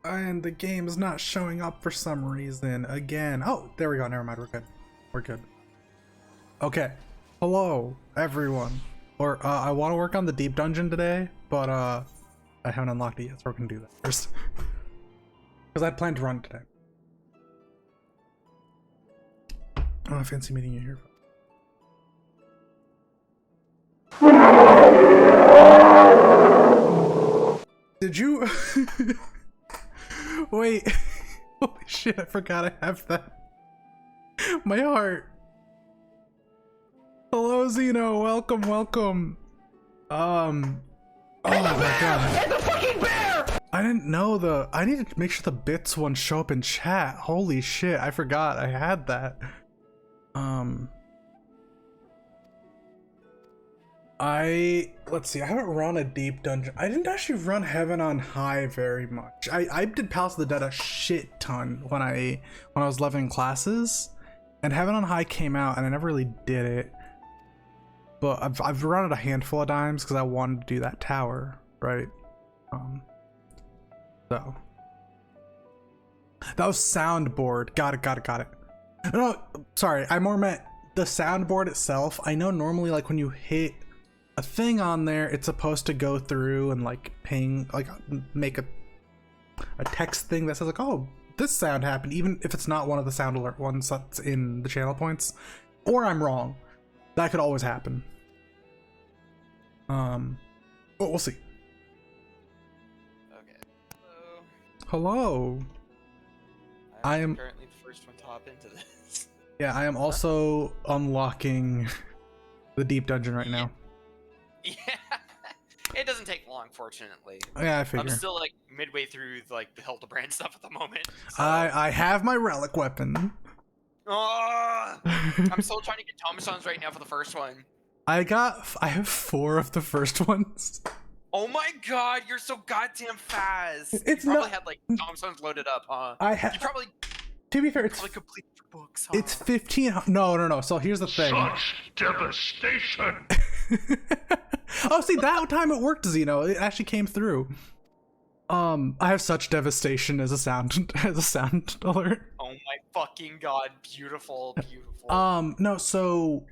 And the game is not showing up for some reason again. Oh, there we go. Never mind. We're good. We're good. Okay. Hello, everyone. Or I want to work on the deep dungeon today, but I haven't unlocked it yet, so we're gonna do that first. Because I'd planned to run today. Oh, fancy meeting you here. Did you? Wait. Holy shit, I forgot I have that. My heart. Hello, Zeno. Welcome, welcome. Oh my god. It's a fucking bear! I didn't know I need to make sure the bits one show up in chat. Holy shit, I forgot I had that. Let's see, I haven't run a deep dungeon. I didn't actually run Heaven on High very much. I did Palace of the Dead a shit ton when I was leveling classes, and Heaven on High came out and I never really did it. But I've run it a handful of times because I wanted to do that tower, right? So that was soundboard. Got it. No, sorry, I more meant the soundboard itself. I know normally like when you hit a thing on there, it's supposed to go through and like ping, like make a text thing that says like, oh, this sound happened, even if it's not one of the sound alert ones that's in the channel points. Or I'm wrong. That could always happen. But we'll see. Okay. Hello. I am currently the first one to hop into this. Yeah, I am also unlocking the deep dungeon right now. Yeah. It doesn't take long, fortunately. Yeah, I figure. I'm still like midway through like the Hildebrand stuff at the moment. So. I have my relic weapon. Oh, I'm still trying to get tombstones right now for the first one. I have 4 of the first ones. Oh my god, you're so goddamn fast. It's you probably not... had like tombstones loaded up, huh? You probably. To be fair, it's probably complete your books. Huh? It's 15. No. So here's the thing. Such devastation. Oh, see, that time it worked, Zeno. It actually came through. I have such devastation as a sound alert. Oh my fucking god, beautiful. No, so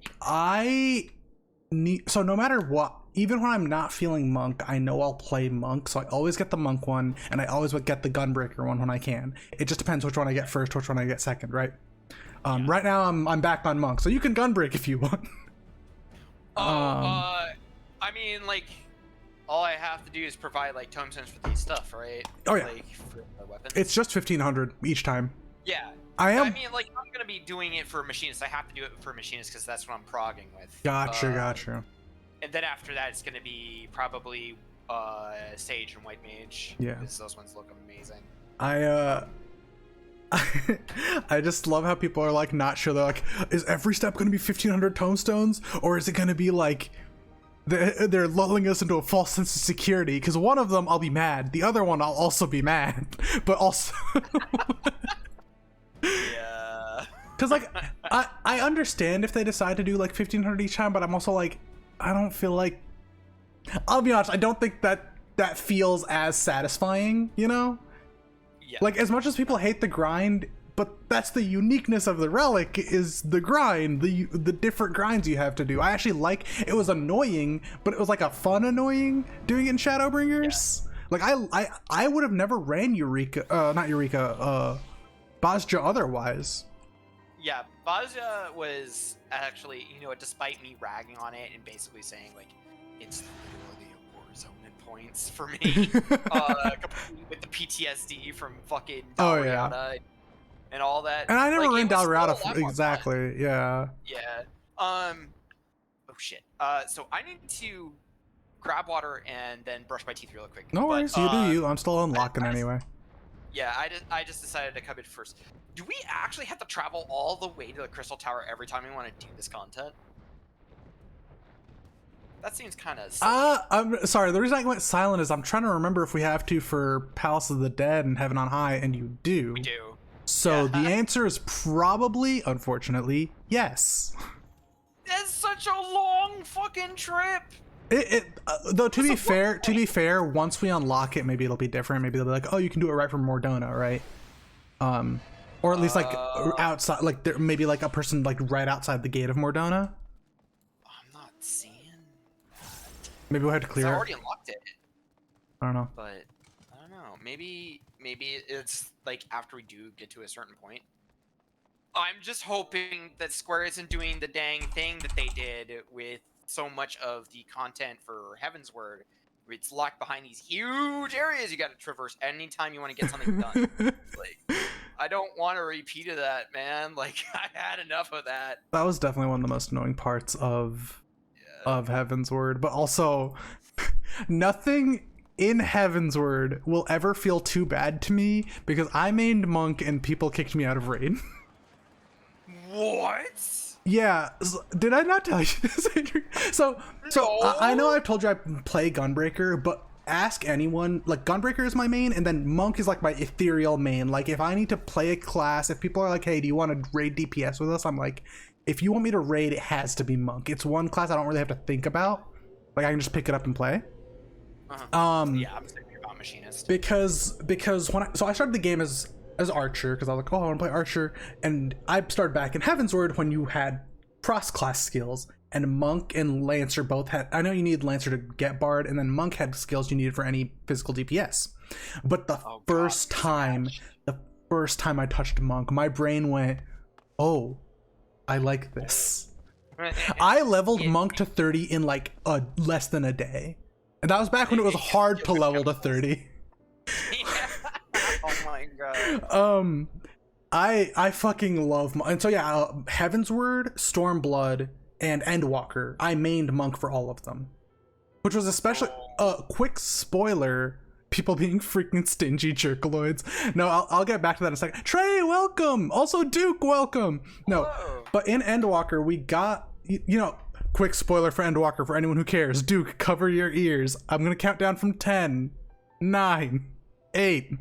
so no matter what, even when I'm not feeling monk, I know I'll play monk, so I always get the monk one, and I always would get the gunbreaker one when I can. It just depends which one I get first, which one I get second, right? Right now I'm back on monk, so you can gunbreak if you want. I mean, like, all I have to do is provide like tombstones for these stuff, right? Oh yeah. Like for the weapons. It's just 1500 each time. Yeah. I mean, like, I'm gonna be doing it for machinists. I have to do it for machinists because that's what I'm progging with. Gotcha. And then after that, it's gonna be probably Sage and White Mage. Yeah. Because those ones look amazing. I just love how people are like not sure. They're like, is every step going to be 1500 tombstones, or is it going to be like they're lulling us into a false sense of security? Because one of them I'll be mad, the other one I'll also be mad, but also yeah. Because like I understand if they decide to do like 1500 each time, but I'm also like, I don't feel like, I'll be honest, I don't think that feels as satisfying, you know? Yeah. Like, as much as people hate the grind, but that's the uniqueness of the relic, is the grind, the different grinds you have to do. I actually like, it was annoying, but it was like a fun annoying doing it in Shadowbringers. Yeah. Like I would have never ran Bozja otherwise. Yeah, Bozja was actually, you know, despite me ragging on it and basically saying like, it's literally a war zone at points for me, with the PTSD from fucking Dalriada and all that. And I never ran Dalriada exactly. Yeah. Yeah. Oh shit. So I need to grab water and then brush my teeth real quick. No worries, you do you. I'm still unlocking anyway. Yeah, I just decided to come in first. Do we actually have to travel all the way to the Crystal Tower every time we want to do this content? That seems kind of silly. I'm sorry, the reason I went silent is I'm trying to remember if we have to for Palace of the Dead and Heaven on High, and you do. We do. So yeah. The answer is probably, unfortunately, yes. That's such a long fucking trip. Though to be fair, once we unlock it, maybe it'll be different. Maybe they'll be like, oh, you can do it right from Mordona, right? Or at least like outside, like there maybe like a person like right outside the gate of Mordona. I'm not seeing that. Maybe we'll have to clear I it. already unlocked it. I don't know. But I don't know. Maybe it's like after we do get to a certain point. I'm just hoping that Square isn't doing the dang thing that they did with so much of the content for Heavensward. It's locked behind these huge areas you got to traverse anytime you want to get something done. Like, I don't want a repeat of that, man. Like, I had enough of that. That was definitely one of the most annoying parts of Heavensward, but also nothing in Heavensward will ever feel too bad to me because I mained Monk and people kicked me out of raid. What? Yeah, did I not tell you this, Adrian? So I know I've told you I play Gunbreaker, but ask anyone. Like, Gunbreaker is my main, and then Monk is like my ethereal main. Like, if I need to play a class, if people are like, hey, do you want to raid DPS with us? I'm like, if you want me to raid, it has to be Monk. It's one class I don't really have to think about. Like, I can just pick it up and play. Yeah, I'm thinking about Machinist. Because when I started the game as Archer, because I was like, oh, I want to play Archer, and I started back in Heavensward when you had cross-class skills, and Monk and Lancer both had, I know you need Lancer to get Bard, and then Monk had skills you needed for any physical DPS. But the first time I touched Monk, my brain went, oh, I like this. I leveled Monk to 30 in like less than a day. And that was back when it was hard to level to 30. Oh my god. I fucking love and so yeah, Heavensward, Stormblood, and Endwalker. I mained Monk for all of them, which was especially quick spoiler. People being freaking stingy jerkaloids. No, I'll get back to that in a second. Trey, welcome. Also Duke, welcome. No, Hello. But in Endwalker we got you know. Quick spoiler for Endwalker for anyone who cares. Duke, cover your ears. I'm gonna count down from 10, 9, 8,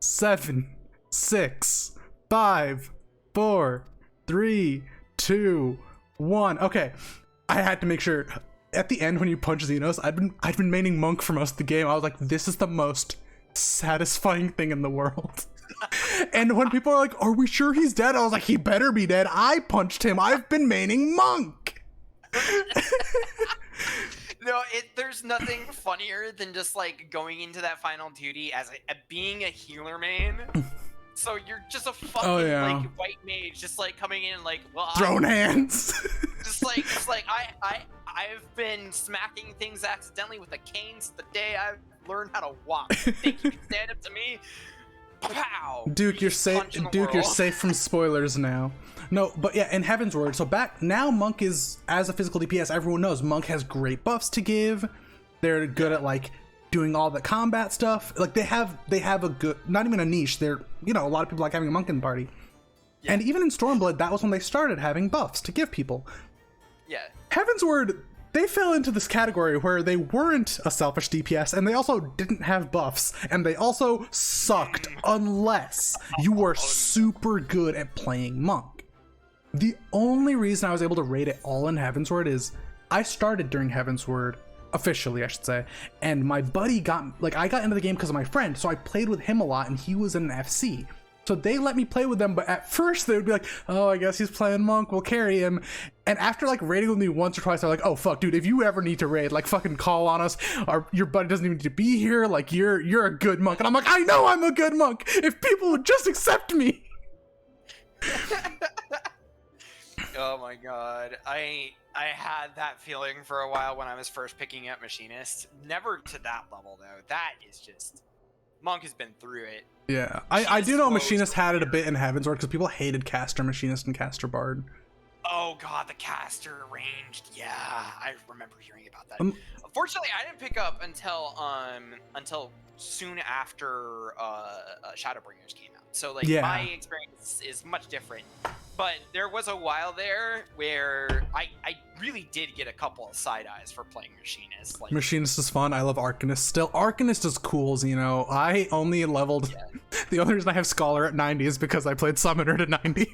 7, 6, 5, 4, 3, 2, 1. Okay, I had to make sure. At the end when you punch Xenos, I'd been maining Monk for most of the game. I was like, this is the most satisfying thing in the world. And when people are like, are we sure he's dead? I was like, he better be dead. I punched him. I've been maining Monk. No, there's nothing funnier than just like going into that final duty as being a healer main. So you're just a fucking like white mage, just like coming in like, well, throwing hands. just like I've been smacking things accidentally with a cane since the day I learned how to walk. You think you can stand up to me? Pow! Duke, you're safe. Duke, you're safe from spoilers now. No, but yeah, in Heavensward, so back now, Monk is, as a physical DPS, everyone knows Monk has great buffs to give. They're good at like doing all the combat stuff. Like they have a good, not even a niche. They're, you know, a lot of people like having a Monk in the party. Yeah. And even in Stormblood, that was when they started having buffs to give people. Yeah. Heavensward, they fell into this category where they weren't a selfish DPS, and they also didn't have buffs, and they also sucked unless you were super good at playing Monk. The only reason I was able to rate it all in Heavensward is I started during Heavensward, officially I should say, and my buddy I got into the game because of my friend, so I played with him a lot, and he was in an FC. So they let me play with them, but at first they would be like, oh, I guess he's playing Monk, we'll carry him. And after like raiding with me once or twice, they're like, oh fuck, dude, if you ever need to raid, like fucking call on us. Your buddy doesn't even need to be here. Like you're a good Monk. And I'm like, I know I'm a good Monk. If people would just accept me. Oh my god. I had that feeling for a while when I was first picking up Machinist. Never to that level though. That is just, Monk has been through it. Yeah, I do know Machinist had it a bit in Heavensward because people hated Caster Machinist and Caster Bard. Oh god, the caster ranged. Yeah, I remember hearing about that. Unfortunately, I didn't pick up until soon after Shadowbringers came out. So like my experience is much different. But there was a while there where I really did get a couple of side eyes for playing Machinist. Like, Machinist is fun. I love Arcanist still. Arcanist is cool, you know. I only leveled. Yeah. The only reason I have Scholar at 90 is because I played Summoner to 90.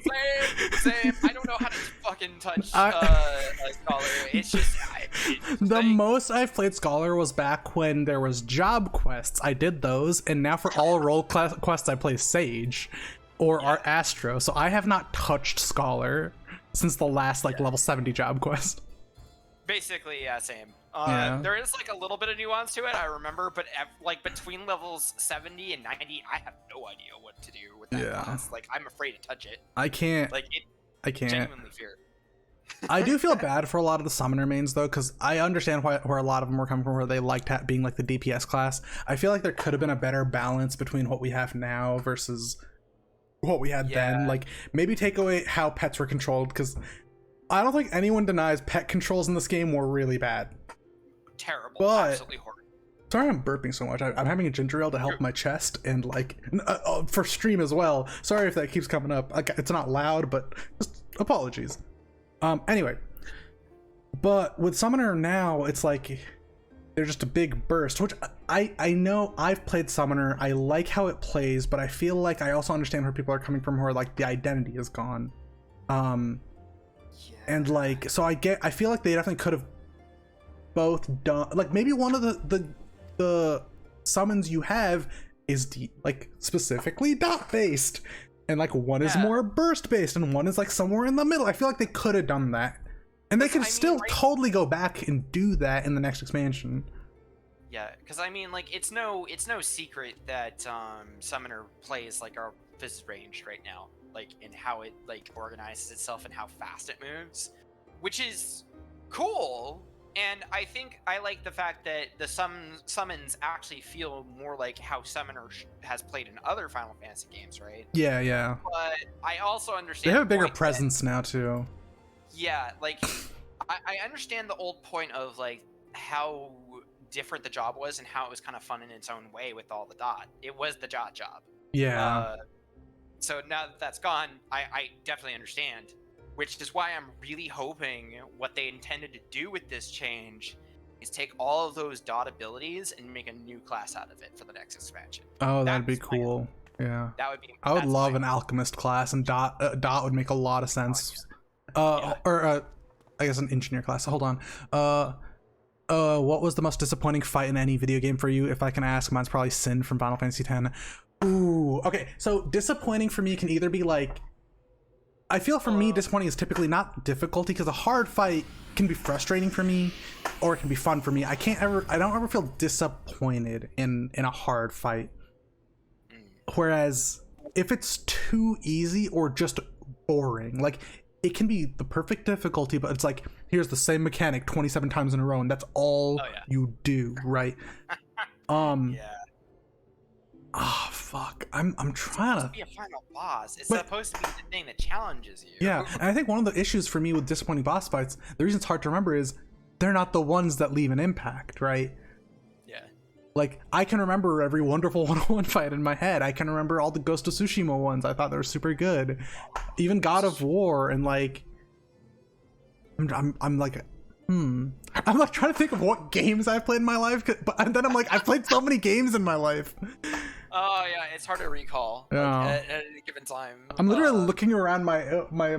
Same. I don't know how to fucking touch Scholar. It's just The thing. most I've played Scholar was back when there was job quests. I did those, and now for all role quests I play Sage or Astro. So I have not touched Scholar since the last level 70 job quest. Basically, yeah, same. Yeah. There is like a little bit of nuance to it, I remember, but like between levels 70 and 90, I have no idea what to do with that class. Like, I'm afraid to touch it. I can't. Like, I can't. Genuinely fear. I do feel bad for a lot of the summoner mains though, because I understand where a lot of them were coming from, where they liked being like the DPS class. I feel like there could have been a better balance between what we have now versus what we had then. Like, maybe take away how pets were controlled, because I don't think anyone denies pet controls in this game were really bad. Terrible. But, absolutely horrible. Sorry I'm burping so much. I'm having a ginger ale to help my chest, and like for stream as well. Sorry if that keeps coming up. Like, it's not loud, but just apologies. Anyway, but with Summoner now, it's like they're just a big burst, which I know I've played Summoner. I like how it plays, but I feel like I also understand where people are coming from, who are like, the identity is gone. And like, so I feel like they definitely could have both done, like, maybe one of the summons you have is like specifically dot based, and like one is more burst based, and one is like somewhere in the middle. I feel like they could have done that, and they can still totally go back and do that in the next expansion. Yeah, because I mean, like, it's no secret that Summoner plays like our Fizz range right now, like in how it like organizes itself and how fast it moves, which is cool. And I think I like the fact that the summons actually feel more like how Summoner has played in other Final Fantasy games, right? Yeah, yeah. But I also understand they have a bigger presence now too. Yeah, like I understand the old point of like how different the job was and how it was kind of fun in its own way with all the dot. It was the dot job. Yeah. So now that that's gone, I definitely understand. Which is why I'm really hoping what they intended to do with this change is take all of those dot abilities and make a new class out of it for the next expansion. Oh, that'd be cool. Yeah. That would be. I would love an alchemist class, and dot would make a lot of sense. Or I guess an engineer class. Hold on. What was the most disappointing fight in any video game for you? If I can ask, mine's probably Sin from Final Fantasy X. Ooh. Okay. So disappointing for me can either be like, I feel for me, disappointing is typically not difficulty, because a hard fight can be frustrating for me, or it can be fun for me. I don't ever feel disappointed in a hard fight. Whereas if it's too easy or just boring, like, it can be the perfect difficulty, but it's like, here's the same mechanic 27 times in a row, and that's all you do, right? Yeah. Oh fuck! I'm trying to be a final boss. It's supposed to be the thing that challenges you. Yeah, and I think one of the issues for me with disappointing boss fights, the reason it's hard to remember is they're not the ones that leave an impact, right? Yeah. Like, I can remember every Wonderful 101 fight in my head. I can remember all the Ghost of Tsushima ones. I thought they were super good. Even God of War, and like, I'm like, I'm like trying to think of what games I've played in my life, and then I'm like, I've played so many games in my life. Oh yeah, it's hard to recall like, at any given time. I'm literally looking around my my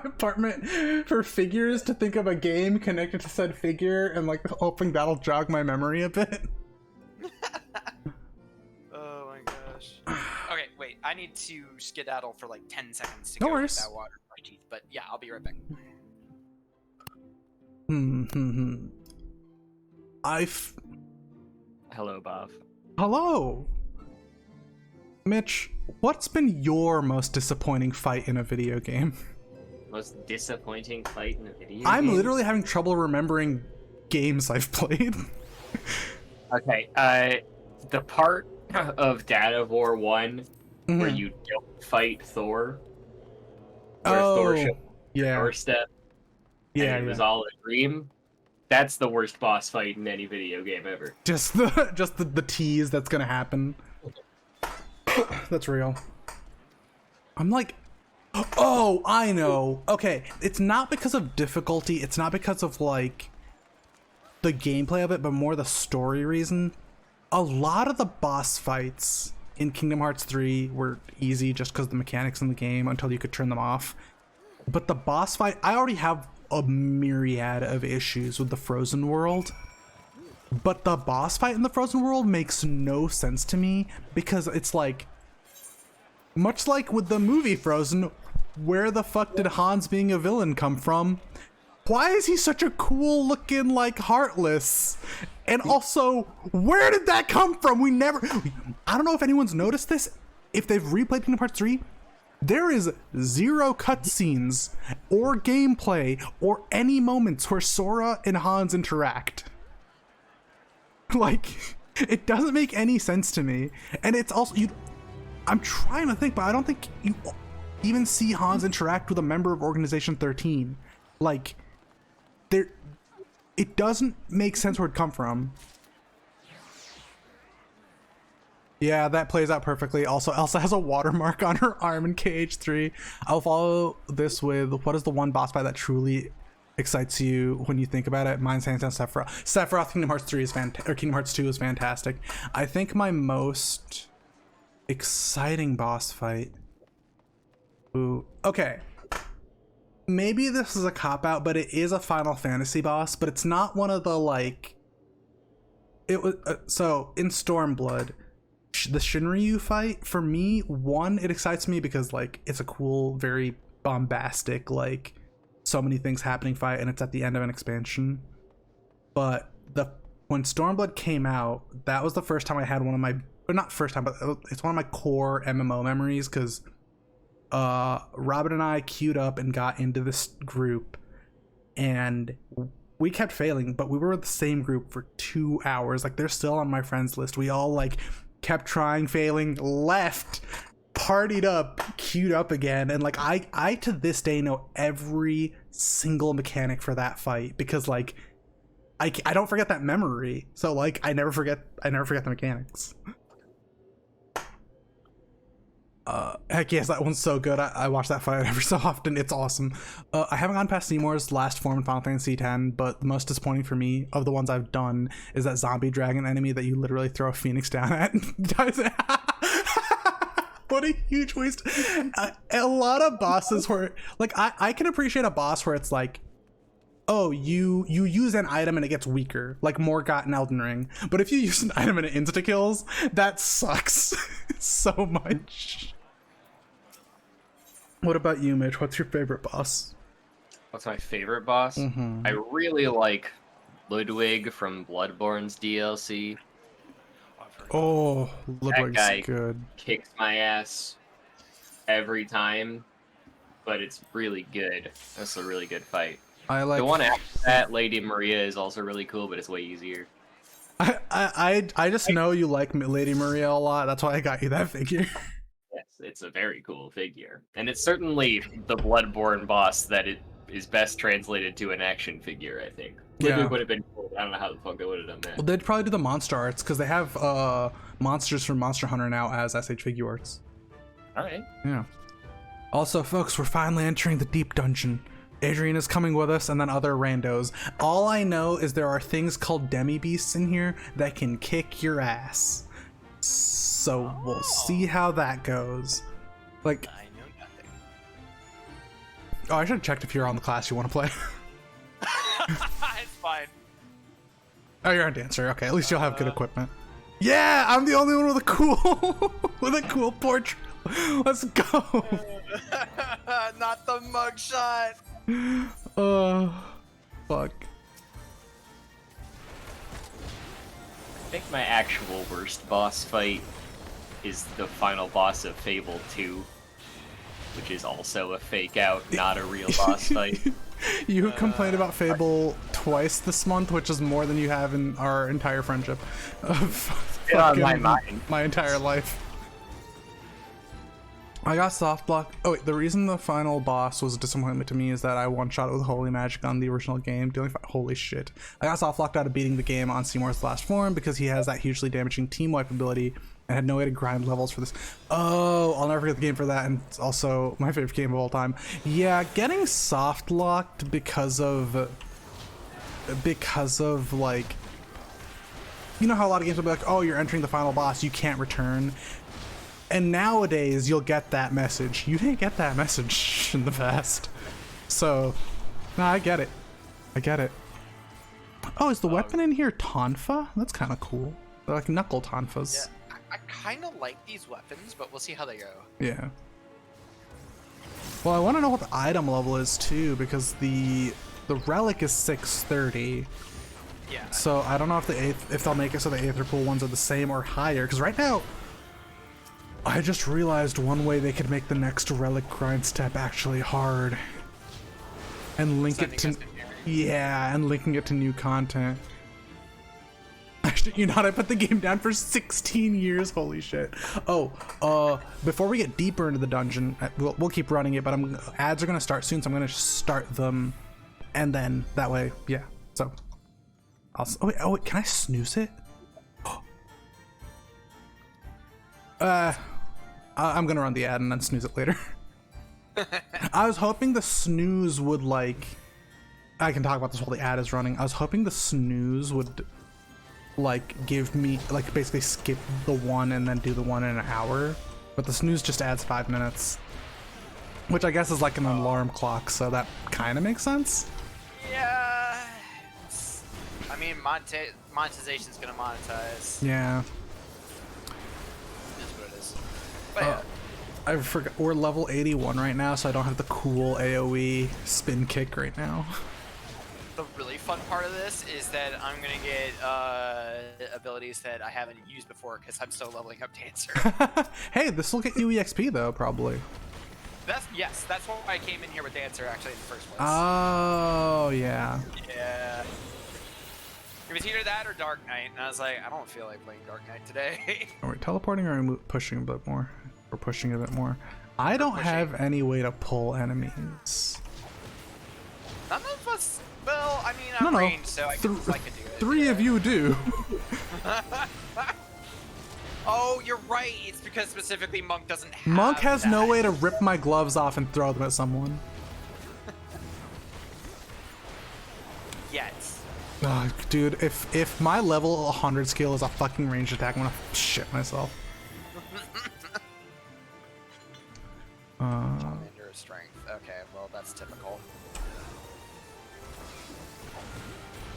apartment for figures to think of a game connected to said figure, and like hoping that'll jog my memory a bit. Oh my gosh. Okay, wait. I need to skedaddle for like 10 seconds to No go worries. get that water in my teeth. But yeah, I'll be right back. Hello, Bob. Hello, Mitch. What's been your most disappointing fight in a video game? Most disappointing fight in a video game? I'm literally having trouble remembering games I've played. Okay, the part of Data War 1 where you don't fight Thor, where Thor showed yeah, doorstep, and it was all a dream. That's the worst boss fight in any video game ever. Just the tease that's gonna happen. That's real. I'm like, oh, I know. Okay, it's not because of difficulty. It's not because of like the gameplay of it, but more the story reason. A lot of the boss fights in Kingdom Hearts 3 were easy just because the mechanics in the game until you could turn them off. But the boss fight, I already have a myriad of issues with the Frozen world. But the boss fight in the Frozen world makes no sense to me because it's like, much like with the movie Frozen, where the fuck did Hans being a villain come from? Why is he such a cool looking, like, Heartless? And also, where did that come from? I don't know if anyone's noticed this. If they've replayed Kingdom Hearts 3, there is zero cutscenes or gameplay or any moments where Sora and Hans interact. Like, it doesn't make any sense to me. And it's also, I'm trying to think, but I don't think you even see Hans interact with a member of Organization 13. Like, it doesn't make sense where it come from. Yeah, that plays out perfectly. Also, Elsa has a watermark on her arm in KH3. I'll follow this with, what is the one boss fight that truly excites you when you think about it? Mine's hands down Sephiroth. Sephiroth Kingdom Hearts 3 is Kingdom Hearts 2 is fantastic. I think my most exciting boss fight. Ooh, okay. Maybe this is a cop-out, but it is a Final Fantasy boss, but it's not one of the, like... It was... so, in Stormblood, the Shinryu fight, for me, one, it excites me because, like, it's a cool, very bombastic, like, so many things happening fight, and it's at the end of an expansion. But when Stormblood came out, that was the first time I had one of my... Or not first time, but it's one of my core MMO memories, because... Robin and I queued up and got into this group, and we kept failing, but we were the same group for 2 hours. Like, they're still on my friends list. We all, like, kept trying, failing, left, partied up, queued up again, and, like, I to this day know every single mechanic for that fight, because, like, I don't forget that memory. So, like, I never forget the mechanics. Heck yes, that one's so good. I watch that fight every so often. It's awesome. I haven't gone past Seymour's last form in Final Fantasy X, but the most disappointing for me of the ones I've done is that zombie dragon enemy that you literally throw a phoenix down at and dies. What a huge waste. A lot of bosses where, like, I can appreciate a boss where it's like, oh, you use an item and it gets weaker, like Morgott in Elden Ring. But if you use an item and it insta-kills, that sucks so much. What about you, Mitch? What's your favorite boss? What's my favorite boss? I really like Ludwig from Bloodborne's DLC. Oh, Ludwig's that guy good. Kicks my ass every time, but it's really good. That's a really good fight. I like the one after that, Lady Maria, is also really cool, but it's way easier. I just know you like Lady Maria a lot. That's why I got you that figure. Yes, it's a very cool figure, and it's certainly the Bloodborne boss that it is best translated to an action figure. I think. Yeah. It would have been cool. I don't know how the fuck they would have done that. Well, they'd probably do the monster arts because they have monsters from Monster Hunter now as SH figure arts. All right. Yeah. Also, folks, we're finally entering the deep dungeon. Adrian is coming with us, and then other randos. All I know is there are things called demi-beasts in here that can kick your ass. So we'll see how that goes. Like, I know nothing. oh, I should have checked if you're on the class you want to play. It's fine. Oh, you're on Dancer. Okay, at least you'll have good equipment. Yeah, I'm the only one with a cool, with a cool portrait. Let's go. Not the mugshot. Fuck. I think my actual worst boss fight is the final boss of Fable 2, which is also a fake out, not a real boss fight. You complained about Fable twice this month, which is more than you have in our entire friendship of On my mind. my entire life. I got soft block. Oh wait, the reason the final boss was a disappointment to me is that I one-shot it with Holy Magic on the original game. Holy shit. I got soft blocked out of beating the game on Seymour's last form because he has that hugely damaging team wipe ability and had no way to grind levels for this. Oh, I'll never forget the game for that, and it's also my favorite game of all time. Yeah, getting soft locked because of like, you know how a lot of games will be like, oh, you're entering the final boss, you can't return. And nowadays, you'll get that message. You didn't get that message in the past. So, No, I get it. I get it. Oh, is the weapon in here Tonfa? That's kind of cool. They're like knuckle Tonfas. Yeah, I kind of like these weapons, but we'll see how they go. Yeah. Well, I want to know what the item level is too, because the relic is 630. Yeah. So I don't know if if they'll make it so the Aether Pool ones are the same or higher. Because right now, I just realized one way they could make the next relic grind step actually hard, and link it to and linking it to new content. Actually, you know what? I put the game down for 16 years. Holy shit. Oh, before we get deeper into the dungeon, we'll keep running it, but ads are gonna start soon, so I'm gonna start them, and then that way, yeah. So, oh wait, can I snooze it? I'm gonna run the ad and then snooze it later. I was hoping the snooze would I can talk about this while the ad is running. I was hoping the snooze would give me basically skip the one and then do the one in an hour, but the snooze just adds 5 minutes, which I guess is like an alarm clock, so that kind of makes sense. Yeah. I mean, monetization's gonna monetize. Yeah. It is what it is. But yeah. I forgot we're level 81 right now, so I don't have the cool AoE spin kick right now. The really fun part of this is that I'm gonna get abilities that I haven't used before because I'm still leveling up Dancer. Hey, this will get you EXP though, probably. That's why I came in here with Dancer actually in the first place. Oh yeah. Yeah. It was either that or Dark Knight, and I was like, I don't feel like playing Dark Knight today. Are we teleporting or are we pushing a bit more? We're pushing a bit more. I don't have any way to pull enemies. None of us. Well, I mean, I'm ranged, so I could do it. Three of you do. Oh, you're right. It's because specifically Monk doesn't have Monk has that. no way to rip my gloves off and throw them at someone. Yet. Oh, dude, if my level 100 skill is a fucking ranged attack, I'm gonna shit myself. Endurance strength. Okay, well that's typical.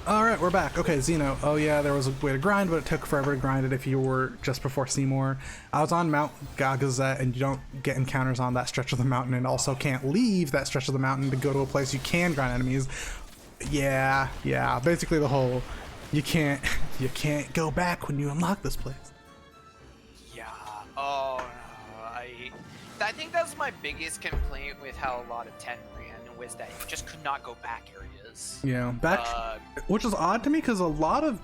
Alright, we're back. Okay, Xeno. Oh yeah, there was a way to grind, but it took forever to grind it if you were just before Seymour. I was on Mount Gagazet, and you don't get encounters on that stretch of the mountain, and also can't leave that stretch of the mountain to go to a place you can grind enemies. Yeah, basically the whole you can't go back when you unlock this place. Yeah. Oh no. I think that was my biggest complaint with how a lot of 10 ran was that you just could not go back areas. Yeah, which is odd to me because a lot of,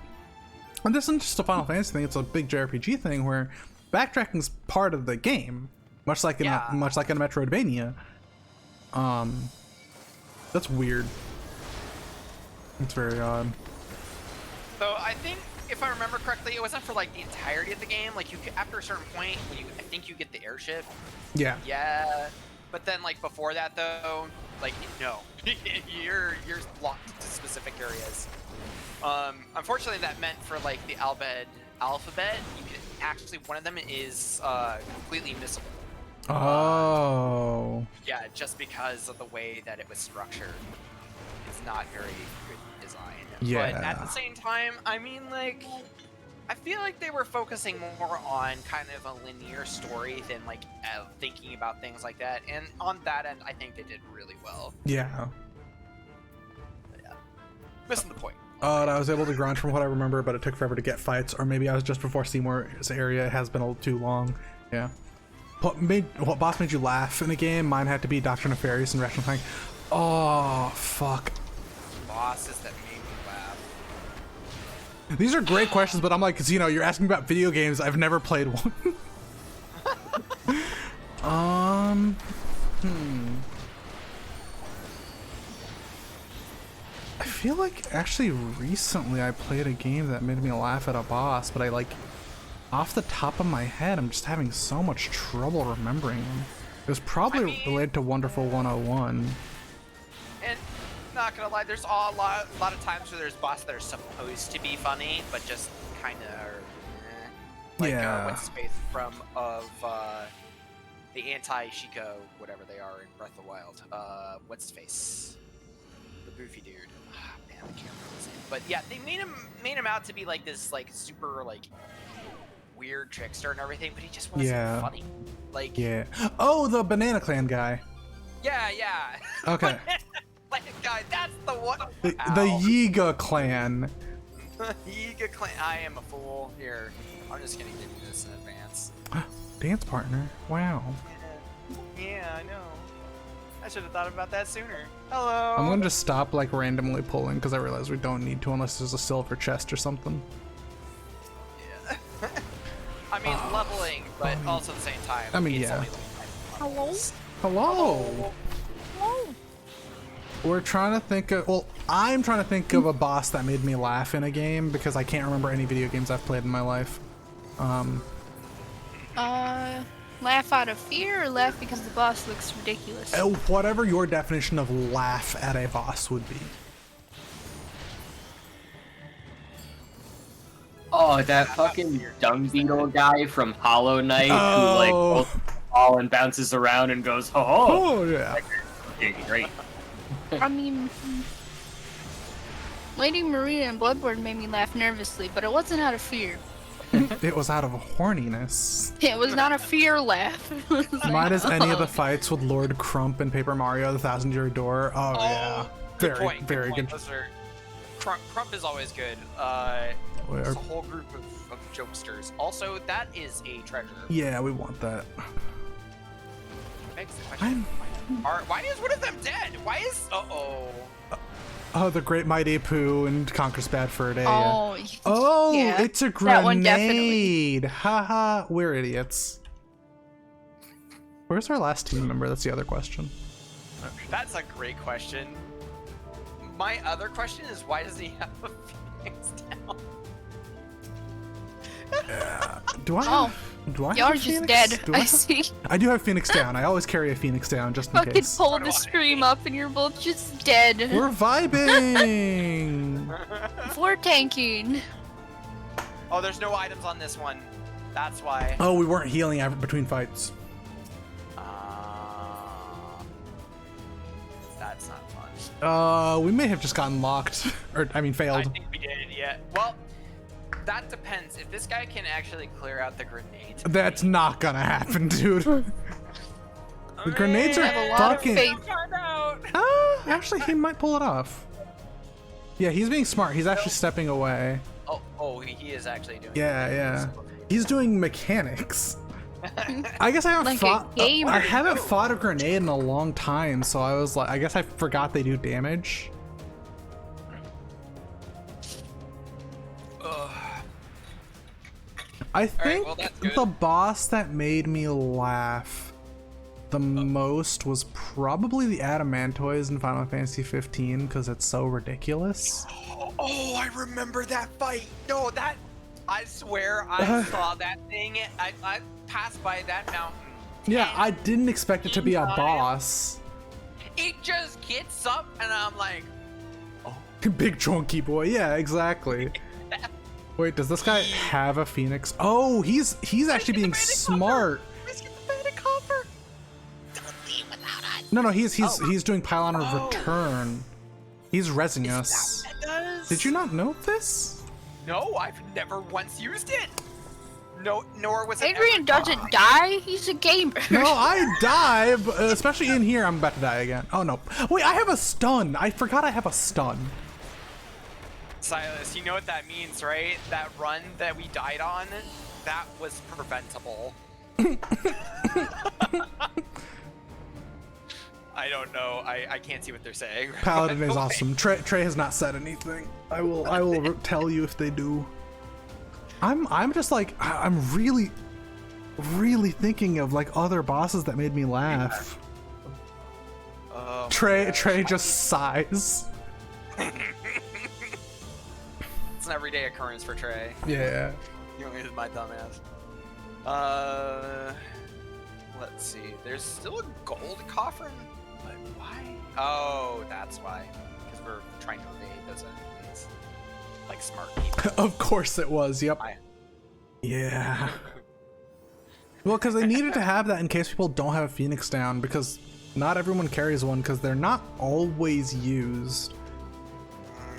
and this isn't just a Final Fantasy thing; it's a big JRPG thing where backtracking is part of the game, much like in a Metroidvania. That's weird. It's very odd. So I think, if I remember correctly, it wasn't for like the entirety of the game. Like you could, after a certain point, I think you get the airship. Yeah. Yeah. But then like before that though, like no, you're locked to specific areas. Unfortunately, that meant for like the alphabet, you can actually, one of them is completely missable. Oh. Yeah, just because of the way that it was structured. It's not very good design. Yeah. But at the same time, I mean, like, I feel like they were focusing more on kind of a linear story than like thinking about things like that. And on that end, I think they did really well. Yeah. But yeah. Missing the point. I was able to grind from what I remember, but it took forever to get fights, or maybe I was just before Seymour's area. It has been a little too long. Yeah. What boss made you laugh in the game? Mine had to be Dr. Nefarious and Rational Tank. Oh, fuck. Bosses that made me laugh. These are great questions, but I'm like, Xeno, you're asking about video games. I've never played one. I feel like actually recently I played a game that made me laugh at a boss, but off the top of my head, I'm just having so much trouble remembering them. It was probably related to Wonderful 101. And not gonna lie, there's a lot of times where there's bosses that are supposed to be funny, but just kind of like what's his face from the anti-Shiko, whatever they are in Breath of the Wild. What's his face? the Boofy dude. Ah, man, I can't remember his name. But yeah, they made him out to be like this like super like weird trickster and everything, but he just wasn't funny. Like Yeah. Oh, the Banana Clan guy. yeah. Okay. Like guy, that's the one. The Yiga Clan. Yiga Clan. I am a fool. Here, I'm just gonna give you this in advance. Dance partner. Wow. Yeah, I know. I should have thought about that sooner. Hello. I'm gonna just stop like randomly pulling because I realize we don't need to unless there's a silver chest or something. Yeah. I mean, leveling, but also at the same time. I mean, it's yeah. only like 5 levels. Hello. We're trying to think of, well, I'm trying to think of a boss that made me laugh in a game because I can't remember any video games I've played in my life. Laugh out of fear or laugh because the boss looks ridiculous? Whatever your definition of laugh at a boss would be. Oh, that fucking dung beetle guy from Hollow Knight who like Oh. pulls the ball and bounces around and goes, ho ho! Oh, yeah. Okay, great. I mean, Lady Maria and Bloodborne made me laugh nervously, but it wasn't out of fear. It was out of horniness. It was not a fear laugh. It was like, Mine is any of the fights with Lord Crump and Paper Mario, the Thousand Year Door. Oh, yeah. Good Very, point, very point. good. Those are, Crump is always good. Where- There's a whole group of jokesters. Also, that is a treasure. Yeah, we want that. Begs the question. Why is one of them dead? Why is... Oh, the Great Mighty Pooh and Conquer Bad Fur Day. oh, Oh, yeah, it's a that one definitely. grenade. Haha, we're idiots. Where's our last team member? That's the other question. That's a great question. My other question is, why does he have a Phoenix down? Do I Oh, have, do I have You're a just Phoenix? dead. Do I have- see. I do have Phoenix down. I always carry a Phoenix down just in Fucking case. pull the stream up and you're both just dead. We're vibing. Floor tanking. Oh, there's no items on this one. That's why. Oh, we weren't healing between fights. That's not fun. We may have just gotten locked, or I mean, I failed. think we did, yeah. Well, that depends. If this guy can actually clear out the grenades. That's not gonna happen, dude. The grenades are I have a lot of fucking. faith. Find out. Actually, he might pull it off. Yeah, he's being smart. He's actually stepping away. Oh, he is actually doing. Yeah. He's doing mechanics. I guess I haven't Like a fought. gamer. I haven't fought a grenade in a long time, so I was like, I guess I forgot they do damage. I think well, that's good. the boss that made me laugh the most was probably the Adamantoids in Final Fantasy 15 because it's so ridiculous. Oh, I remember that fight. No, that. I swear I saw that thing. I passed by that mountain. Yeah, 10 I didn't expect it to be a times. boss. It just gets up, and I'm like, Big chunky boy. Yeah, exactly. Wait, does this guy have a phoenix? Oh, he's actually being smart. let's get the bandit coffer. Don't leave without us. No, he's doing pylon of return. He's rezzing Is us. that what that does? Did you not know this? No, I've never once used it. No, nor was it. Adrian ever doesn't tried. die. He's a gamer. No, I die, especially in here. I'm about to die again. Oh no! Wait, I have a stun. I forgot I have a stun. Silas, you know what that means, right? That run that we died on, that was preventable. I don't know. I can't see what they're saying. Paladin is awesome. Trey has not said anything. I will tell you if they do. I'm just like I'm really thinking of like other bosses that made me laugh. Oh, Trey just sighs. it's an everyday occurrence for Trey. Yeah. You know, he's my dumbass. Let's see. There's still a gold coffer. But why? Oh, that's why. Because we're trying to evade those enemies. Like smart people. Of course it was. Yep. Yeah. Well, because they needed to have that in case people don't have a Phoenix down, because not everyone carries one because they're not always used.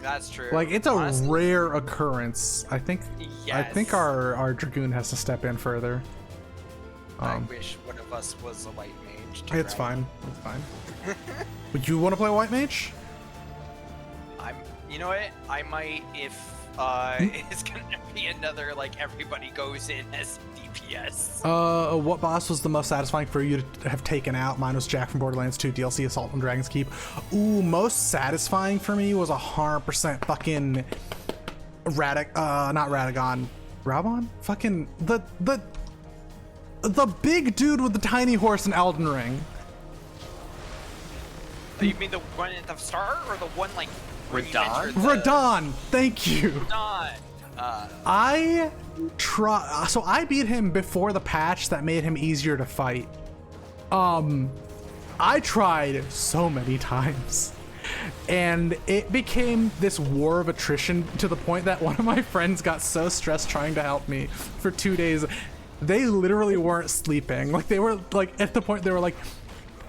That's true. Like, it's a Honestly, rare occurrence. I think yes. our Dragoon has to step in further. I wish one of us was a white mage. to It's drag fine. It's fine. Would you want to play White Mage? You know what? I might if it's gonna be another like everybody goes in as DPS. What boss was the most satisfying for you to have taken out? Mine was Jack from Borderlands 2 DLC Assault on Dragon's Keep. Ooh, most satisfying for me was 100% fucking not Radagon. Rabon? Fucking the big dude with the tiny horse in Elden Ring. You mean the one at the start or the one like where you Radon? enter the- Radon, thank you. Radon. So I beat him before the patch that made him easier to fight. I tried so many times, and it became this war of attrition to the point that one of my friends got so stressed trying to help me for 2 days. They literally weren't sleeping. Like, they were like at the point they were like,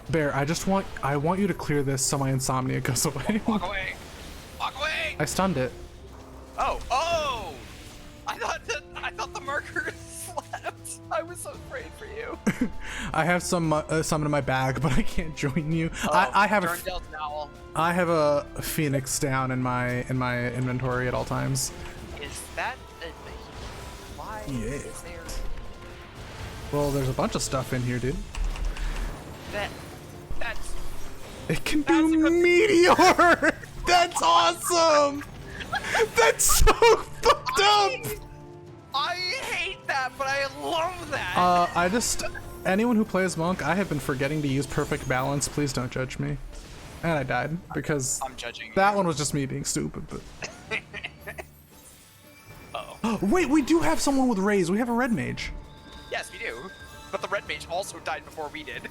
Bear, I want you to clear this so my insomnia goes away. Walk away. Walk away. I stunned it. Oh! I thought the marker slept. I was so afraid for you. I have some in my bag, but I can't join you. I have Darndale's Owl. I have a phoenix down in my inventory at all times. Is that a why Yeah. is there Well, there's a bunch of stuff in here, dude. that's It can do meteor. That's awesome. That's so fucked up. I hate that, but I love that. Anyone who plays Monk, I have been forgetting to use perfect balance. Please don't judge me. And I died because I'm judging that you. one was just me being stupid. But Uh-oh. wait, we do have someone with rays. We have a red mage. Yes, we do. But the red mage also died before we did.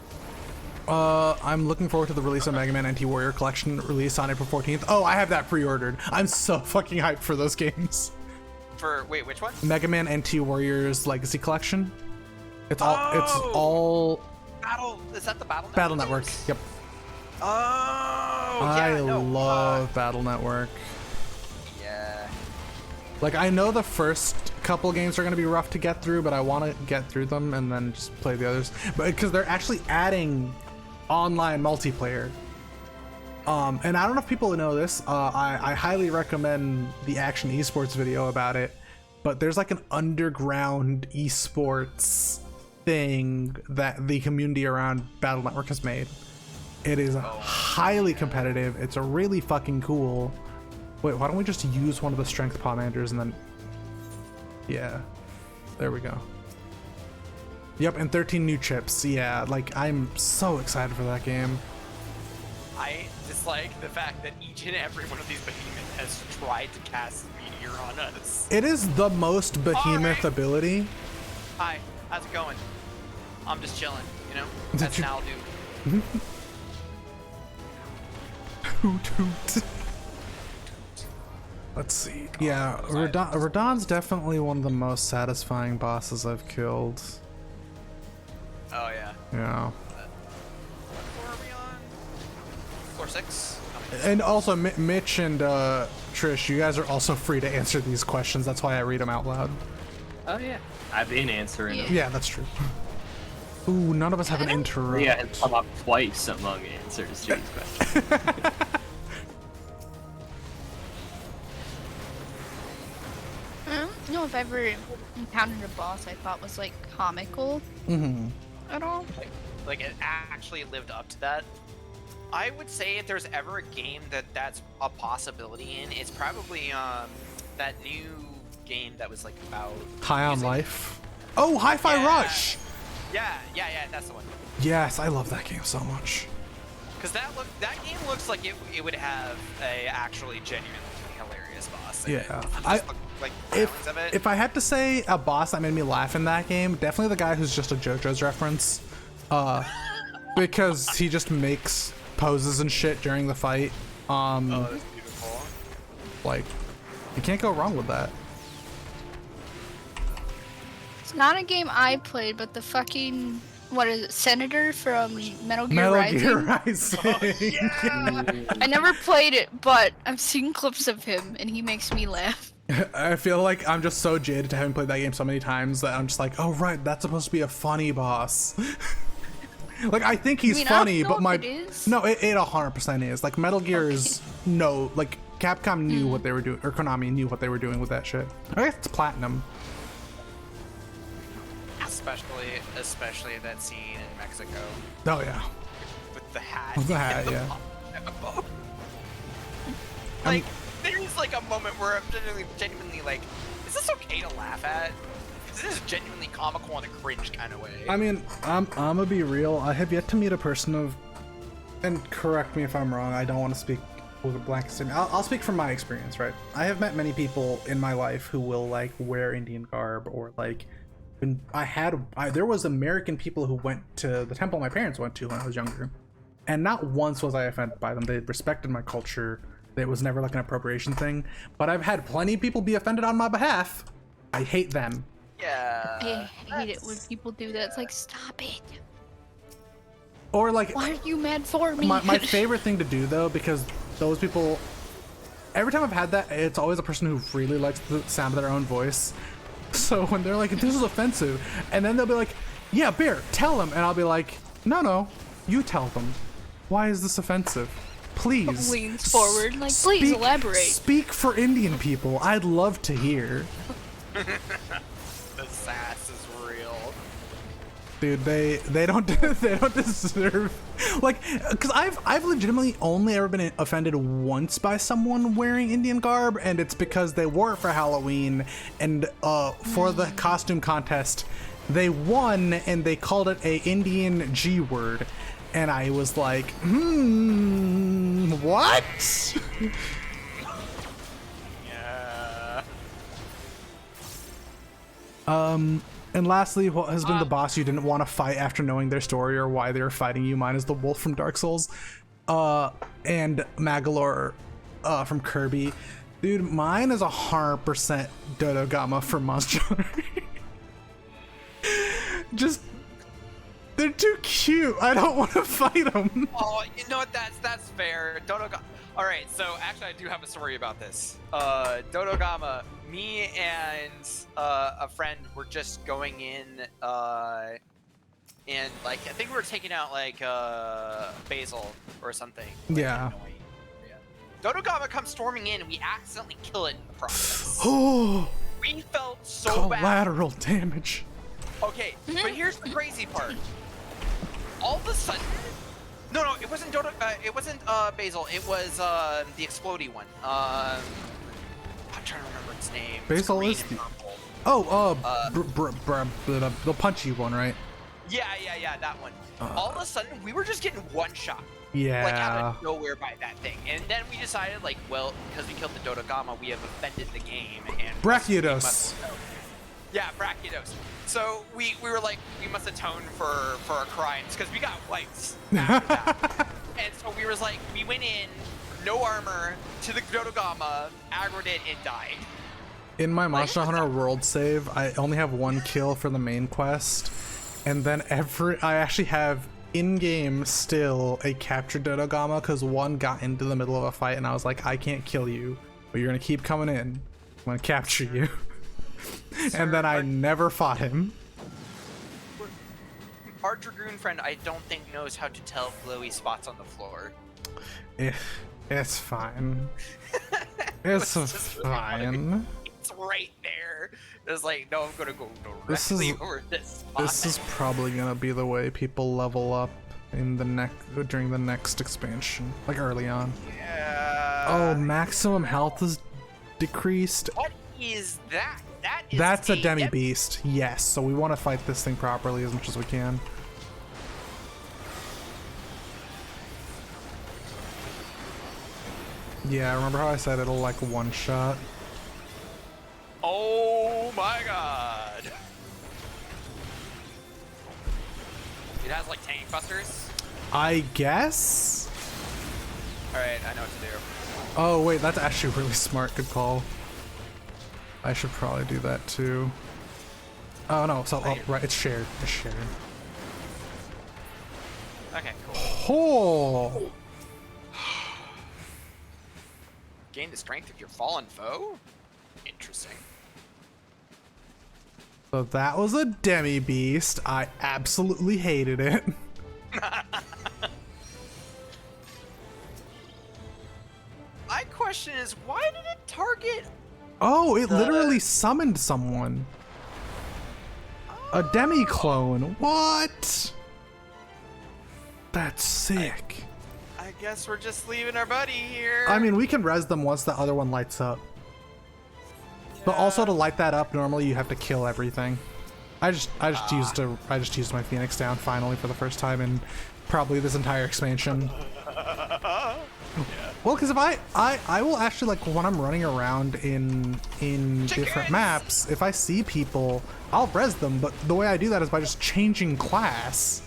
I'm looking forward to the release of Mega Man NT Warrior Collection release on April 14th. Oh, I have that pre-ordered. I'm so fucking hyped for those games. Wait, which one? Mega Man NT Warriors Legacy Collection. It's all Battle. Is that the Battle Battle Network? Network. games? Yep. Oh, I yeah, no, love Battle Network. yeah. Like, I know the first couple games are going to be rough to get through, but I want to get through them and then just play the others. But because they're actually adding online multiplayer. And I don't know if people know this. I highly recommend the Action Esports video about it. But there's like an underground esports thing that the community around Battle Network has made. It is highly competitive. It's a really fucking cool. Wait, why don't we just use one of the strength commanders and then... Yeah, there we go. Yep, and 13 new chips. Yeah, like, I'm so excited for that game. I dislike the fact that each and every one of these behemoths has tried to cast Meteor on us. It is the most behemoth Alright. ability. Hi, how's it going? I'm just chilling, you know? Did That's you- an owl dude. Hoot hoot. Let's see. Yeah, Radon's definitely one of the most satisfying bosses I've killed. Oh, yeah. Yeah. What floor are we on? Floor 6? And also, Mitch and Trish, you guys are also free to answer these questions. That's why I read them out loud. Oh yeah, I've been answering them. Yeah, that's true. Ooh, none of us have an interrupt. Yeah, it's come up twice among answers to these questions. I don't know if I've ever encountered a boss I thought was like comical at all. Like, it actually lived up to that. I would say if there's ever a game that's a possibility in, it's probably that new game that was like about High on music. Life. Oh, Hi-Fi Yeah. Rush! Yeah, that's the one. Yes, I love that game so much. Because that game looks like it would have a actually genuinely hilarious boss. in it. Yeah, Just I- the, like balance of it. If I had to say a boss that made me laugh in that game, definitely the guy who's just a JoJo's reference. Because he just makes poses and shit during the fight. Oh, that's beautiful. Like, you can't go wrong with that. It's not a game I played, but the fucking what is it, Senator from Metal Gear Metal Rising. Gear Rising. I never played it, but I've seen clips of him, and he makes me laugh. I feel like I'm just so jaded to having played that game so many times that I'm just like, oh right, that's supposed to be a funny boss. Like I think he's I mean, funny, I don't know but my if it is. no, it 100% is. Like Metal Gear is no, like Capcom knew what they were doing, or Konami knew what they were doing with that shit. I guess it's Platinum. Especially that scene in Mexico Oh yeah, with the hat. With the hat, and the yeah. bow. Like, there's like a moment where I'm genuinely like, is this okay to laugh at? Because this is genuinely comical in a cringe kind of way. I mean, I'm gonna be real. I have yet to meet a person of, and correct me if I'm wrong. I don't want to speak with a blanket statement. I'll speak from my experience, right? I have met many people in my life who will like wear Indian garb or like. When there was American people who went to the temple my parents went to when I was younger, and not once was I offended by them. They respected my culture. It was never like an appropriation thing. But I've had plenty of people be offended on my behalf. I hate them. Yeah. I hate it when people do that. It's like, stop it. Or like, Why are you mad for me? my favorite thing to do though, because those people, every time I've had that, it's always a person who really likes the sound of their own voice. So when they're like, this is offensive, and then they'll be like, yeah, Bear, tell them. And I'll be like, no, you tell them. Why is this offensive? Please. Leans forward, like, please elaborate. Speak for Indian people. I'd love to hear. The sass is real. Dude, they don't deserve, like, because I've legitimately only ever been offended once by someone wearing Indian garb, and it's because they wore it for Halloween, and for the costume contest they won and they called it a Indian G word, and I was like, what? Yeah. And lastly, what has been the boss you didn't want to fight after knowing their story or why they were fighting you? Mine is the wolf from Dark Souls, and Magalore from Kirby. Dude, mine is 100% Dodogama from Monster Hunter. Just, they're too cute. I don't want to fight them. Oh, you know what? That's fair. All right, so actually, I do have a story about this. Dodogama, me and a friend were just going in, and like I think we were taking out like Basil or something. Like, Yeah. Dodogama comes storming in, and we accidentally kill it in the process. Oh, We felt so bad. collateral damage. Okay, but here's the crazy part. All of a sudden, no, it wasn't it wasn't Basil. It was the explodey one. I'm trying to remember its name. It's Basil green is and the- purple. The punchy one, right? Yeah, that one. All of a sudden, we were just getting one shot. Yeah. Like out of nowhere by that thing, and then we decided, like, well, because we killed the Dodogama, we have offended the game, and Brachiodos. Yeah, Brachiodos. So we were like, we must atone for our crimes because we got wipes after that. And so we was like, we went in, no armor, to the Dodogama, aggroed it, and died. In my Monster Hunter World save, I only have one kill for the main quest, and then I actually have in-game still a captured Dodogama because one got into the middle of a fight and I was like, I can't kill you, but you're gonna keep coming in. I'm gonna capture you. And then I never fought him. Our Dragoon friend, I don't think knows how to tell glowy spots on the floor. It's fine. It's just really fine. It's right there. It's like, no, I'm gonna go This directly is- over this spot. This is probably gonna be the way people level up in the during the next expansion, like early on. Yeah. Oh, maximum health is decreased. What is that? That is That's a demi demi- beast. Yes, so we want to fight this thing properly as much as we can. Yeah, remember how I said it'll like one shot? Oh my god. It has like tank busters. I guess? Alright, I know what to do. Oh wait, that's actually really smart. Good call. I should probably do that too. Oh no, so right, it's shared. It's shared. Okay, cool. Oh, Gain the strength of your fallen foe? Interesting. so that was a demi beast. I absolutely hated it. My question is, why did it target? Oh, it literally summoned someone. A demi clone. What? That's sick. I guess we're just leaving our buddy here. I mean, we can res them once the other one lights up. But also to light that up, normally you have to kill everything. I just used my Phoenix down finally for the first time in probably this entire expansion. Well, because if I will actually, like, when I'm running around in different maps, if I see people, I'll res them, but the way I do that is by just changing class.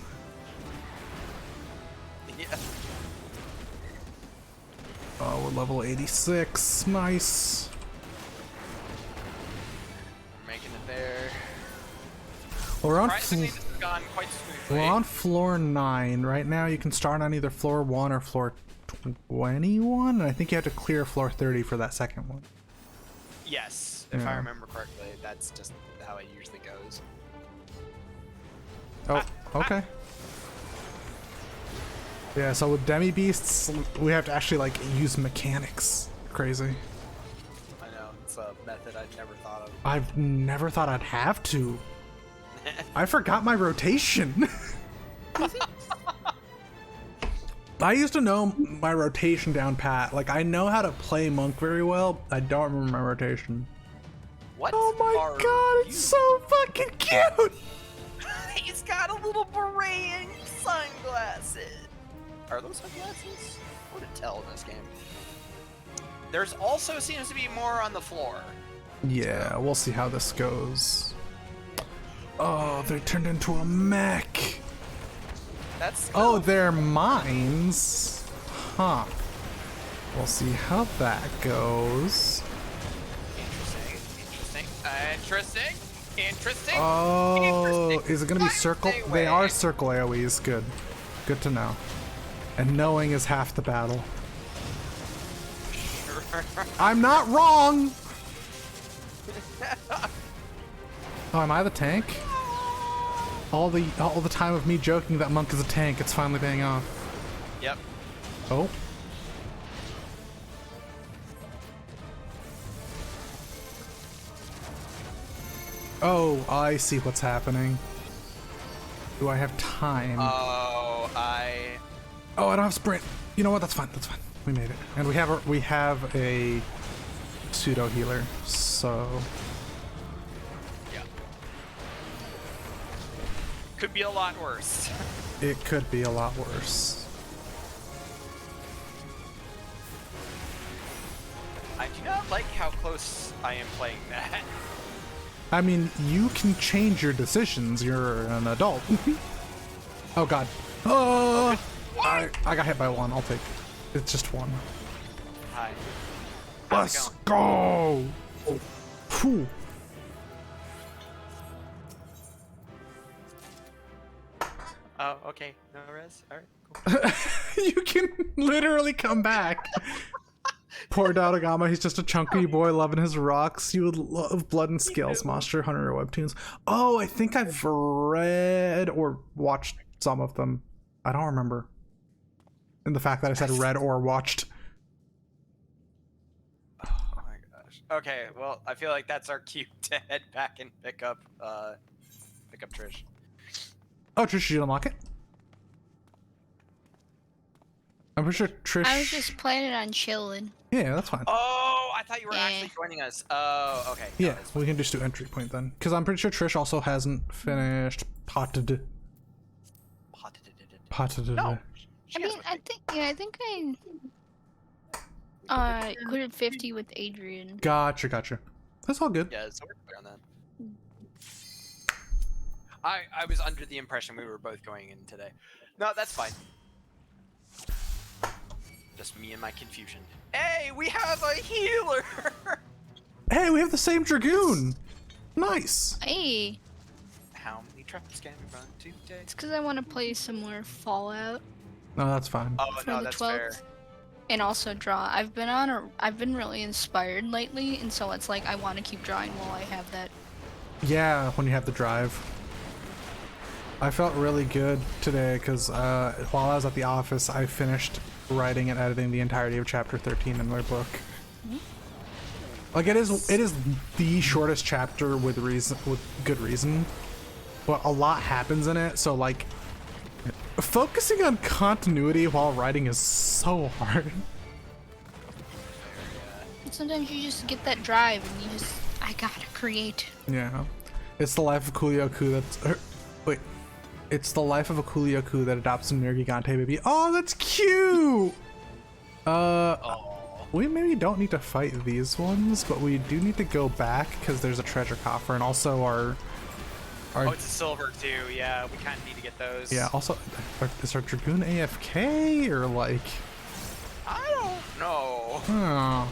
Yeah. Oh, we're level 86. Nice. We're making it there. We're on, Surprisingly, this has gone quite smoothly. we're on floor 9. Right now you can start on either floor 1 or floor 21, and I think you have to clear floor 30 for that second one. Yes, if I Yeah. remember correctly, that's just how it usually goes. Oh, okay. Yeah, so with demi beasts, we have to actually, like, use mechanics. Crazy. I know, it's a method I'd never thought of. I've never thought I'd have to. I forgot my rotation. I used to know my rotation down pat. Like, I know how to play monk very well. I don't remember my rotation. What? Oh my are god, it's so fucking cute! He's got a little beret and sunglasses. Are those sunglasses? What to tell in this game? There's also seems to be more on the floor. Yeah, we'll see how this goes. Oh, they turned into a mech. That's Oh, they're mines. Huh. We'll see how that goes. interesting. Oh, Interesting. is it gonna be circle? Interesting They way. are circle AoEs. Good. Good to know. And knowing is half the battle. I'm not wrong! Oh, am I the tank? All the time of me joking that monk is a tank, it's finally paying off. Yep. Oh. Oh, I see what's happening. Do I have time? Oh, Oh, I don't have sprint. You know what? That's fine. That's fine. We made it, and we have a pseudo healer. So yeah. Could be a lot worse. it could be a lot worse. I do not like how close I am playing that. I mean, you can change your decisions. You're an adult. Oh god. Oh, I got hit by one. I'll take it. It's just one. Hi. How's it Let's going? go. Phew. Oh, okay. No res. All right. Cool. You can literally come back. Poor Dodogama, he's just a chunky boy loving his rocks. You would love Blood and Scales, Monster Hunter, or Webtoons. Oh, I think I've read or watched some of them. I don't remember. And the fact that I said read or watched. Oh my gosh. Okay. Well, I feel like that's our cue to head back and pick up Trish. Oh, Trish, did you unlock it? I'm pretty sure Trish... I was just planning on chilling. Yeah, that's fine. Oh, I thought you were Yeah. actually joining us. Oh, okay. No, Yeah, that's fine. we can just do entry point then. Because I'm pretty sure Trish also hasn't finished potted. No. I mean, I think I cleared 50 with Adrian. Gotcha, gotcha. That's all good. Yeah, so we're clear on that. I was under the impression we were both going in today. No, that's fine. Just me and my confusion. Hey, we have a healer! Hey, we have the same Dragoon! Nice! Hey, How many traps can run today. It's because I want to play some more Fallout No, that's fine. Oh for no, the that's 12th. fair. And also draw. I've been really inspired lately, and so it's like I want to keep drawing while I have that. Yeah, when you have the drive. I felt really good today because while I was at the office, I finished writing and editing the entirety of chapter 13 in my book. Like it is the shortest chapter with good reason, but a lot happens in it. So like, focusing on continuity while writing is so hard. Sometimes you just get that drive, and you just I gotta create. Yeah, it's the life of Kulioku that's. Wait, it's the life of a Kulioku that adopts a Nergigante baby. Oh, that's cute. We maybe don't need to fight these ones, but we do need to go back because there's a treasure coffer, and also our. Oh, it's a silver too. Yeah, we kind of need to get those. Yeah. Also, is our Dragoon AFK or like? I don't know. Oh.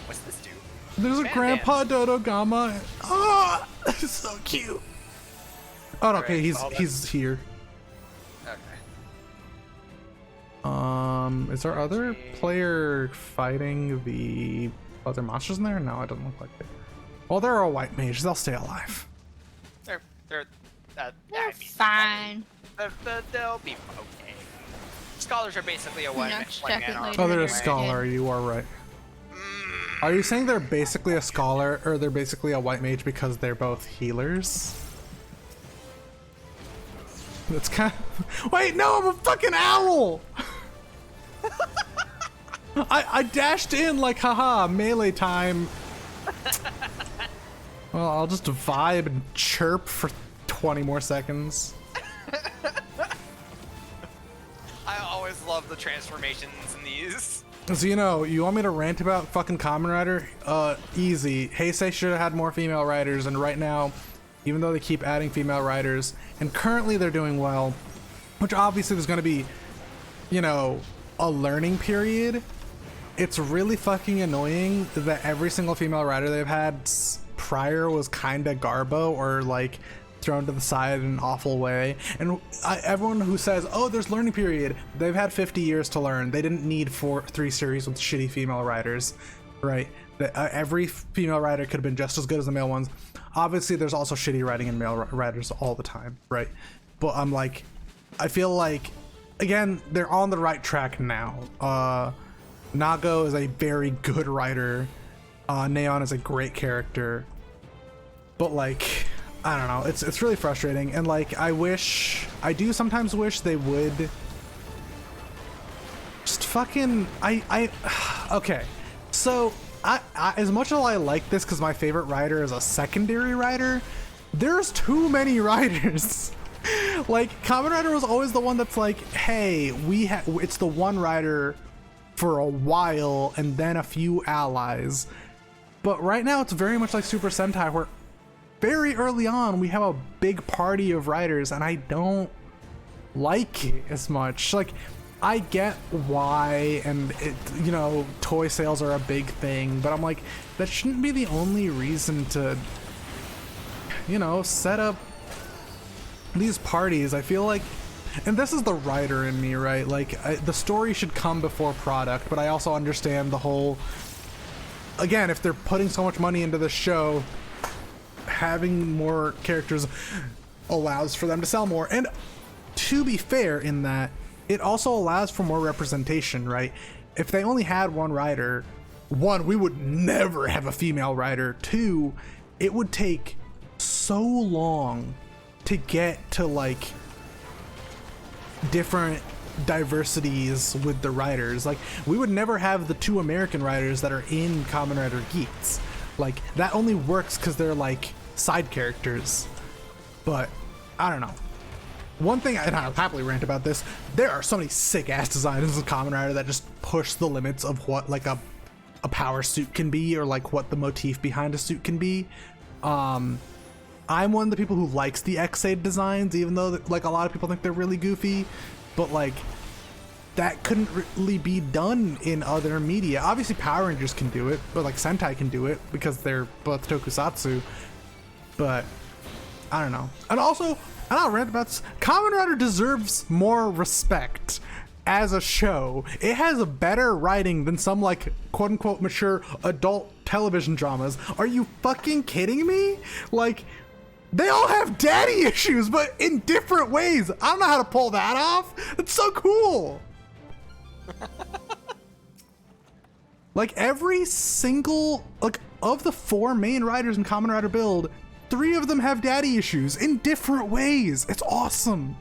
What's this do? There's a Fan Grandpa Dodogama. Oh, that's so cute. Oh, okay, Alright, he's here. Okay. Is our other Okay. player fighting the other monsters in there? No, it doesn't look like it. Well, they're a white mage. They'll stay alive. They're They're I mean, fine. they'll be okay. Scholars are basically a one Next, man check it army. later. Oh, they're a Right. scholar. You are right. Are you saying they're basically a scholar, or they're basically a white mage because they're both healers? That's kind of... Wait, no, I'm a fucking owl! I dashed in like, haha, melee time. Well, I'll just vibe and chirp for 20 more seconds. I always love the transformations in these. So, you want me to rant about fucking Kamen Rider? Easy. Heisei should have had more female writers, and right now, even though they keep adding female writers, and currently they're doing well, which obviously there's gonna be, a learning period, it's really fucking annoying that every single female writer they've had prior was kinda garbo, or like, thrown to the side in an awful way. And everyone who says, oh, there's learning period, they've had 50 years to learn. They didn't need 3 series with shitty female writers, right? Every female writer could have been just as good as the male ones. Obviously there's also shitty writing in male writers all the time, right? But I'm like, I feel like, again, they're on the right track now. Nago is a very good writer. Neon is a great character, but like, I don't know, it's really frustrating. And like, I do sometimes wish they would just fucking, okay, so I as much as I like this because my favorite writer is a secondary writer, there's too many writers. Like, Kamen Rider was always the one that's like, hey, it's the one writer for a while and then a few allies. But right now it's very much like Super Sentai, where very early on we have a big party of writers, and I don't like it as much. Like, I get why, and toy sales are a big thing, but I'm like, that shouldn't be the only reason to set up these parties. I feel like, and this is the writer in me, right? Like, the story should come before product, but I also understand the whole, again, if they're putting so much money into the show, having more characters allows for them to sell more. And to be fair in that, it also allows for more representation, right? If they only had one writer, one, we would never have a female writer. Two, it would take so long to get to like different diversities with the writers. Like, we would never have the 2 American writers that are in Kamen Rider Geats. Like, that only works because they're like side characters. But I don't know. One thing, and I'll happily rant about this, there are so many sick ass designs in Kamen Rider that just push the limits of what like a power suit can be, or like what the motif behind a suit can be. I'm one of the people who likes the X-Aid designs, even though like a lot of people think they're really goofy. But like, that couldn't really be done in other media. Obviously Power Rangers can do it, but like Sentai can do it because they're both tokusatsu. But I don't know. And also, I don't rant about this. Kamen Rider deserves more respect as a show. It has a better writing than some like quote unquote mature adult television dramas. Are you fucking kidding me? Like, they all have daddy issues, but in different ways. I don't know how to pull that off. It's so cool. Like every single, like of the 4 main riders in Kamen Rider Build, 3 of them have daddy issues in different ways. It's awesome.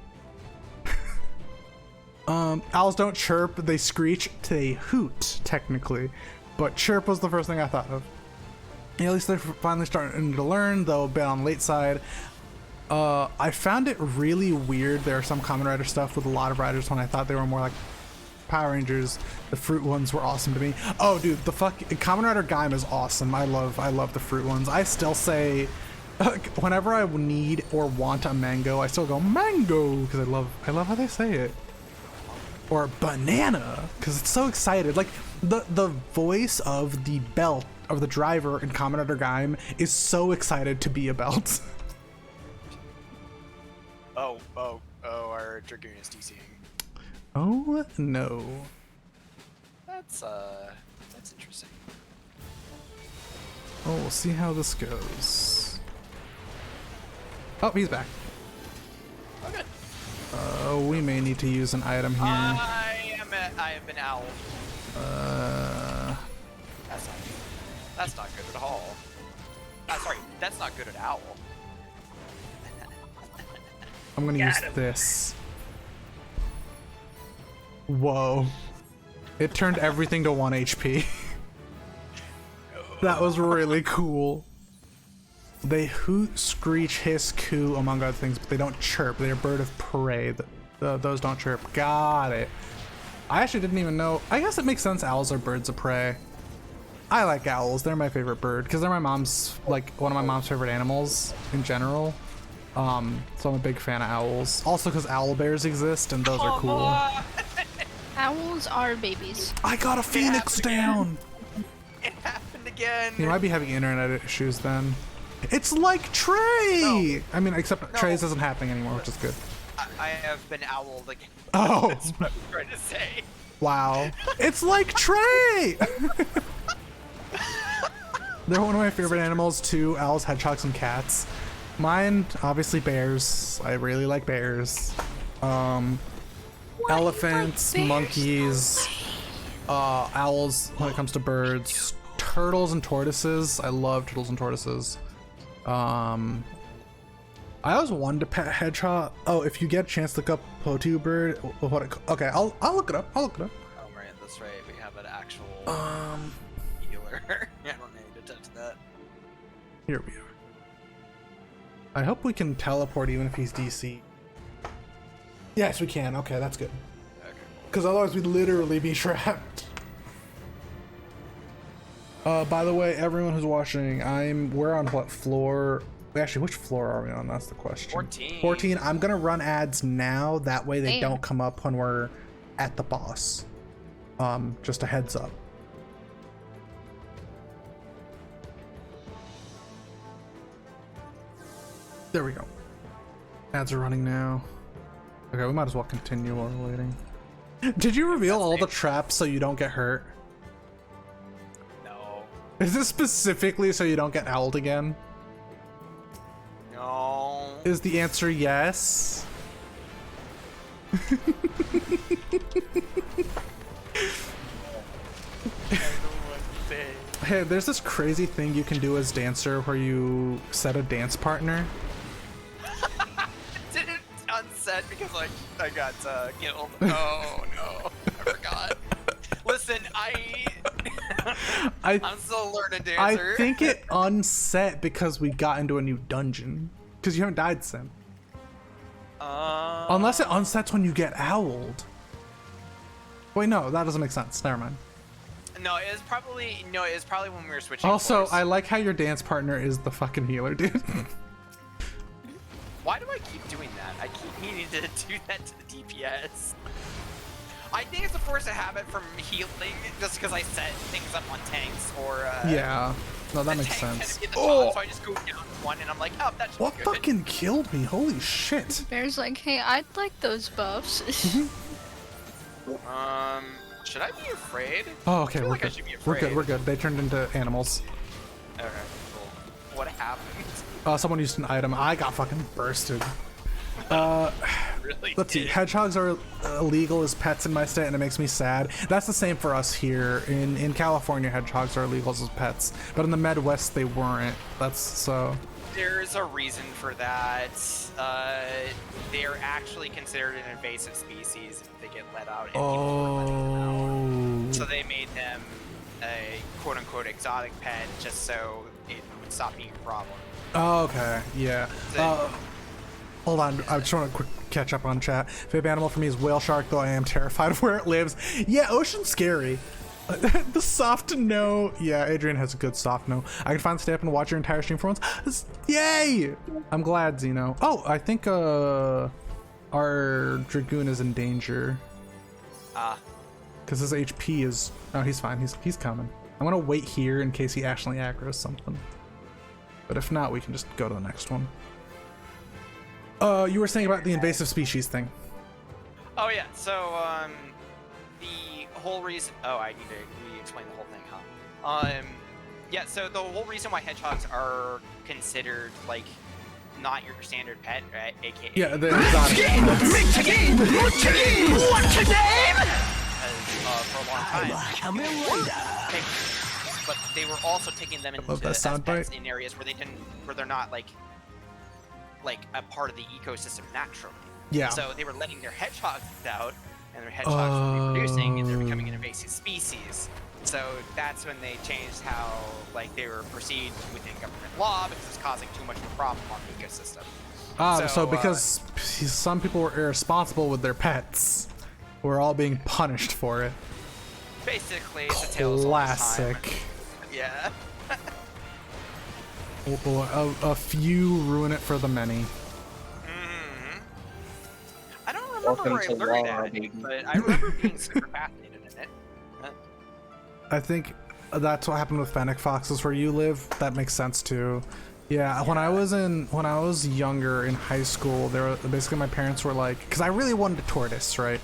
Owls don't chirp, they screech, they hoot, technically. But chirp was the first thing I thought of. Yeah, at least they're finally starting to learn, though a bit on the late side. I found it really weird. There are some Kamen Rider stuff with a lot of riders when I thought they were more like Power Rangers. The fruit ones were awesome to me. Oh, dude, the Kamen Rider Gaim is awesome. I love the fruit ones. I still say, whenever I need or want a mango, I still go mango because I love how they say it. Or banana because it's so excited. Like the voice of the belt of the driver in Kamen Rider Gaim is so excited to be a belt. Our Dragoon is DCing. Oh no. That's interesting. Oh, we'll see how this goes. Oh, he's back. Oh, good. We may need to use an item here. I have been owl. That's not good at all. Sorry, that's not good at owl. I'm gonna use this. Whoa. It turned everything to 1 HP. That was really cool. They hoot, screech, hiss, coo, among other things, but they don't chirp. They're a bird of prey. Those don't chirp. Got it. I actually didn't even know. I guess it makes sense owls are birds of prey. I like owls. They're my favorite bird because they're my mom's, like, one of my mom's favorite animals in general. So I'm a big fan of owls. Also because owl bears exist and those are cool. Owls are babies. I got a phoenix down. It happened again. You might be having internet issues then. It's like Trey! No. I mean, except No. Trey's isn't happening anymore, which is good. I have been owled again. Oh! That's what I'm trying to say. Wow. It's like Trey! They're one of my favorite animals too. Owls, hedgehogs, and cats. Mine, obviously bears. I really like bears. Elephants, monkeys, owls when it comes to birds. Turtles and tortoises. I love turtles and tortoises. I always wanted to pet hedgehog. Oh, if you get a chance to look up Potu bird. Okay, I'll look it up. Oh right, that's right. We have an actual healer. I don't need to touch that. Here we are. I hope we can teleport even if he's DC. Yes, we can. Okay, that's good. Okay. Because otherwise we'd literally be trapped. By the way, everyone who's watching, we're on what floor? Actually, which floor are we on? That's the question. 14. 14. I'm gonna run ads now. That way they Damn. don't come up when we're at the boss. Just a heads up. There we go. Ads are running now. Okay, we might as well continue while we're waiting. Did you reveal all the traps so you don't get hurt? No. Is this specifically so you don't get owled again? No. Is the answer yes? I don't want to say. Hey, there's this crazy thing you can do as dancer where you set a dance partner. Didn't unset because like I got killed. Oh no, I forgot. Listen, I'm still a learning dancer. I think it unset because we got into a new dungeon. Because you haven't died since. Unless it unsets when you get owled. Wait, no, that doesn't make sense. Never mind. No, it was probably when we were switching. Also, floors. I like how your dance partner is the fucking healer, dude. Why do I keep doing that? I keep needing to do that to the DPS. I think it's a force of habit from healing, just because I set things up on tanks or. Yeah. No, that the makes tank sense. tends to get the Oh! top, so I just go down one, and I'm like, oh, that should What be good. fucking killed me? Holy shit. Bear's like, hey, I'd like those buffs. Should I be afraid? Oh, okay, I feel we're like I good. should be We're good, afraid. we're good. They turned into animals. Okay, cool. What happened? Someone used an item. I got fucking bursted. Really? Let's see. Hedgehogs are illegal as pets in my state, and it makes me sad. That's the same for us here in California. Hedgehogs are illegal as pets, but in the Midwest they weren't. That's so. There's a reason for that. They're actually considered an invasive species if they get let out. And people were letting them out. Oh. So they made them a quote-unquote exotic pet just so it would stop being a problem. Oh, okay. Yeah. So- Hold on. I just want to quick catch up on chat. Favorite animal for me is whale shark, though I am terrified of where it lives. Yeah, ocean's scary. The soft no. Yeah, Adrian has a good soft no. I can finally stay up and watch your entire stream for once. Yay! I'm glad, Zeno. Oh, I think our Dragoon is in danger. Because his HP is... Oh, he's fine. He's coming. I'm gonna wait here in case he actually aggro's something. But if not, we can just go to the next one. You were saying about the invasive species thing. Oh yeah, so the whole reason. Oh, I need to re-explain the whole thing, huh? Yeah, so the whole reason why hedgehogs are considered like not your standard pet, right? AKA. Yeah, the exotic. For a long time. But they were also taking them into love that as sound pets bite. in areas where they're not like a part of the ecosystem naturally. Yeah. So they were letting their hedgehogs out, and their hedgehogs were reproducing, and they're becoming an invasive species. So that's when they changed how they were perceived within government law because it's causing too much of a problem on the ecosystem. So because some people were irresponsible with their pets, we're all being punished for it. Basically, it's a tale as old as time. Classic. Yeah. A few ruin it for the many. I don't remember Welcome where I to learned law, that, baby. but I remember being super fascinated in it. I think that's what happened with fennec foxes where you live. That makes sense too. Yeah, when I was younger in high school, basically my parents were like, because I really wanted a tortoise, right?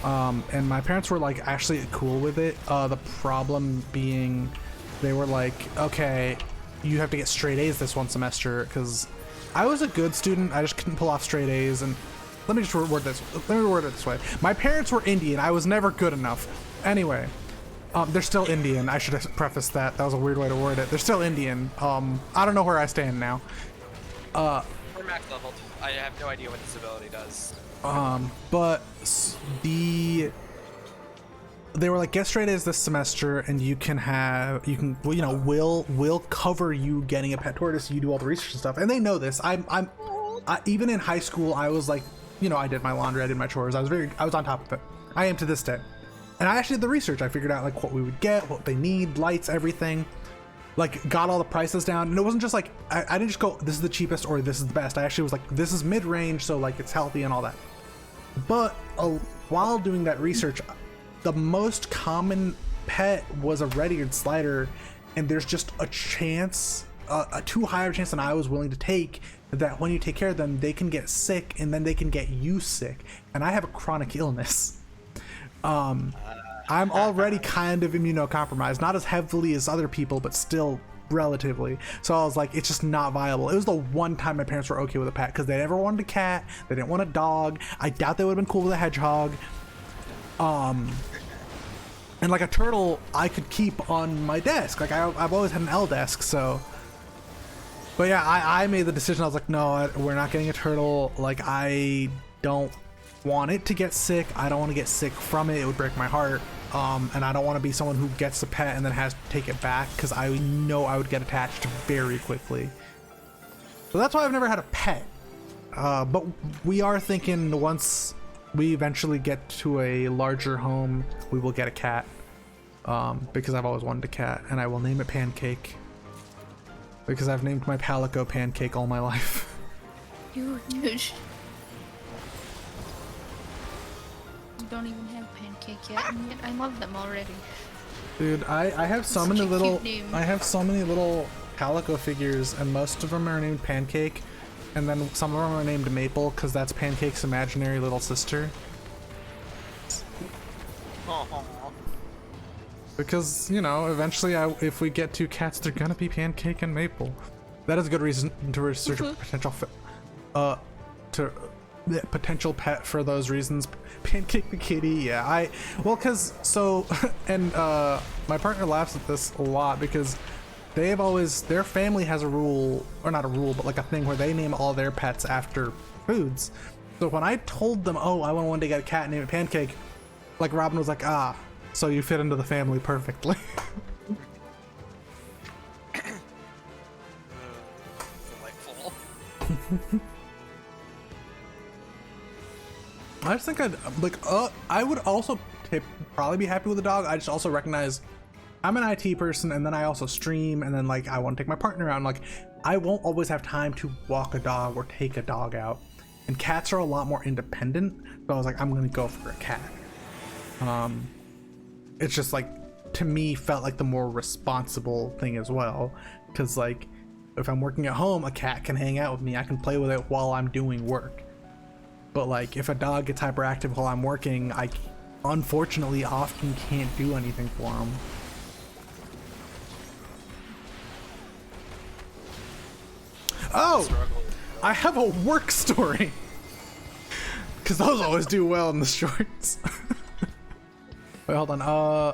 And my parents were like actually cool with it. The problem being, they were like, okay, you have to get straight A's this one semester, because I was a good student. I just couldn't pull off straight A's. And let me word it this way. My parents were Indian. I was never good enough. Anyway, they're still Indian. I should have prefaced that. That was a weird way to word it. They're still Indian. I don't know where I stand now. We're max leveled. I have no idea what this ability does. But they were like, get straight A's this semester, and we'll cover you getting a pet tortoise. You do all the research and stuff, and they know this. I even in high school, I was like, I did my laundry, I did my chores. I was on top of it. I am to this day, and I actually did the research. I figured out like what we would get, what they need, lights, everything. Like got all the prices down, and it wasn't just like I didn't just go, this is the cheapest or this is the best. I actually was like, this is mid-range, so like it's healthy and all that. But while doing that research, the most common pet was a red-eared slider, and there's just a chance, a too high of a chance than I was willing to take, that when you take care of them, they can get sick, and then they can get you sick. And I have a chronic illness. I'm already kind of immunocompromised, not as heavily as other people, but still relatively. So I was like, it's just not viable. It was the one time my parents were okay with a pet, because they never wanted a cat, they didn't want a dog. I doubt they would have been cool with a hedgehog. And like a turtle, I could keep on my desk. Like I've always had an L desk, so. But yeah, I made the decision. I was like, no, we're not getting a turtle. Like I don't want it to get sick. I don't want to get sick from it. It would break my heart. And I don't want to be someone who gets a pet and then has to take it back, because I know I would get attached very quickly. So that's why I've never had a pet. But we are thinking once we eventually get to a larger home, we will get a cat. Because I've always wanted a cat, and I will name it Pancake. Because I've named my Palico Pancake all my life. You douche. don't even have Pancake yet, and yet I love them already. Dude, I have so many Such a little cute name. I have so many little Calico figures, and most of them are named Pancake, and then some of them are named Maple because that's Pancake's imaginary little sister. Aw. Because, you know, eventually if we get 2 cats, they're gonna be Pancake and Maple. That is a good reason to research a potential potential pet for those reasons. Pancake the kitty, yeah. And my partner laughs at this a lot because their family has a rule, or not a rule, but like a thing where they name all their pets after foods. So when I told them, oh, I want one day get a cat and name it Pancake, like Robin was like, ah, so you fit into the family perfectly. Delightful. I just think I would also probably be happy with a dog. I just also recognize I'm an IT person, and then I also stream, and then like I want to take my partner out, and like I won't always have time to walk a dog or take a dog out. And cats are a lot more independent, so I was like, I'm gonna go for a cat. It's just like, to me, felt like the more responsible thing as well, because like if I'm working at home, a cat can hang out with me. I can play with it while I'm doing work. But like if a dog gets hyperactive while I'm working, I unfortunately often can't do anything for him. Oh, I have a work story, because those always do well in the shorts. Wait, hold on.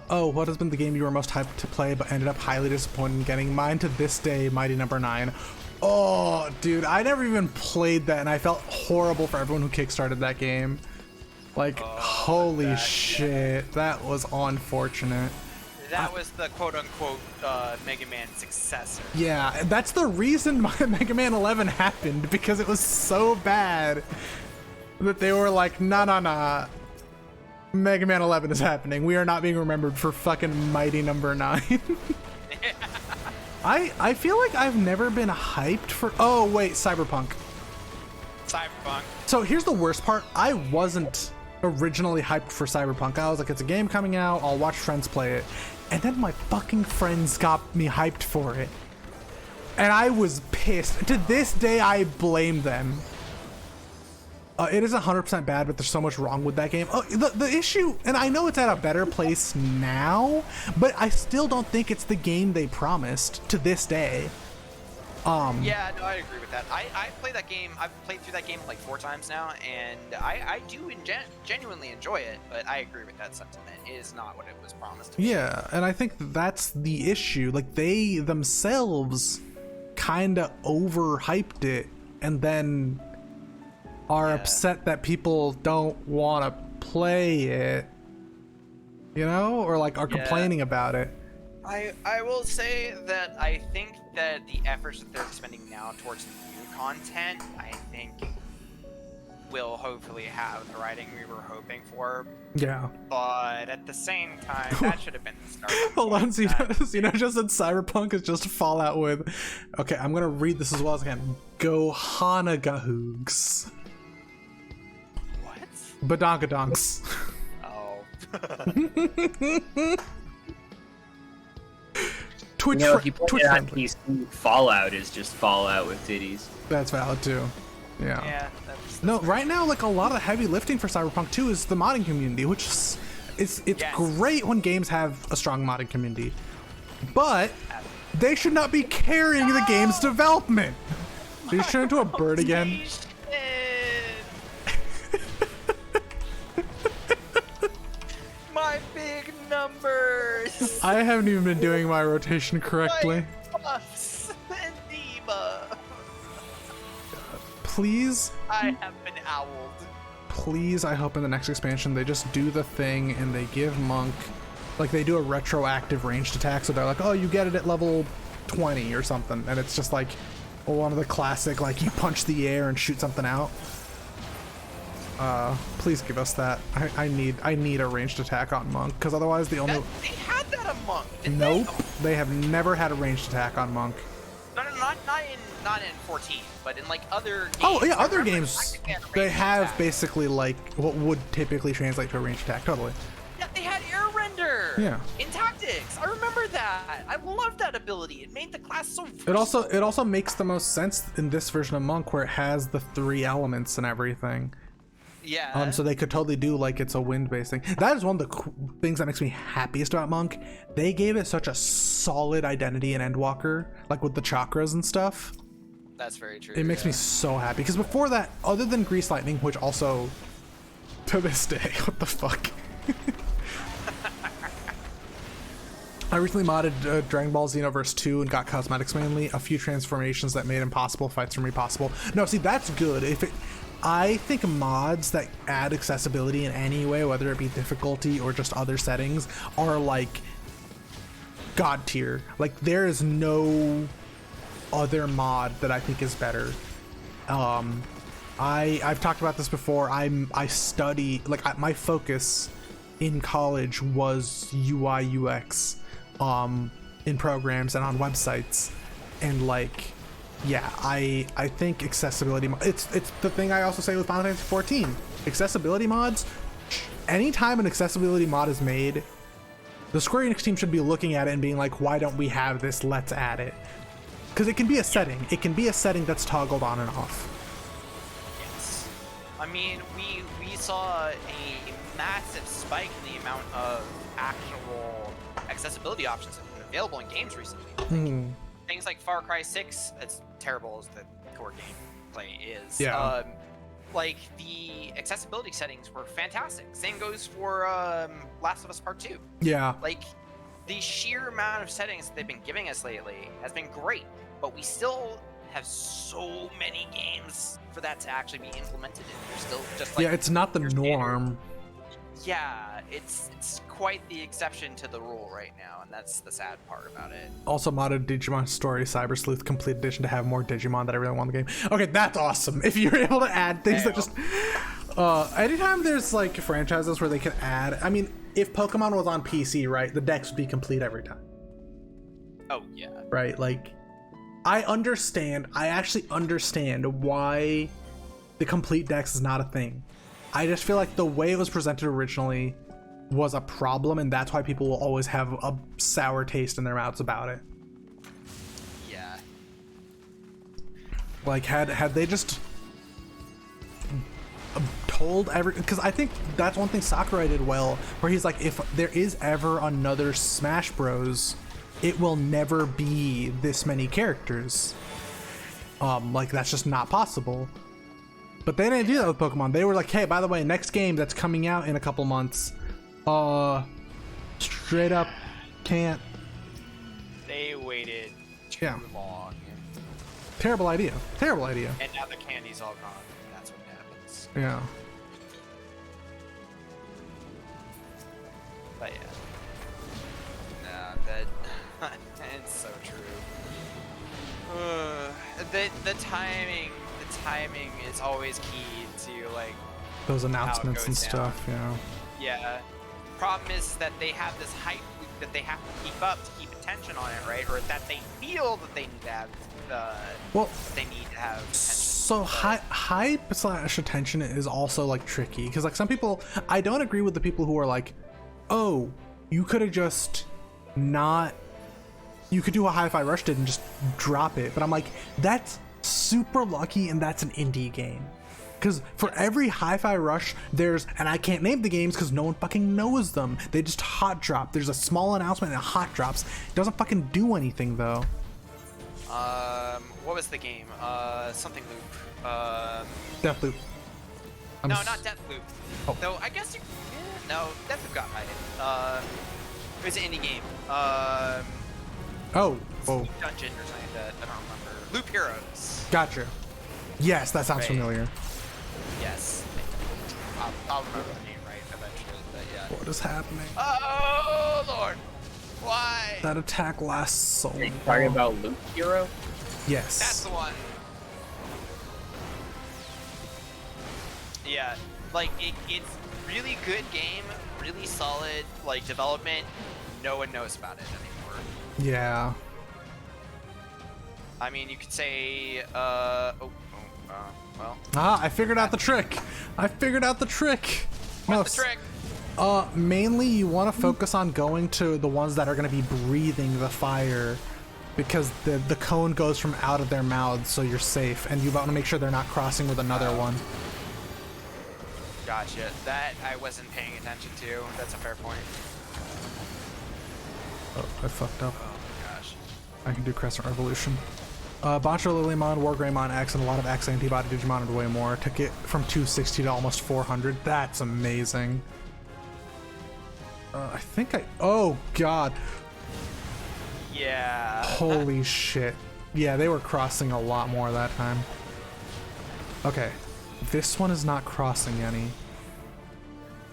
Oh, what has been the game you were most hyped to play but ended up highly disappointed in getting? Mine to this day, Mighty Number 9. Oh, dude, I never even played that, and I felt horrible for everyone who kickstarted that game. Like, holy shit, that was unfortunate. That was the quote-unquote Mega Man successor. Yeah, that's the reason my Mega Man 11 happened, because it was so bad that they were like, nah. Mega Man 11 is happening. We are not being remembered for fucking Mighty Number 9. I feel like I've never been hyped for... Oh, wait, Cyberpunk. So here's the worst part. I wasn't originally hyped for Cyberpunk. I was like, it's a game coming out. I'll watch friends play it. And then my fucking friends got me hyped for it. And I was pissed. To this day, I blame them. It is 100% bad, but there's so much wrong with that game. Oh, the issue, and I know it's at a better place now, but I still don't think it's the game they promised to this day. Yeah, no, I agree with that. I played that game. I've played through that game like 4 times now, and I do genuinely enjoy it. But I agree with that sentiment. It is not what it was promised to be. Yeah, and I think that's the issue. Like, they themselves kind of overhyped it, and then are upset that people don't want to play it, you know, or like are complaining about it. I will say that I think that the efforts that they're spending now towards new content, I think will hopefully have the writing we were hoping for. Yeah. But at the same time, that should have been the start. Hold on, so you know, just said Cyberpunk is just Fallout with, okay, I'm gonna read this as well as I can. Gohanagahoogs. Badonkadonks. Oh. Twitch, you know, if you play it on PC, Fallout is just Fallout with titties. That's valid too. Yeah. Yeah. That's no, right now, like a lot of the heavy lifting for Cyberpunk 2 is the modding community, which is it's great when games have a strong modding community, but they should not be carrying the game's development. Did you turn into a bird again? My big numbers. I haven't even been doing my rotation correctly. My buffs and Diva. Please. I have been owled. Please, I hope in the next expansion they just do the thing and they give Monk, like they do a retroactive ranged attack, so they're like, oh, you get it at level 20 or something, and it's just like one of the classic, like you punch the air and shoot something out. Please give us that. I need a ranged attack on Monk, because otherwise the only... They had that on Monk, didn't Nope, they have never had a ranged attack on Monk. No, not in 14, but in like other games. Oh yeah, I other remember games Tactic had a they ranged have attack. basically like what would typically translate to a ranged attack. Totally. Yeah, they had air render. Yeah. In Tactics, I remember that. I loved that ability. It made the class so. It also makes the most sense in this version of Monk where it has the 3 elements and everything. Yeah. So they could totally do like it's a wind-based thing. That is one of the things that makes me happiest about Monk. They gave it such a solid identity in Endwalker, like with the chakras and stuff. That's very true. It makes me so happy because before that, other than Grease Lightning, which also to this day, what the fuck? I recently modded Dragon Ball Xenoverse 2 and got cosmetics mainly, a few transformations that made impossible fights for me possible. No, see, that's good. I think mods that add accessibility in any way, whether it be difficulty or just other settings, are like god tier. Like there is no other mod that I think is better. I've talked about this before. I study, like my focus in college was UI UX in programs and on websites, and like yeah, I think accessibility it's the thing I also say with Final Fantasy 14. Accessibility mods, anytime an accessibility mod is made, the Square Enix team should be looking at it and being like, why don't we have this? Let's add it. Because it can be a setting. It can be a setting that's toggled on and off. Yes. I mean, we saw a massive spike in the amount of actual accessibility options that have been available in games recently. Things like Far Cry 6, as terrible as the core gameplay is. Yeah. Like the accessibility settings were fantastic. Same goes for Last of Us Part 2. Yeah. Like the sheer amount of settings that they've been giving us lately has been great, but we still have so many games for that to actually be implemented in. There's still just like yeah, it's not the norm. Yeah, it's quite the exception to the rule right now, and that's the sad part about it. Also modded Digimon Story Cyber Sleuth Complete Edition to have more Digimon that I really want in the game. Okay, that's awesome. If you're able to add things that just anytime there's like franchises where they can add, I mean, if Pokemon was on PC, right, the decks would be complete every time. Oh yeah. Right? Like I actually understand why the complete dex is not a thing. I just feel like the way it was presented originally was a problem, and that's why people will always have a sour taste in their mouths about it. Yeah. Like had they just told because I think that's one thing Sakurai did well, where he's like, if there is ever another Smash Bros, it will never be this many characters. Like that's just not possible. But they didn't do that with Pokemon. They were like, hey, by the way, next game that's coming out in a couple months, straight up can't. They waited too Yeah. long, Terrible idea. Terrible idea. and now the candy's all gone. And that's what happens. Yeah. But yeah. Nah, that it's so true. The timing is always key to like Those announcements and goes down. stuff, yeah. yeah. Problem is that they have this hype that they have to keep up to keep attention on it, right? Or that they feel that they need to have Well, that they need to have attention. so But- hype / attention is also like tricky because like some people, I don't agree with the people who are like, oh, you could have just not, you could do what Hi-Fi Rush did and just drop it. But I'm like, that's super lucky, and that's an indie game. Because for every Hi-Fi Rush, there's, and I can't name the games because no one fucking knows them. They just hot drop. There's a small announcement and it hot drops. It doesn't fucking do anything though. What was the game? Something Loop. Deathloop. No, not Deathloop. Oh. Though I guess you. Yeah, no, Deathloop got hyped. It was an indie game. Oh. Dungeon or something that I don't remember. Loop Heroes. Gotcha. Yes, that sounds Right. familiar. Yes. I'll remember the name right eventually, but yeah. What is happening? Oh Lord! Why? That attack lasts so Are you long. talking about Loop Hero? Yes. That's the one. Yeah, like it's really good game, really solid like development. No one knows about it anymore. Yeah. I mean, you could say, well. I figured out the trick. I figured out the trick. What's the trick? Mainly you want to focus on going to the ones that are going to be breathing the fire, because the cone goes from out of their mouths, so you're safe, and you want to make sure they're not crossing with another one. Gotcha. That I wasn't paying attention to. That's a fair point. Oh, I fucked up. Oh my gosh. I can do Crescent Revolution. Bancho, Lilymon, Wargreymon X, and a lot of X antibody Digimon and way more. Took it from 260 to almost 400. That's amazing. I think oh god. Yeah. Holy shit. Yeah, they were crossing a lot more that time. Okay. This one is not crossing any.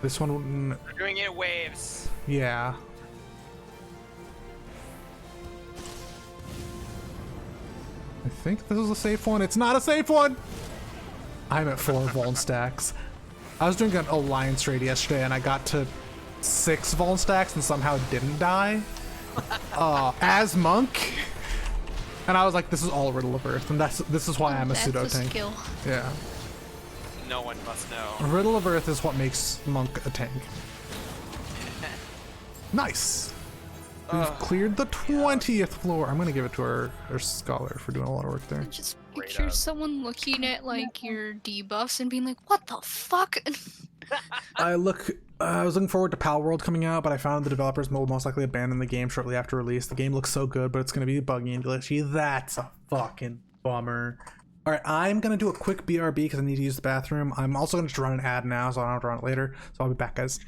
This one... We're doing it in waves. Yeah. I think this is a safe one. It's not a safe one! I'm at 4 Vuln stacks. I was doing an alliance raid yesterday and I got to 6 Vuln stacks and somehow didn't die. As Monk. And I was like, this is all Riddle of Earth, and this is why I'm a pseudo tank. Skill. Yeah. No one must know. Riddle of Earth is what makes Monk a tank. Nice. We've cleared the 20th floor. I'm gonna give it to our scholar for doing a lot of work there. Just picture someone looking at like your debuffs and being like, "What the fuck?" I was looking forward to Pal World coming out, but I found the developers will most likely abandon the game shortly after release. The game looks so good, but it's gonna be buggy and glitchy. That's a fucking bummer. All right, I'm gonna do a quick BRB because I need to use the bathroom. I'm also gonna just run an ad now, so I don't have to run it later. So I'll be back, guys.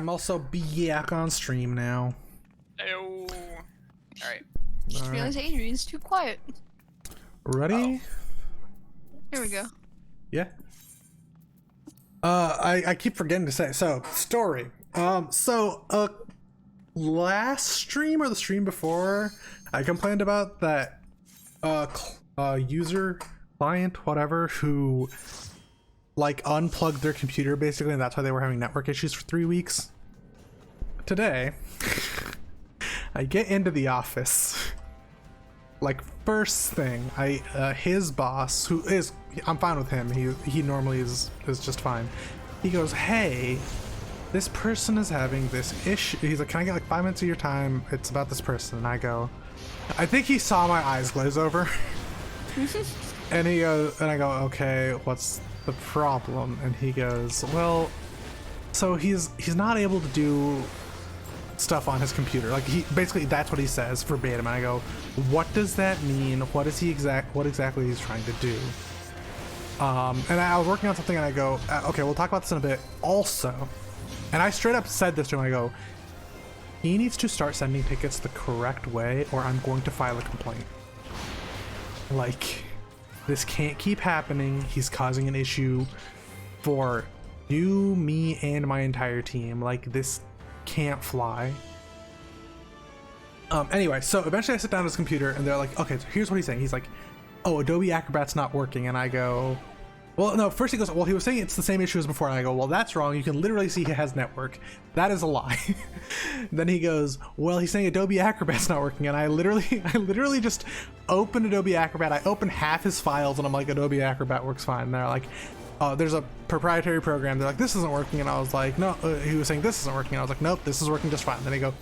I'm also back on stream now. Oh. All right. Just realized Adrian's too quiet. Ready? Here we go. Yeah. I keep forgetting to say. So, story. Last stream or the stream before, I complained about that user, client, whatever, who like unplugged their computer basically, and that's why they were having network issues for 3 weeks. Today, I get into the office. Like first thing, his boss, who is, I'm fine with him. He normally is just fine. He goes, "Hey, this person is having this issue." He's like, "Can I get like 5 minutes of your time? It's about this person." And I go, I think he saw my eyes glaze over. And he goes, and I go, "Okay, what's the problem?" And he goes, "Well, so he's not able to do stuff on his computer." Like he basically, that's what he says verbatim. And I go, "What does that mean? What exactly he's trying to do?" And I was working on something, and I go, "Okay, we'll talk about this in a bit." Also, and I straight up said this to him. I go, "He needs to start sending tickets the correct way, or I'm going to file a complaint. Like, this can't keep happening. He's causing an issue for you, me, and my entire team. Like, this can't fly." Anyway, so eventually I sit down at his computer, and they're like, "Okay, so here's what he's saying." He's like, "Oh, Adobe Acrobat's not working." And I go, well, no, first he goes, "Well, he was saying it's the same issue as before." And I go, "Well, that's wrong. You can literally see he has network. That is a lie." Then he goes, "Well, he's saying Adobe Acrobat's not working." And I literally just opened Adobe Acrobat. I opened half his files, and I'm like, "Adobe Acrobat works fine." And they're like, "There's a proprietary program." They're like, "This isn't working." And I was like, "No," he was saying, "This isn't working." And I was like, "Nope, this is working just fine." And then they go,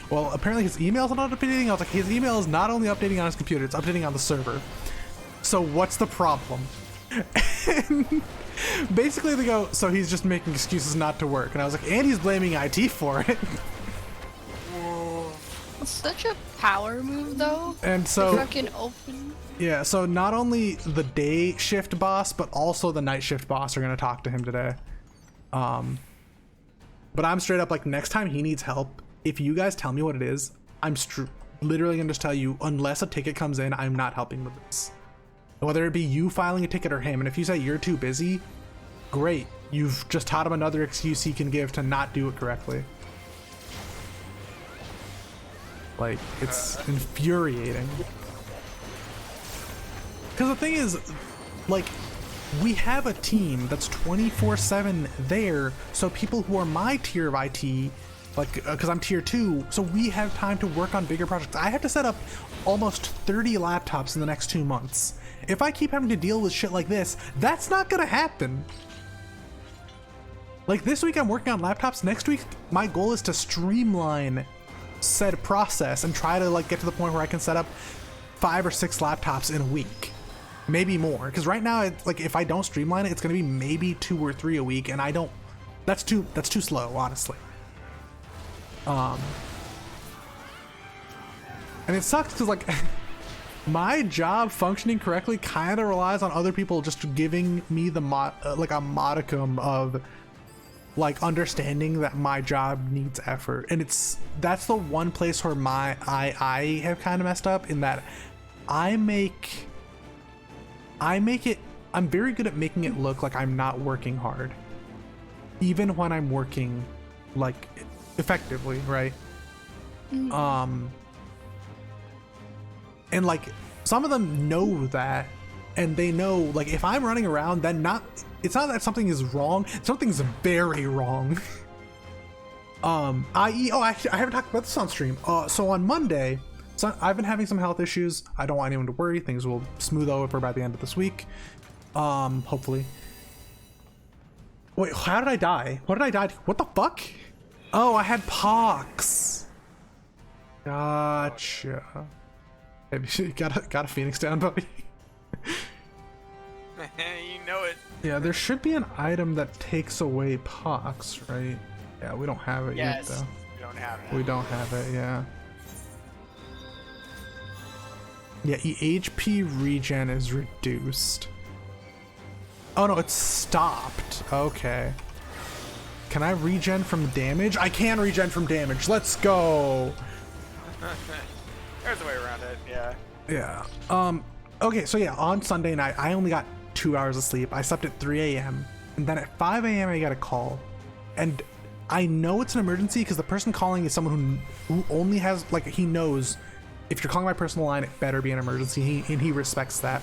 "Well, apparently his email's not updating." I was like, "His email is not only updating on his computer, it's updating on the server. So what's the problem?" And basically they go, "So he's just making excuses not to work." And I was like, "And he's blaming IT for it." It's such a power move, though. And so, Fucking open. yeah, so not only the day shift boss, but also the night shift boss are going to talk to him today. But I'm straight up like, next time he needs help, if you guys tell me what it is, I'm literally going to just tell you, unless a ticket comes in, I'm not helping with this. Whether it be you filing a ticket or him. And if you say you're too busy, great. You've just taught him another excuse he can give to not do it correctly. Like, it's infuriating. Because the thing is, like, we have a team that's 24/7 there, so people who are my tier of IT, like, because I'm tier 2, so we have time to work on bigger projects. I have to set up almost 30 laptops in the next 2 months. If I keep having to deal with shit like this, that's not gonna happen. Like, this week I'm working on laptops. Next week, my goal is to streamline said process and try to, like, get to the point where I can set up 5 or 6 laptops in a week. Maybe more. Because right now, it's like, if I don't streamline it, it's gonna be maybe 2 or 3 a week, and I don't... That's too slow, honestly. And it sucks because, like, my job functioning correctly kind of relies on other people just giving me the like a modicum of, like, understanding that my job needs effort. And that's the one place where I have kind of messed up, in that I'm very good at making it look like I'm not working hard, even when I'm working, like, effectively, right? And, like, some of them know that, and they know, like, if I'm running around, then it's not that something is wrong, something's very wrong. I haven't talked about this on stream. So on Monday, I've been having some health issues. I don't want anyone to worry. Things will smooth over by the end of this week. Hopefully. Wait, how did I die? What did I die to? What the fuck? Oh, I had pox. Gotcha. Have you got a Phoenix down, buddy? You know it. Yeah, there should be an item that takes away pox, right? Yeah, we don't have it yet, Yes, though. we don't have it. We don't have it, yeah. Yeah, HP regen is reduced. Oh no, it's stopped. Okay. Can I regen from damage? I can regen from damage. Let's go. There's a way around it. Yeah. Yeah. Okay, so yeah, on Sunday night, I only got 2 hours of sleep. I slept at 3 a.m. and then at 5 a.m. I got a call. And I know it's an emergency because the person calling is someone who only has, like, he knows if you're calling my personal line, it better be an emergency. And he respects that.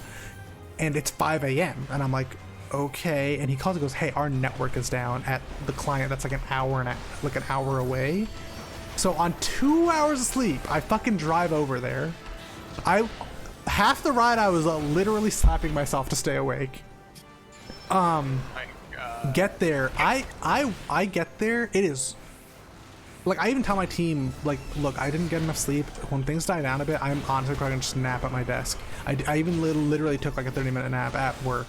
And it's 5 a.m. and I'm like, okay. And he calls and goes, hey, our network is down at the client that's like an hour away. So on 2 hours of sleep, I fucking drive over there. Half the ride I was literally slapping myself to stay awake. Get there. I get there. It is like, I even tell my team, like, look, I didn't get enough sleep. When things die down a bit, I'm honestly probably gonna just nap at my desk. I even literally took like a 30-minute nap at work.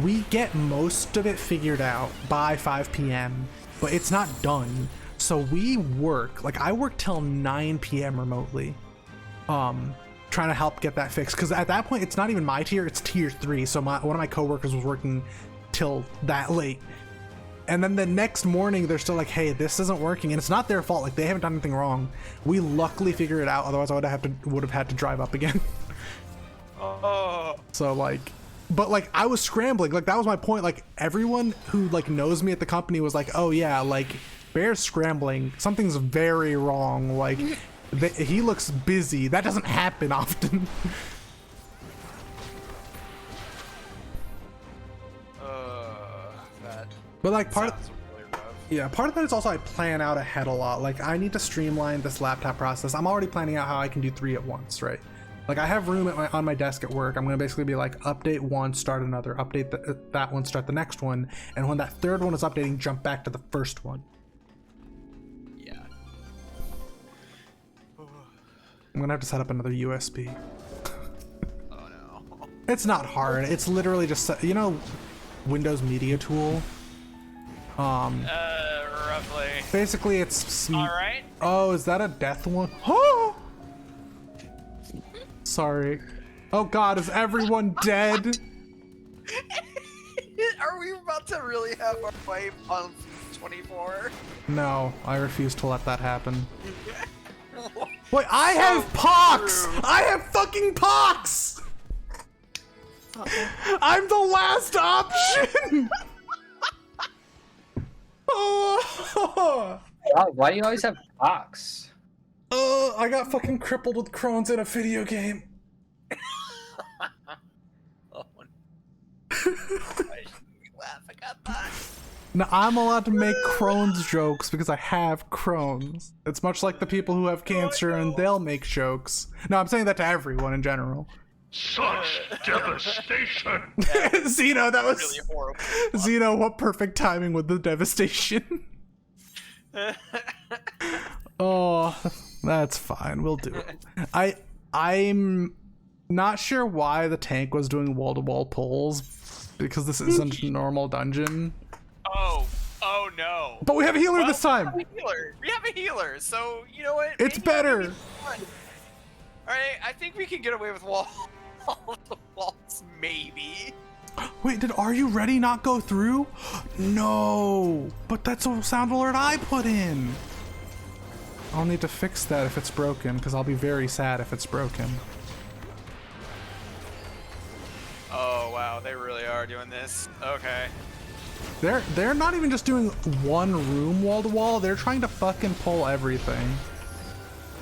We get most of it figured out by 5 p.m., but it's not done. So we work, like, I work till 9 p.m. remotely, trying to help get that fixed. Because at that point, it's not even my tier, it's tier 3. So one of my coworkers was working till that late. And then the next morning, they're still like, hey, this isn't working. And it's not their fault. Like, they haven't done anything wrong. We luckily figured it out. Otherwise, I would have had to drive up again. Oh. So, like, but, like, I was scrambling. Like, that was my point. Like, everyone who, like, knows me at the company was like, oh, yeah, like, Bear's scrambling. Something's very wrong. Like, he looks busy. That doesn't happen often. But like part of, really rough. yeah, part of that is also I plan out ahead a lot. Like, I need to streamline this laptop process. I'm already planning out how I can do 3 at once, right? Like, I have room on my desk at work. I'm gonna basically be like, update one, start another, update that one, start the next one, and when that third one is updating, jump back to the first one. Yeah. I'm gonna have to set up another USB. Oh no. It's not hard. It's literally just, you know, Windows Media Tool. Roughly. Basically, it's. All right. Oh, is that a death one? Oh! Sorry. Oh God, is everyone dead? Are we about to really have our fight on 24? No, I refuse to let that happen. Wait, I have pox! I have fucking pox! I'm the last option! Oh, Wow, why do you always have pox? I got fucking crippled with Crohn's in a video game. Oh. I shouldn't laugh. I got that. Now, I'm allowed to make Crohn's jokes because I have Crohn's. It's much like the people who have cancer and they'll make jokes. No, I'm saying that to everyone in general. Such devastation! Zeno, that was Really horrible. Zeno. What perfect timing with the devastation. Oh, that's fine. We'll do it. I'm not sure why the tank was doing wall-to-wall pulls, because this isn't a normal dungeon. Oh no. But we have a healer this time. We have a healer, so you know what? It's better. Alright, I think we can get away with walls, maybe. Wait, did Are You Ready not go through? No, but that's a sound alert I put in. I'll need to fix that if it's broken, because I'll be very sad if it's broken. Oh wow, they really are doing this. Okay. They're not even just doing one room wall to wall. They're trying to fucking pull everything.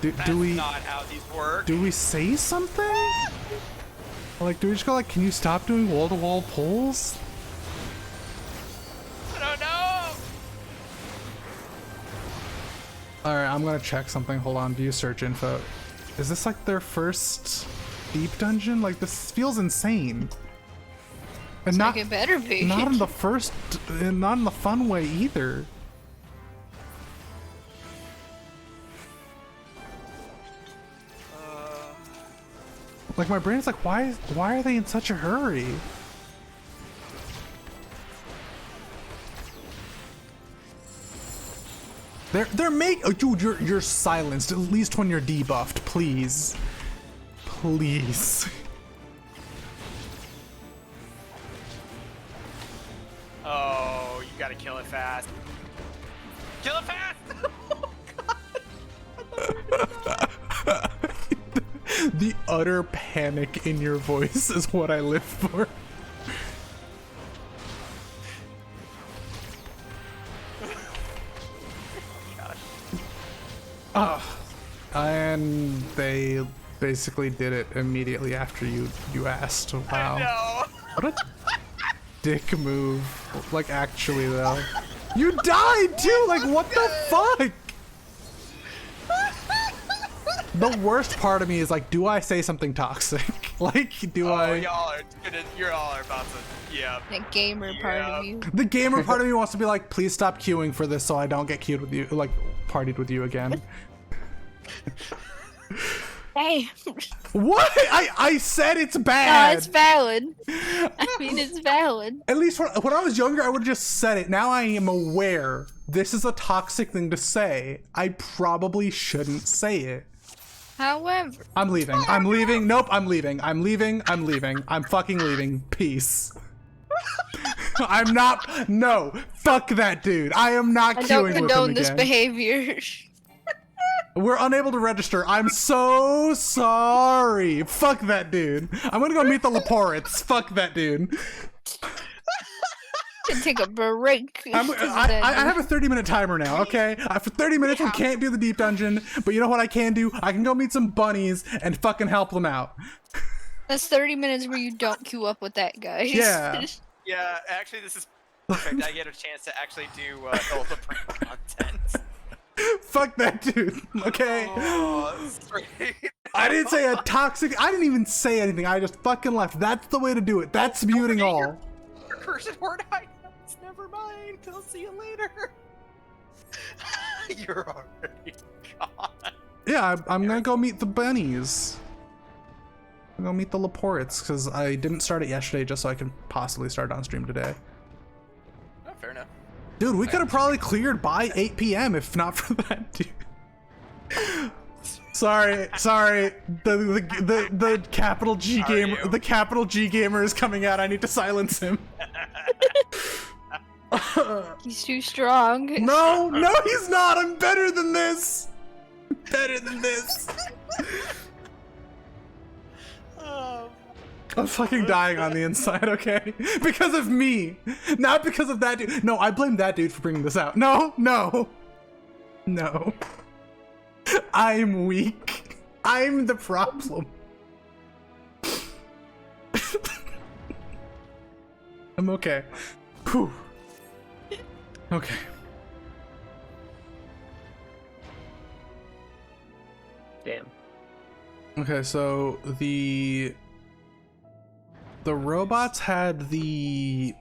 That's do we not how these work. do we say something? Like, do we just go like, can you stop doing wall to wall pulls? I don't know. All right, I'm gonna check something. Hold on, view search info. Is this like their first deep dungeon? Like, this feels insane. And Like it better be. not in the first, not in the fun way either. Like, my brain's like, why are they in such a hurry? They're oh, dude, you're silenced at least when you're debuffed, please. Please. Oh, you gotta Kill it fast. Kill it fast! The utter panic in your voice is what I live for. And they basically did it immediately after you asked. Wow. No. What a dick move. Like, actually, though. You died, too! Like, what the fuck? The worst part of me is, like, do I say something toxic? Like, do I... You're all are about to... Yeah. The gamer part of you. The gamer part of me wants to be like, please stop queuing for this so I don't get queued with you, like, partied with you again. Hey. What? I said it's bad. No, it's valid. I mean, it's valid. At least when I was younger, I would have just said it. Now I am aware this is a toxic thing to say. I probably shouldn't say it. However, I'm leaving. I'm leaving. Nope, I'm leaving. I'm leaving. I'm leaving. I'm fucking leaving. Peace. I'm not. No. Fuck that dude. I am not I queuing don't with him condone this again. behavior. We're unable to register. I'm so sorry. Fuck that dude. I'm gonna go meet the Laportes. Fuck that dude. Can take a break. I have a 30-minute timer now, okay? For 30 minutes, we can't do the deep dungeon, but you know what I can do? I can go meet some bunnies and fucking help them out. That's 30 minutes where you don't queue up with that guy. Yeah. Yeah, actually, this is perfect. I get a chance to actually do all the prank content. Fuck that dude, okay? Oh, that's great. I didn't say a toxic... I didn't even say anything. I just fucking left. That's the way to do it. That's muting all. Your cursed word items. Never mind. I'll see you later. You're already gone. Yeah, I'm gonna go meet the bunnies. I'm gonna meet the Laportes, because I didn't start it yesterday just so I can possibly start on stream today. Oh, fair enough. Dude, we could have probably cleared by 8 p.m. if not for that dude. Sorry. The capital G gamer, the capital G gamer is coming out. I need to silence him. He's too strong. No, he's not. I'm better than this. Better than this. I'm fucking dying on the inside, okay? Because of me, not because of that dude. No, I blame that dude for bringing this out. No. I'm weak. I'm the problem. I'm okay. Whew. Okay. Damn. Okay, so the robots had the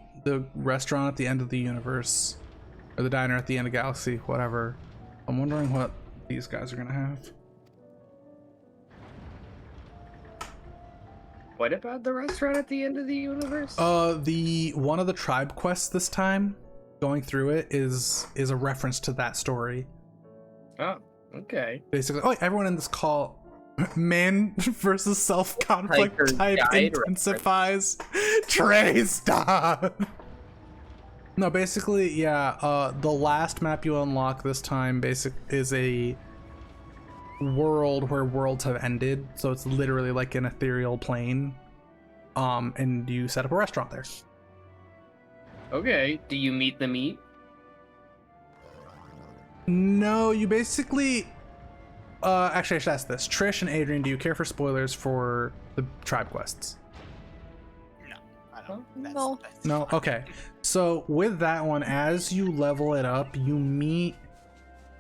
restaurant at the end of the universe, or the diner at the end of galaxy, whatever. I'm wondering what these guys are gonna have. What about the restaurant at the end of the universe? The one of the tribe quests this time, going through it, is a reference to that story. Oh, okay. Basically, everyone in this call, man versus self conflict Hiker type died intensifies. Trey, stop. No, basically, yeah. The last map you unlock this time, is a world where worlds have ended, so it's literally like an ethereal plane. And you set up a restaurant there. Okay. Do you meet the meat? No, you basically. Actually, I should ask this: Trish and Adrian, do you care for spoilers for the tribe quests? No, I don't. No. No? Okay. So with that one, as you level it up, you meet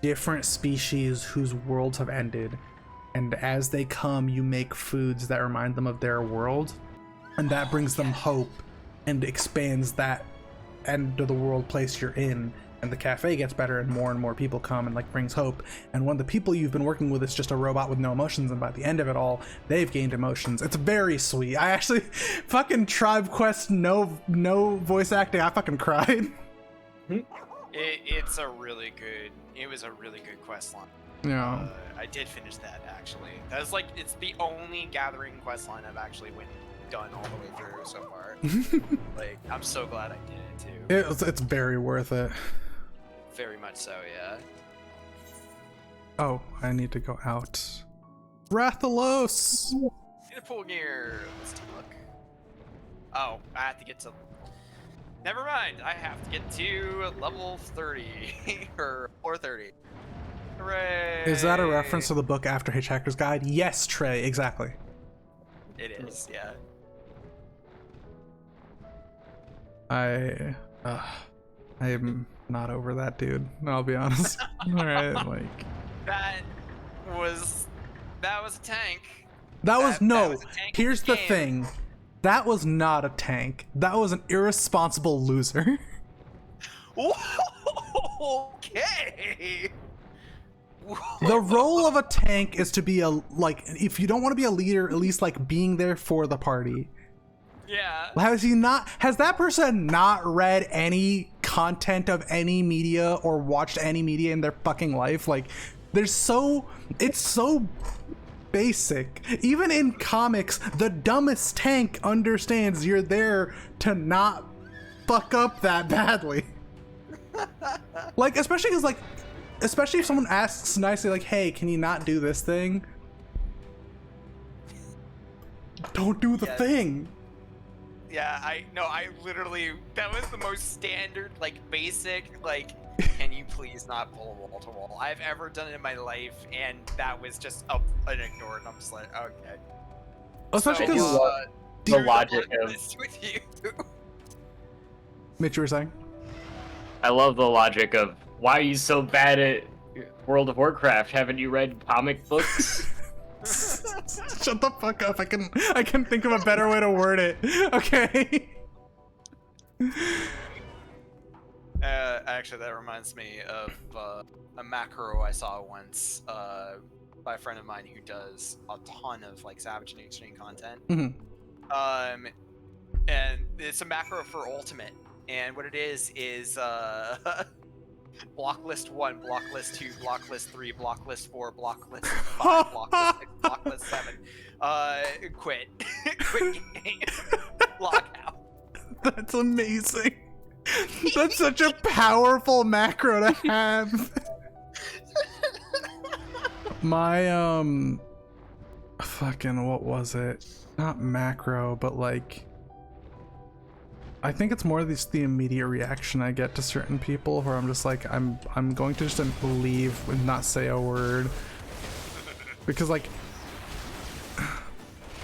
different species whose worlds have ended. And as they come, you make foods that remind them of their world. And that brings them hope and expands that end of the world place you're in. And the cafe gets better and more people come and like brings hope. And one of the people you've been working with is just a robot with no emotions, and by the end of it all, they've gained emotions. It's very sweet. I actually fucking Tribe Quest no voice acting, I fucking cried. It was a really good quest line. Yeah. I did finish that actually. That was like, it's the only gathering quest line I've actually done all the way through so far. Like, I'm so glad I did it. too. It's very worth it. Very much so, yeah. Oh, I need to go out. Rathalos! Get a pull gear. Let's take a look. Oh, I have to get to. Never mind. I have to get to level 30 or 430. Hooray! Is that a reference to the book After Hitchhiker's Guide? Yes, Trey, exactly. It is, yeah. I'm not over that dude. I'll be honest. All right, like That was a tank. that was that was a tank in Here's the the game. thing. That was not a tank. That was an irresponsible loser. Okay. The role of a tank is to be if you don't want to be a leader, at least like being there for the party. Yeah. Has that person not read any content of any media or watched any media in their fucking life? Like, it's so basic. Even in comics, the dumbest tank understands you're there to not fuck up that badly. Like, especially if someone asks nicely, like, hey, can you not do this thing? Don't do the thing. Yeah, I literally, that was the most standard, like, basic, like, can you please not pull wall to wall I've ever done in my life, and that was just an ignored, and I'm just like, okay. Especially because the logic of with you. Mitch, you were saying? I love the logic of why are you so bad at World of Warcraft? Haven't you read comic books? Shut the fuck up. I can think of a better way to word it. Okay. Actually, that reminds me of a macro I saw once by a friend of mine who does a ton of like Savage and Extreme content. Mm-hmm. And it's a macro for Ultimate, and what it is block list 1, block list 2, block list 3, block list 4, block list 5, block list 6, block list 7. Quit. Quit game. Lock out. That's amazing. That's such a powerful macro to have. My fucking what was it? Not macro, but like I think it's more the immediate reaction I get to certain people where I'm just like I'm going to just leave and not say a word because like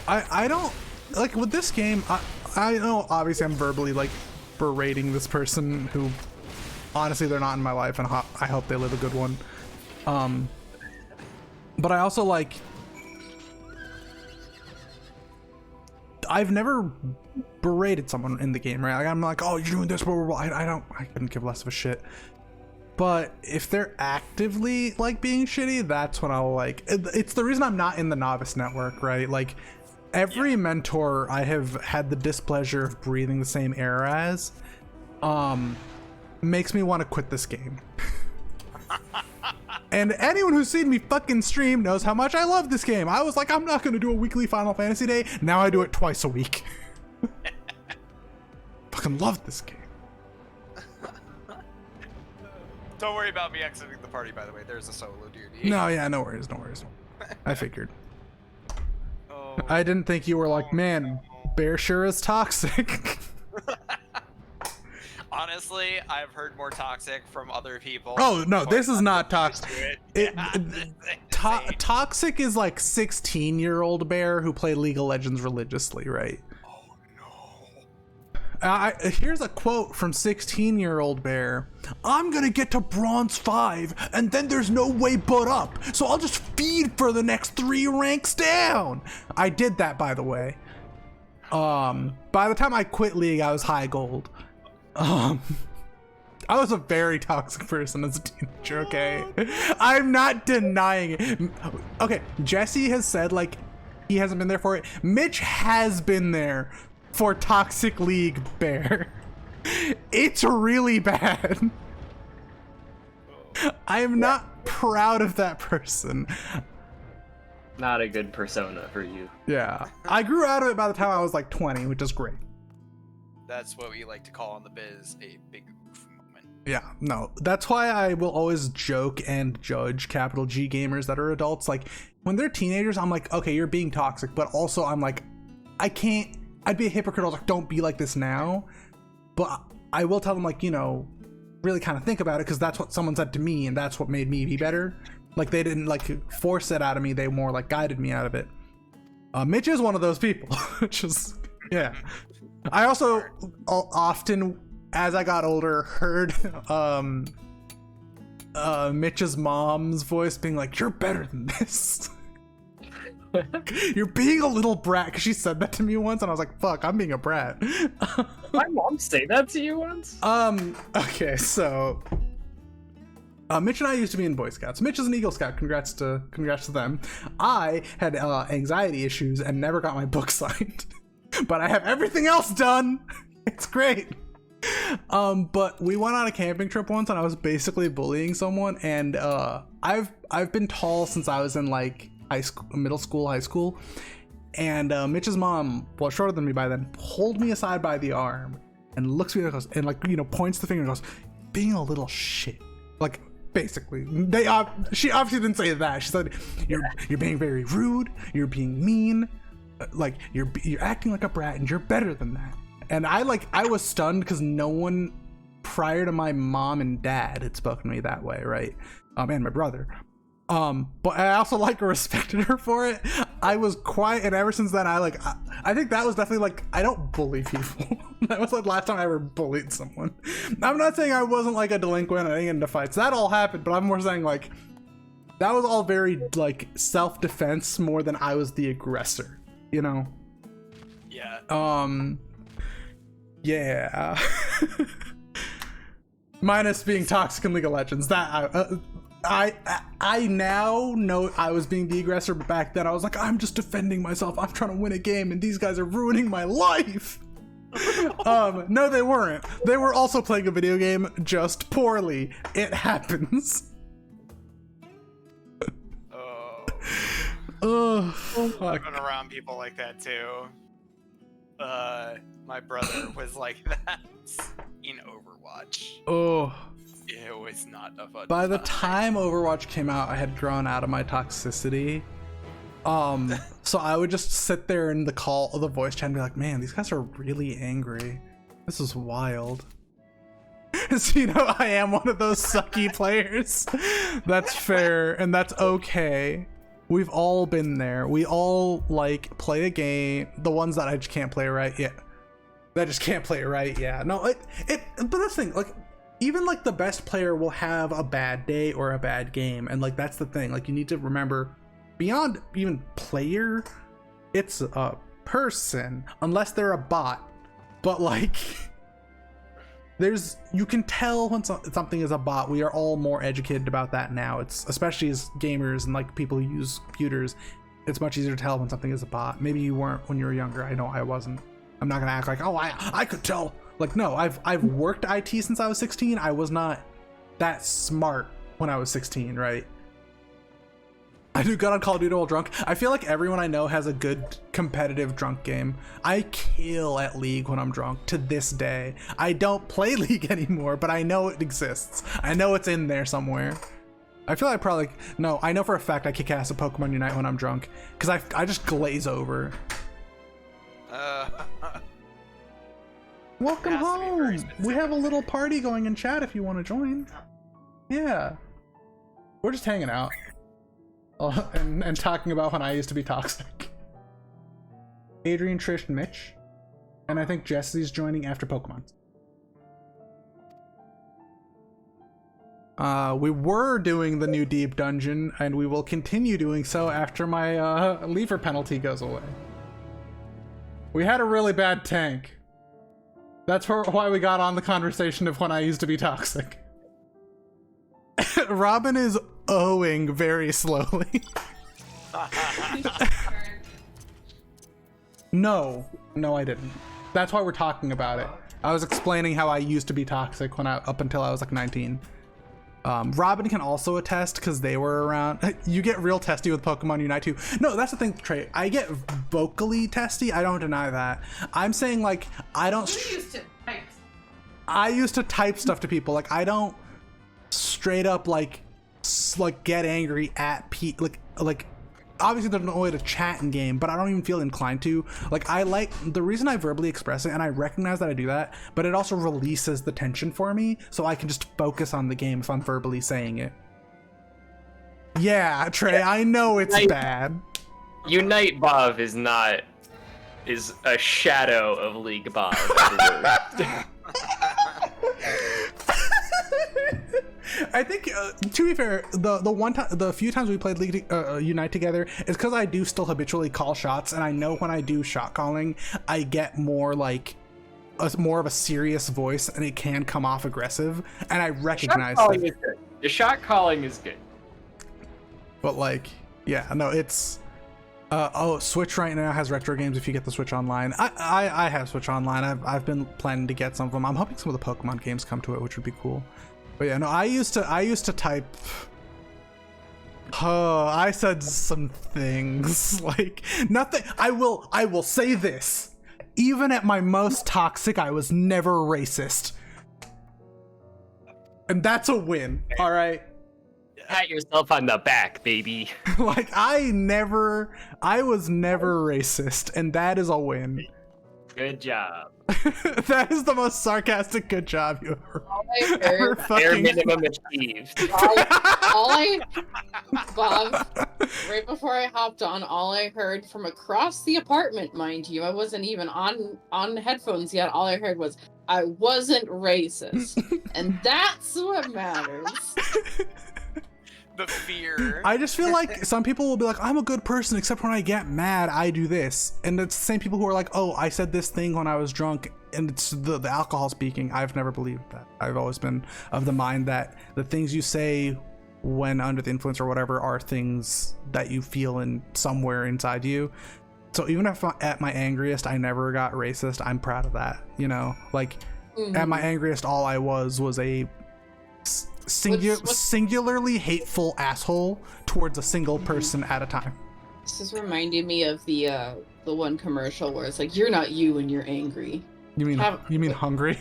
I don't like with this game I know obviously I'm verbally like berating this person who honestly they're not in my life and I hope they live a good one, but I also like I've never berated someone in the game, right? Like I'm like, oh, you're doing this, blah, blah, blah. I couldn't give less of a shit. But if they're actively like being shitty, that's when I'll like. It's the reason I'm not in the novice network, right? Like every mentor I have had the displeasure of breathing the same air as, makes me want to quit this game. And anyone who's seen me fucking stream knows how much I love this game. I was like, I'm not gonna do a weekly Final Fantasy day. Now I do it twice a week. Fucking love this game. Don't worry about me exiting the party, by the way. There's a solo duty. No, yeah, no worries, no worries. I figured. Oh, I didn't think you were like, man, Bear sure is toxic. honestly, I've heard more toxic from other people. Oh no, this is not toxic. Yeah, Toxic is like 16-year-old Bear who played League of Legends religiously, right? Here's a quote from 16-year-old Bear. I'm gonna get to bronze 5 and then there's no way but up. So I'll just feed for the next 3 ranks down. I did that, by the way. By the time I quit League, I was high gold. I was a very toxic person as a teenager, okay? I'm not denying it. Okay, Jesse has said like he hasn't been there for it. Mitch has been there for Toxic League Bear. It's really bad. I am not proud of that person. Not a good persona for you. Yeah. I grew out of it by the time I was like 20, which is great. That's what we like to call in the biz a big oof moment. Yeah, no, that's why I will always joke and judge capital G gamers that are adults. Like when they're teenagers, I'm like, okay, you're being toxic, but also I'm like, I'd be a hypocrite. I was like, don't be like this now. But I will tell them, like, you know, really kind of think about it, because that's what someone said to me, and that's what made me be better. Like they didn't like force it out of me, they more like guided me out of it. Mitch is one of those people. Which is, yeah. I also often, as I got older, heard Mitch's mom's voice being like, you're better than this. You're being a little brat, because she said that to me once, and I was like, fuck, I'm being a brat. My mom say that to you once? Okay, so Mitch and I used to be in Boy Scouts. Mitch is an Eagle Scout. Congrats to them. I had anxiety issues and never got my book signed, but I have everything else done. It's great. But we went on a camping trip once, and I was basically bullying someone. And I've been tall since I was in like middle school, high school. And Mitch's mom, well, shorter than me by then, pulled me aside by the arm and looks at me and goes, and like, you know, points the finger and goes, being a little shit. Like, basically, she obviously didn't say that. She said, you're being very rude. You're being mean. Like you're acting like a brat, and you're better than that. And I was stunned, because no one prior to my mom and dad had spoken to me that way, right? And my brother. But I also like respected her for it. I was quiet, and ever since then, I think that was definitely like, I don't bully people. That was like the last time I ever bullied someone. I'm not saying I wasn't like a delinquent, I didn't get into fights. That all happened, but I'm more saying like, that was all very like self-defense more than I was the aggressor, you know? Yeah. Yeah. Minus being toxic in League of Legends. That I now know I was being the aggressor, but back then I was like, I'm just defending myself. I'm trying to win a game, and these guys are ruining my life. No, they weren't. They were also playing a video game, just poorly. It happens. Oh, fuck. I've been around people like that too. My brother was like that in Overwatch. Oh. It was not a fun By the time Overwatch came out, I had grown out of my toxicity. So I would just sit there in the voice chat and be like, man, these guys are really angry. This is wild. So, you know, I am one of those sucky players. That's fair, and that's okay. We've all been there. We all like play a game. The ones that I just can't play right, yeah. That just can't play it right, yeah. No, but that's the thing, like, even like the best player will have a bad day or a bad game, and like that's the thing. Like you need to remember, beyond even player, it's a person, unless they're a bot. But like, you can tell when something is a bot. We are all more educated about that now. It's especially as gamers and like people who use computers, it's much easier to tell when something is a bot. Maybe you weren't when you were younger. I know I wasn't. I'm not gonna act like, oh, I could tell. Like, no, I've worked IT since I was 16. I was not that smart when I was 16, right? I do good on Call of Duty while drunk. I feel like everyone I know has a good competitive drunk game. I kill at League when I'm drunk to this day. I don't play League anymore, but I know it exists. I know it's in there somewhere. I feel like I know for a fact I kick ass at Pokemon Unite when I'm drunk, because I just glaze over. Welcome home. We have a little party going in chat if you want to join. Yeah. We're just hanging out. And talking about when I used to be toxic. Adrian, Trish, and Mitch. And I think Jesse's joining after Pokemon. We were doing the new deep dungeon, and we will continue doing so after my lever penalty goes away. We had a really bad tank. That's why we got on the conversation of when I used to be toxic. Robin is owing very slowly. No, I didn't. That's why we're talking about it. I was explaining how I used to be toxic up until I was like 19. Robin can also attest because they were around. You get real testy with Pokemon Unite too. No, that's the thing, Trey. I get vocally testy. I don't deny that. I'm saying like I don't. You used to type. I used to type stuff to people. Like I don't straight up like get angry at like obviously there's no way to chat in game, but I don't even feel inclined to. Like I like the reason I verbally express it, and I recognize that I do that, but it also releases the tension for me, so I can just focus on the game if I'm verbally saying it. Yeah, Trey, I know it's bad. Unite Bob is a shadow of League Bob. I think to be fair, the few times we played League Unite together is because I do still habitually call shots, and I know when I do shot calling, I get more like more of a serious voice, and it can come off aggressive, and I recognize that. The shot calling is good. But like, yeah, no, it's Switch right now has retro games if you get the Switch Online. I have Switch Online. I've been planning to get some of them. I'm hoping some of the Pokemon games come to it, which would be cool. But yeah, no, I used to type. Oh, I said some things like nothing. I will say this. Even at my most toxic, I was never racist. And that's a win, all right? Pat yourself on the back, baby. Like I was never racist, and that is a win. Good job. That is the most sarcastic good job you All I ever heard, Bare fucking. minimum achieved. Bob, right before I hopped on, all I heard from across the apartment, mind you, I wasn't even on headphones yet. All I heard was, I wasn't racist. And that's what matters. The fear. I just feel like some people will be like, I'm a good person, except when I get mad, I do this. And it's the same people who are like, oh, I said this thing when I was drunk, and it's the alcohol speaking. I've never believed that. I've always been of the mind that the things you say when under the influence or whatever are things that you feel in somewhere inside you. So even if at my angriest, I never got racist, I'm proud of that. You know, like at my angriest, all I was a singularly hateful asshole towards a single person at a time. This is reminding me of the one commercial where it's like, you're not you when you're angry. You mean hungry? You mean hungry.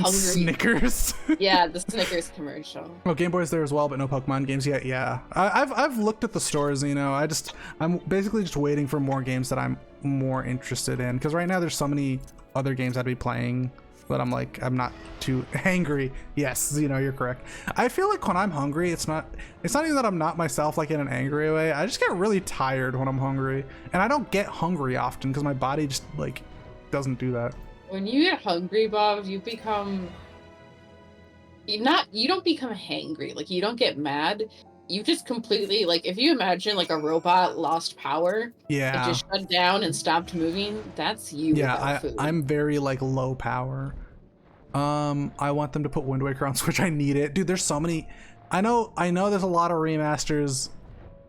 Snickers? Yeah, the Snickers commercial. Well, Game Boy's there as well, but no Pokemon games yet. Yeah, I've looked at the stores. You know, I'm basically just waiting for more games that I'm more interested in, because right now there's so many other games I'd be playing. But I'm not too hangry. Yes, you know, you're correct. I feel like when I'm hungry, it's not even that I'm not myself, like in an angry way. I just get really tired when I'm hungry, and I don't get hungry often because my body just like doesn't do that. When you get hungry, Bob, you don't become hangry. Like, you don't get mad. You just completely, like, if you imagine like a robot lost power, Yeah. it just shut down and stopped moving, that's you. Yeah, food. I'm very like low power. I want them to put Wind Waker on Switch. I need it, dude. There's so many. I know there's a lot of remasters,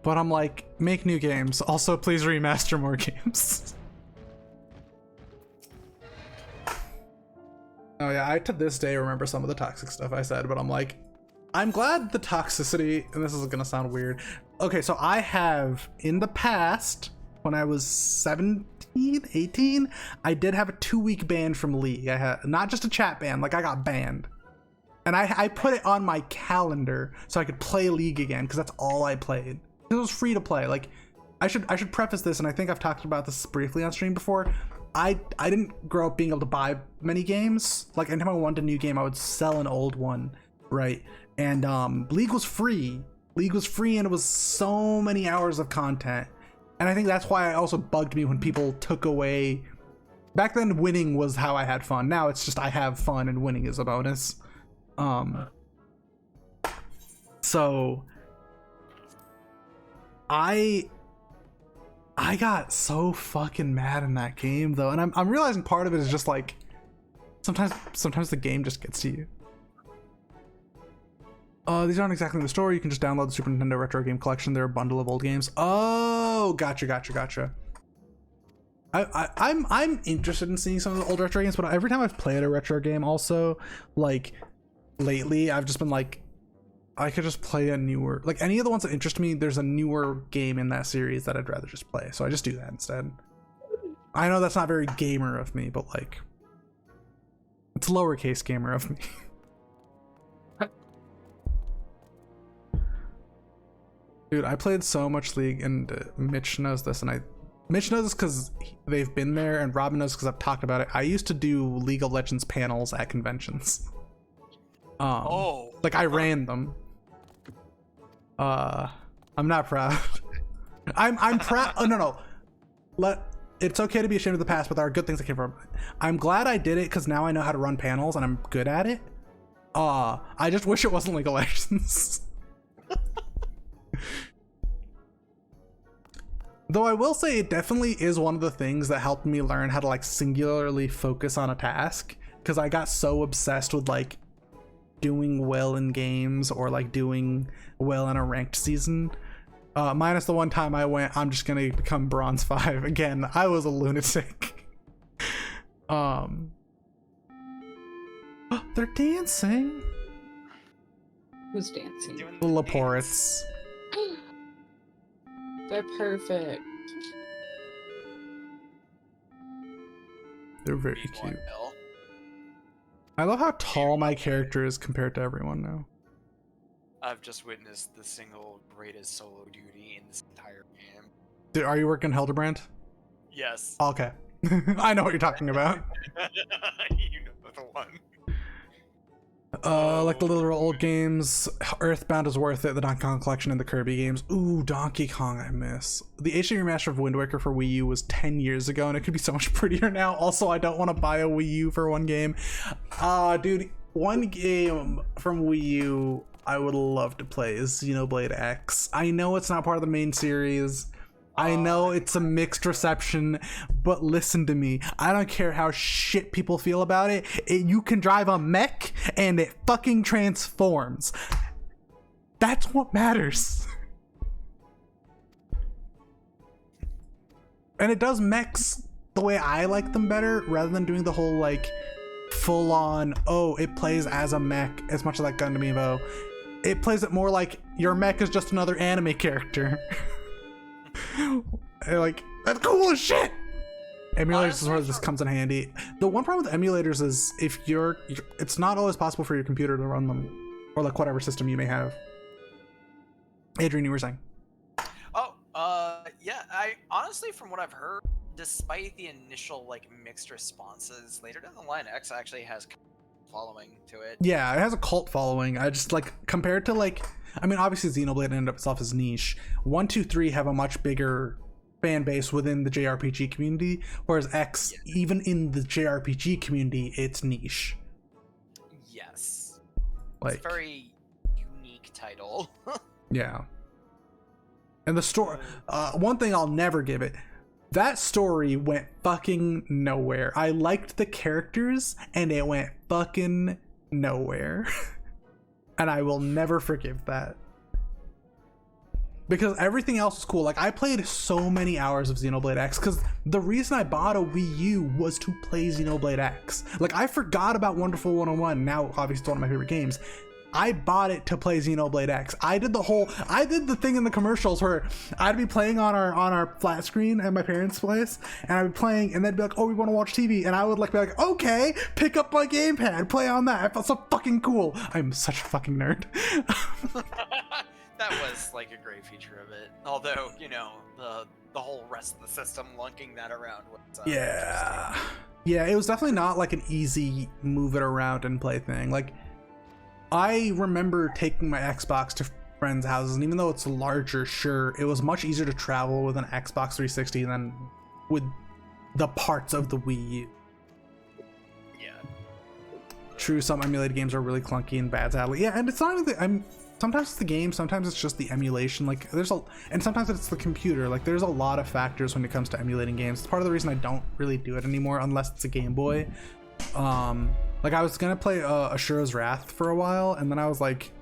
but I'm like, make new games. Also, please remaster more games. Oh yeah, I to this day remember some of the toxic stuff I said, but I'm like, I'm glad the toxicity, and this is gonna sound weird. Okay, so I have in the past, when I was 17, 18, I did have a 2-week ban from League. I had not just a chat ban, like I got banned. And I put it on my calendar so I could play League again, because that's all I played. It was free to play. Like, I should preface this, and I think I've talked about this briefly on stream before. I didn't grow up being able to buy many games. Like, anytime I wanted a new game, I would sell an old one, right? And League was free. League was free, and it was so many hours of content. And I think that's why it also bugged me when people took away. Back then, winning was how I had fun. Now it's just I have fun, and winning is a bonus. So I got so fucking mad in that game though, and I'm realizing part of it is just like sometimes the game just gets to you. These aren't exactly in the store. You can just download the Super Nintendo Retro Game Collection. They're a bundle of old games. Oh, gotcha. I'm interested in seeing some of the old retro games, but every time I've played a retro game, also like lately, I've just been like, I could just play a newer, like any of the ones that interest me, there's a newer game in that series that I'd rather just play. So I just do that instead. I know that's not very gamer of me, but like, it's lowercase gamer of me. Dude, I played so much League, and Mitch knows this, and Mitch knows this because they've been there, and Robin knows because I've talked about it. I used to do League of Legends panels at conventions. Like I ran them. I'm not proud. I'm proud. Oh no. It's okay to be ashamed of the past, but there are good things that came from it. I'm glad I did it because now I know how to run panels and I'm good at it. I just wish it wasn't League of Legends. Though I will say it definitely is one of the things that helped me learn how to like singularly focus on a task, because I got so obsessed with like doing well in games or like doing well in a ranked season. Minus the one time I went, I'm just gonna become bronze 5 again. I was a lunatic. They're dancing. Who's dancing? The Laporits. They're perfect. They're very cute. I love how tall my character is compared to everyone now. I've just witnessed the single greatest solo duty in this entire game. Dude, are you working Hildebrand? Yes. Okay. I know what you're talking about. You know the one. Like the little old games, Earthbound is worth it, the Donkey Kong Collection and the Kirby games. Ooh, Donkey Kong I miss. The HD remaster of Wind Waker for Wii U was 10 years ago and it could be so much prettier now. Also, I don't want to buy a Wii U for one game. Dude, one game from Wii U I would love to play is Xenoblade X. I know it's not part of the main series. I know it's a mixed reception, but listen to me. I don't care how shit people feel about it. You can drive a mech and it fucking transforms. That's what matters. And it does mechs the way I like them better, rather than doing the whole like full on, oh, it plays as a mech, as much as like Gundam Evo. It plays it more like your mech is just another anime character. Like, that's cool as shit. Emulators is where this comes in handy. The one problem with emulators is if it's not always possible for your computer to run them, or like whatever system you may have. Adrian, you were saying? Yeah, I honestly, from what I've heard, despite the initial like mixed responses, later down the line X actually has following to it. Yeah, it has a cult following. I just like, compared to like, I mean, obviously Xenoblade in and of itself is niche. 1, 2, 3 have a much bigger fan base within the JRPG community, whereas X, even in the JRPG community, it's niche. Yes. Like, it's a very unique title. Yeah. And the story, one thing I'll never give it, that story went fucking nowhere. I liked the characters and it went fucking nowhere. And I will never forgive that. Because everything else was cool. Like, I played so many hours of Xenoblade X because the reason I bought a Wii U was to play Xenoblade X. Like, I forgot about Wonderful 101. Now, obviously, it's one of my favorite games. I bought it to play Xenoblade X. I did the thing in the commercials where I'd be playing on our flat screen at my parents' place, and I'd be playing, and they'd be like, "Oh, we want to watch TV," and I would like be like, "Okay, pick up my gamepad, play on that." I felt so fucking cool. I'm such a fucking nerd. That was like a great feature of it. Although, the whole rest of the system lunking that around was yeah, it was definitely not like an easy move it around and play thing. Like, I remember taking my Xbox to friends' houses, and even though it's larger, sure, it was much easier to travel with an Xbox 360 than with the parts of the Wii U. Yeah. True, some emulated games are really clunky and bad, sadly. Yeah, and it's not even sometimes it's the game, sometimes it's just the emulation. Like, and sometimes it's the computer. Like, there's a lot of factors when it comes to emulating games. It's part of the reason I don't really do it anymore unless it's a Game Boy. Like, I was gonna play Ashura's Wrath for a while, and then I was like,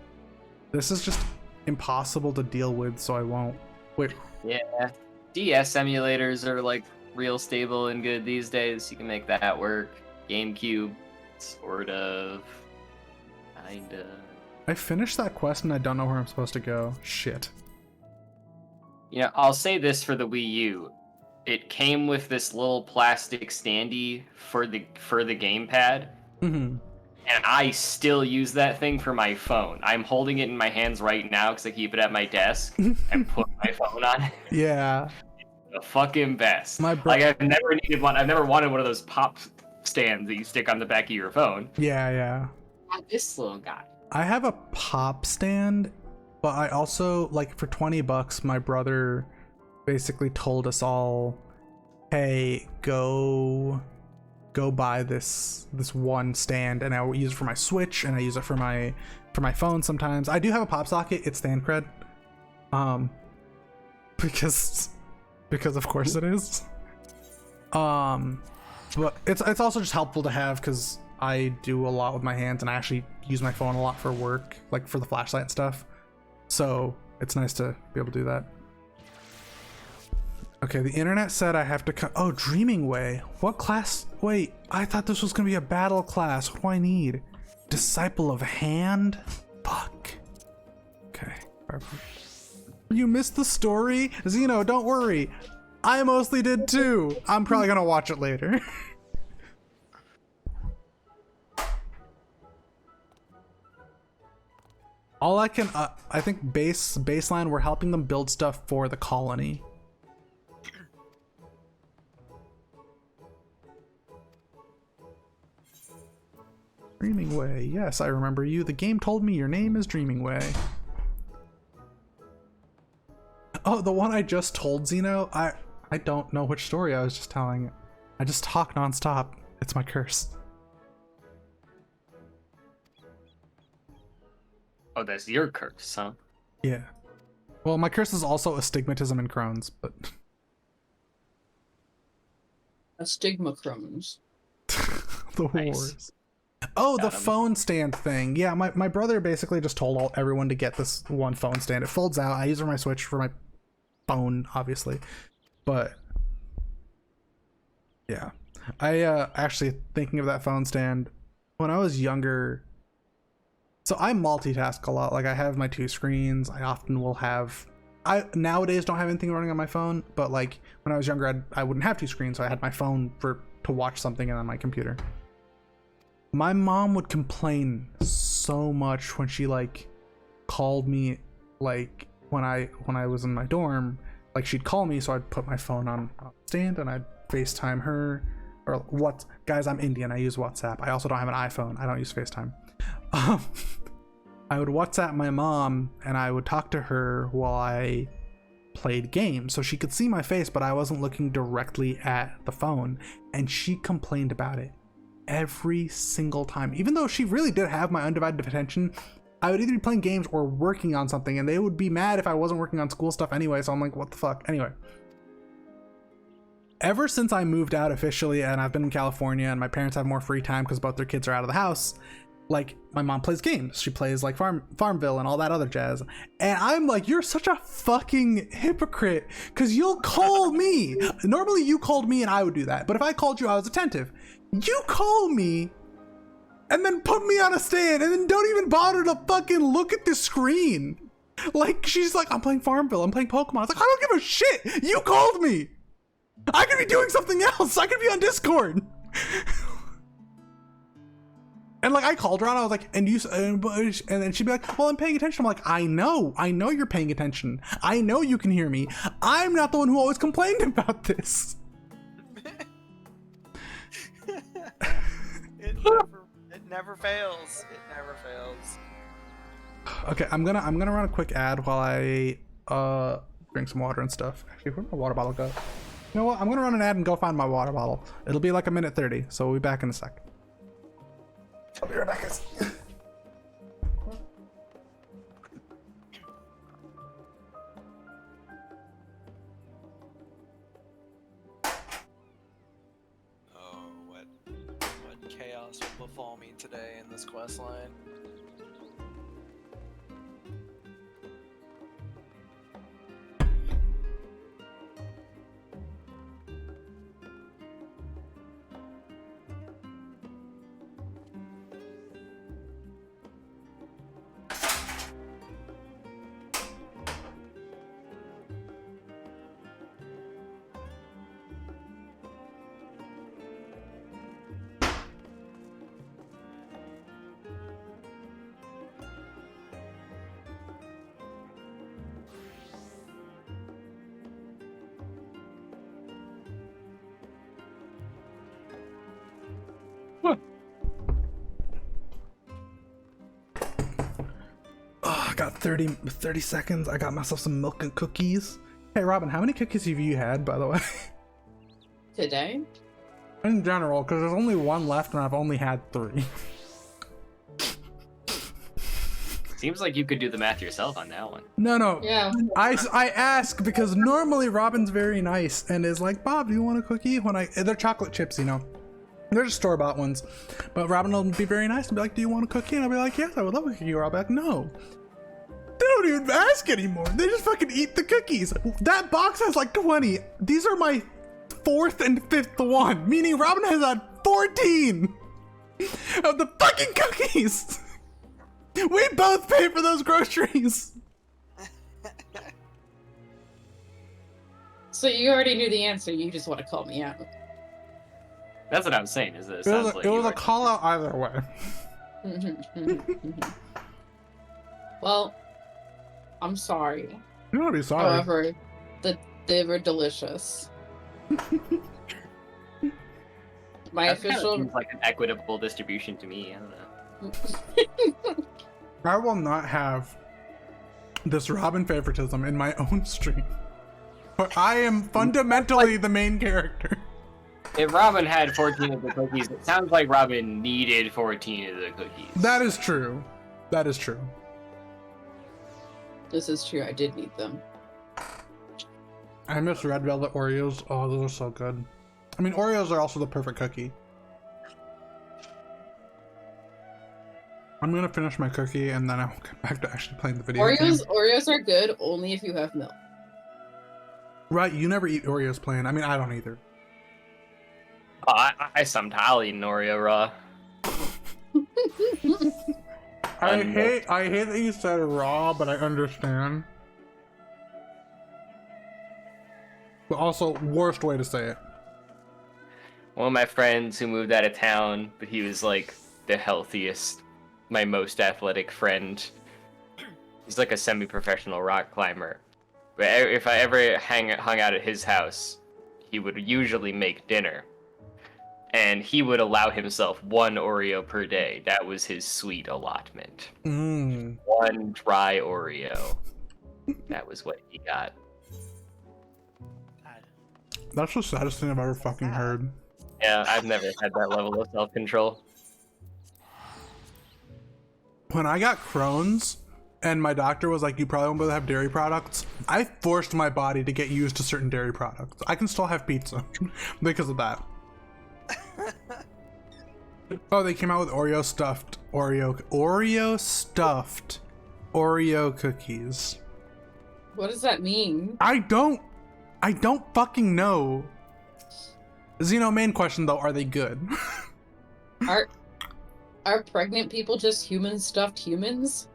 this is just impossible to deal with, so I won't. Wait. Yeah, DS emulators are like real stable and good these days. You can make that work. GameCube, sort of, kinda. I finished that quest and I don't know where I'm supposed to go. Shit. Yeah, I'll say this for the Wii U. It came with this little plastic standee for the gamepad, Mm-hmm. and I still use that thing for my phone. I'm holding it in my hands right now because I keep it at my desk and put my phone on it. Yeah. The fucking best. My bro- Like I've never needed one. I've never wanted one of those pop stands that you stick on the back of your phone. Yeah. Not this little guy. I have a pop stand, but I also, like, for $20, my brother basically told us all, hey, go buy this one stand, and I will use it for my Switch, and I use it for my phone sometimes. I do have a pop socket. It's stand cred. Because of course it is. But it's also just helpful to have because I do a lot with my hands, and I actually use my phone a lot for work, like for the flashlight and stuff. So it's nice to be able to do that. Okay, the internet said I have to oh, Dreaming Way. What class? Wait, I thought this was gonna be a battle class. What do I need? Disciple of Hand? Fuck. Okay. You missed the story? Xeno, don't worry. I mostly did too. I'm probably gonna watch it later. All I can, I think baseline, we're helping them build stuff for the colony. Dreaming Way. Yes, I remember you. The game told me your name is Dreaming Way. Oh, the one I just told Xeno? I don't know which story I was just telling. I just talk nonstop. It's my curse. Oh, that's your curse, huh? Yeah. Well, my curse is also astigmatism and Crohn's, but... Astigmacrones. The Nice. wars. Oh, Got the 'em. phone stand thing. Yeah, my brother basically just told everyone to get this one phone stand. It folds out. I use it for my Switch, for my phone, obviously. But yeah, I actually, thinking of that phone stand, when I was younger, so I multitask a lot. Like, I have my 2 screens. I often will have, I nowadays don't have anything running on my phone, but like when I was younger, I wouldn't have 2 screens, so I had my phone to watch something and on my computer. My mom would complain so much when she like called me, like when I was in my dorm. Like, she'd call me, so I'd put my phone on stand and I'd FaceTime her. Or what? Guys, I'm Indian. I use WhatsApp. I also don't have an iPhone. I don't use FaceTime. I would WhatsApp my mom and I would talk to her while I played games, so she could see my face, but I wasn't looking directly at the phone. And she complained about it every single time. Even though she really did have my undivided attention, I would either be playing games or working on something, and they would be mad if I wasn't working on school stuff anyway, so I'm like, what the fuck? Anyway. Ever since I moved out officially and I've been in California and my parents have more free time because both their kids are out of the house, like, my mom plays games. She plays like Farmville and all that other jazz. And I'm like, you're such a fucking hypocrite, because you'll call me. Normally you called me and I would do that, but if I called you, I was attentive. You call me and then put me on a stand and then don't even bother to fucking look at the screen. Like, she's like, I'm playing Farmville, I'm playing Pokemon. It's like, I don't give a shit. You called me. I could be doing something else. I could be on Discord. And like, I called her on, I was like, and then she'd be like, well, I'm paying attention. I'm like, I know you're paying attention. I know you can hear me. I'm not the one who always complained about this. It never fails. It never fails. Okay, I'm gonna run a quick ad while I drink some water and stuff. Actually, where'd my water bottle go? You know what? I'm gonna run an ad and go find my water bottle. It'll be like 1:30, so we'll be back in a sec. I'll be right back, guys. Oh, what chaos will befall me today in this quest line. got 30 seconds. I got myself some milk and cookies. Hey, Robin, how many cookies have you had, by the way? Today? In general, because there's only one left and I've only had 3. Seems like you could do the math yourself on that one. No. Yeah. I ask because normally Robin's very nice and is like, Bob, do you want a cookie? They're chocolate chips, you know. They're just store-bought ones. But Robin will be very nice and be like, do you want a cookie? And I'll be like, yes, I would love a cookie. Or I'll be like, no. They don't even ask anymore. They just fucking eat the cookies. That box has like 20. These are my 4th and 5th one, meaning Robin has had 14 of the fucking cookies. We both pay for those groceries. So you already knew the answer. You just want to call me out. That's what I'm saying. Is that it It sounds was, like it you was a were- call out either way. Well, I'm sorry. You don't be sorry. However, they were delicious. My That kinda official. seems like an equitable distribution to me. I don't know. I will not have this Robin favoritism in my own stream. But I am fundamentally the main character. If Robin had 14 of the cookies, it sounds like Robin needed 14 of the cookies. That is true. That is true. This is true. I did need them. I miss red velvet Oreos. Oh, those are so good. I mean, Oreos are also the perfect cookie. I'm gonna finish my cookie and then I'll get back to actually playing the video game. Oreos are good only if you have milk. Right, you never eat Oreos plain. I mean, I don't either. I sometimes I'll eat an Oreo raw. I hate that you said raw, but I understand. But also, worst way to say it. One of my friends who moved out of town, but he was like the healthiest, my most athletic friend. He's like a semi-professional rock climber. But if I ever hung out at his house, he would usually make dinner. And he would allow himself 1 Oreo per day. That was his sweet allotment. Mmm. 1 dry Oreo. That was what he got. That's the saddest thing I've ever fucking heard. Yeah, I've never had that level of self-control. When I got Crohn's and my doctor was like, you probably won't be able to have dairy products, I forced my body to get used to certain dairy products. I can still have pizza because of that. Oh, they came out with Oreo stuffed Oreo cookies. What does that mean? I don't fucking know. Xeno, main question though, are they good? Are pregnant people just human stuffed humans?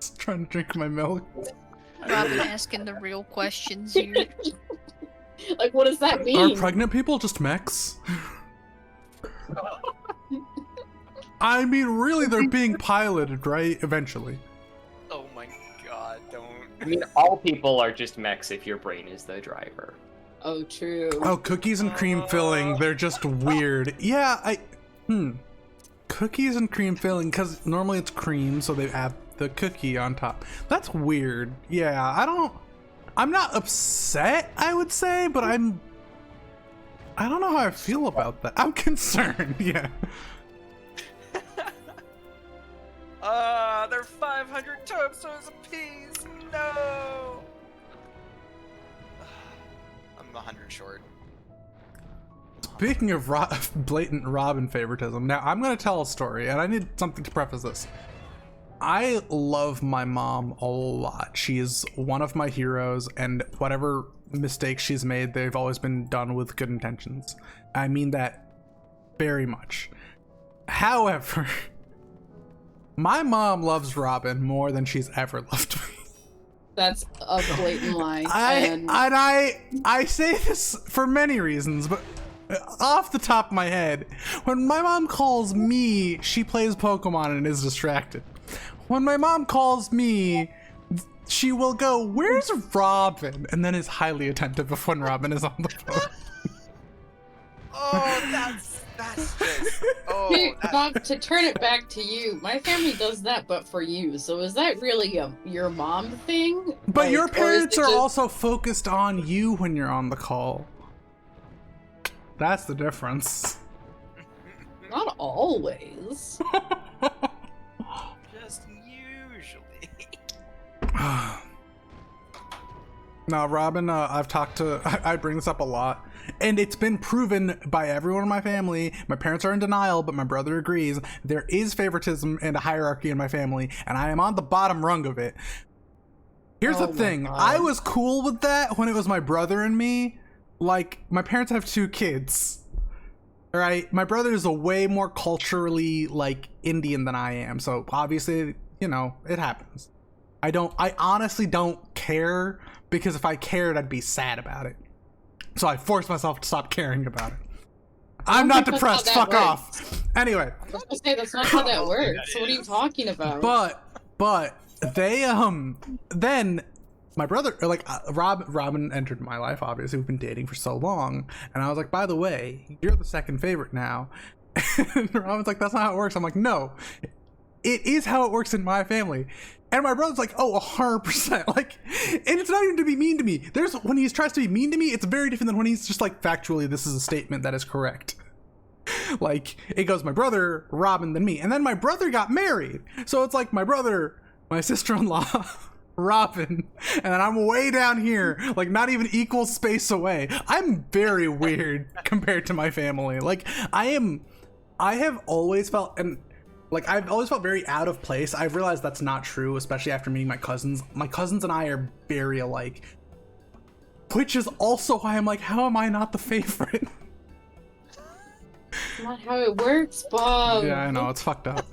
Just trying to drink my milk. Robin asking the real questions here. Like, what does that Are mean? pregnant people just mechs? I mean, really, they're being piloted, right? Eventually. Oh my god, don't. I mean, all people are just mechs if your brain is the driver. Oh, true. Oh, cookies and cream filling, they're just weird. Yeah, cookies and cream filling, because normally it's cream, so they add the cookie on top. That's weird. Yeah, I'm not upset, I would say, but I don't know how I feel about that. I'm concerned, yeah. They're 500 toasters apiece. No. I'm 100 short. Speaking of blatant Robin favoritism, now I'm gonna tell a story, and I need something to preface this. I love my mom a lot. She is one of my heroes, and whatever mistakes she's made, they've always been done with good intentions. I mean that very much. However, my mom loves Robin more than she's ever loved me. That's a blatant lie. I say this for many reasons, but off the top of my head, when my mom calls me, she plays Pokemon and is distracted. When my mom calls me, she will go, "Where's Robin?" and then is highly attentive of when Robin is on the phone. Oh, that's just Oh, Hey, that- Bob, to turn it back to you, my family does that, but for you. So is that really your mom thing? But Like, your or is parents it are just- also focused on you when you're on the call. That's the difference. Not always. just usually. No, Robin, I've talked to, I bring this up a lot, and it's been proven by everyone in my family. My parents are in denial, but my brother agrees. There is favoritism and a hierarchy in my family, and I am on the bottom rung of it. Here's Oh the my thing. God. I was cool with that when it was my brother and me. Like, my parents have 2 kids. All right? My brother is a way more culturally, like, Indian than I am. So, obviously, you know, it happens. I honestly don't care, because if I cared, I'd be sad about it. So I forced myself to stop caring about it. I'm not think that's depressed. how Fuck that off. Anyway, I was gonna say that's not how that Oh, works. that So what are you is. talking about? but they then my brother, like, Robin entered my life. Obviously, we've been dating for so long, and I was like, by the way, you're the second favorite now. And Robin's like, that's not how it works. I'm like, no, it is how it works in my family. And my brother's like, oh, 100%. Like, and it's not even to be mean to me. There's, when he tries to be mean to me, it's very different than when he's just like, factually, this is a statement that is correct. Like, it goes my brother, Robin, then me. And then my brother got married. So it's like my brother, my sister-in-law, Robin, and then I'm way down here, like not even equal space away. I'm very weird compared to my family. Like, I have always felt, and like, I've always felt very out of place. I've realized that's not true, especially after meeting my cousins. My cousins and I are very alike, which is also why I'm like, how am I not the favorite? That's not how it works, Bob. Yeah, I know, it's fucked up.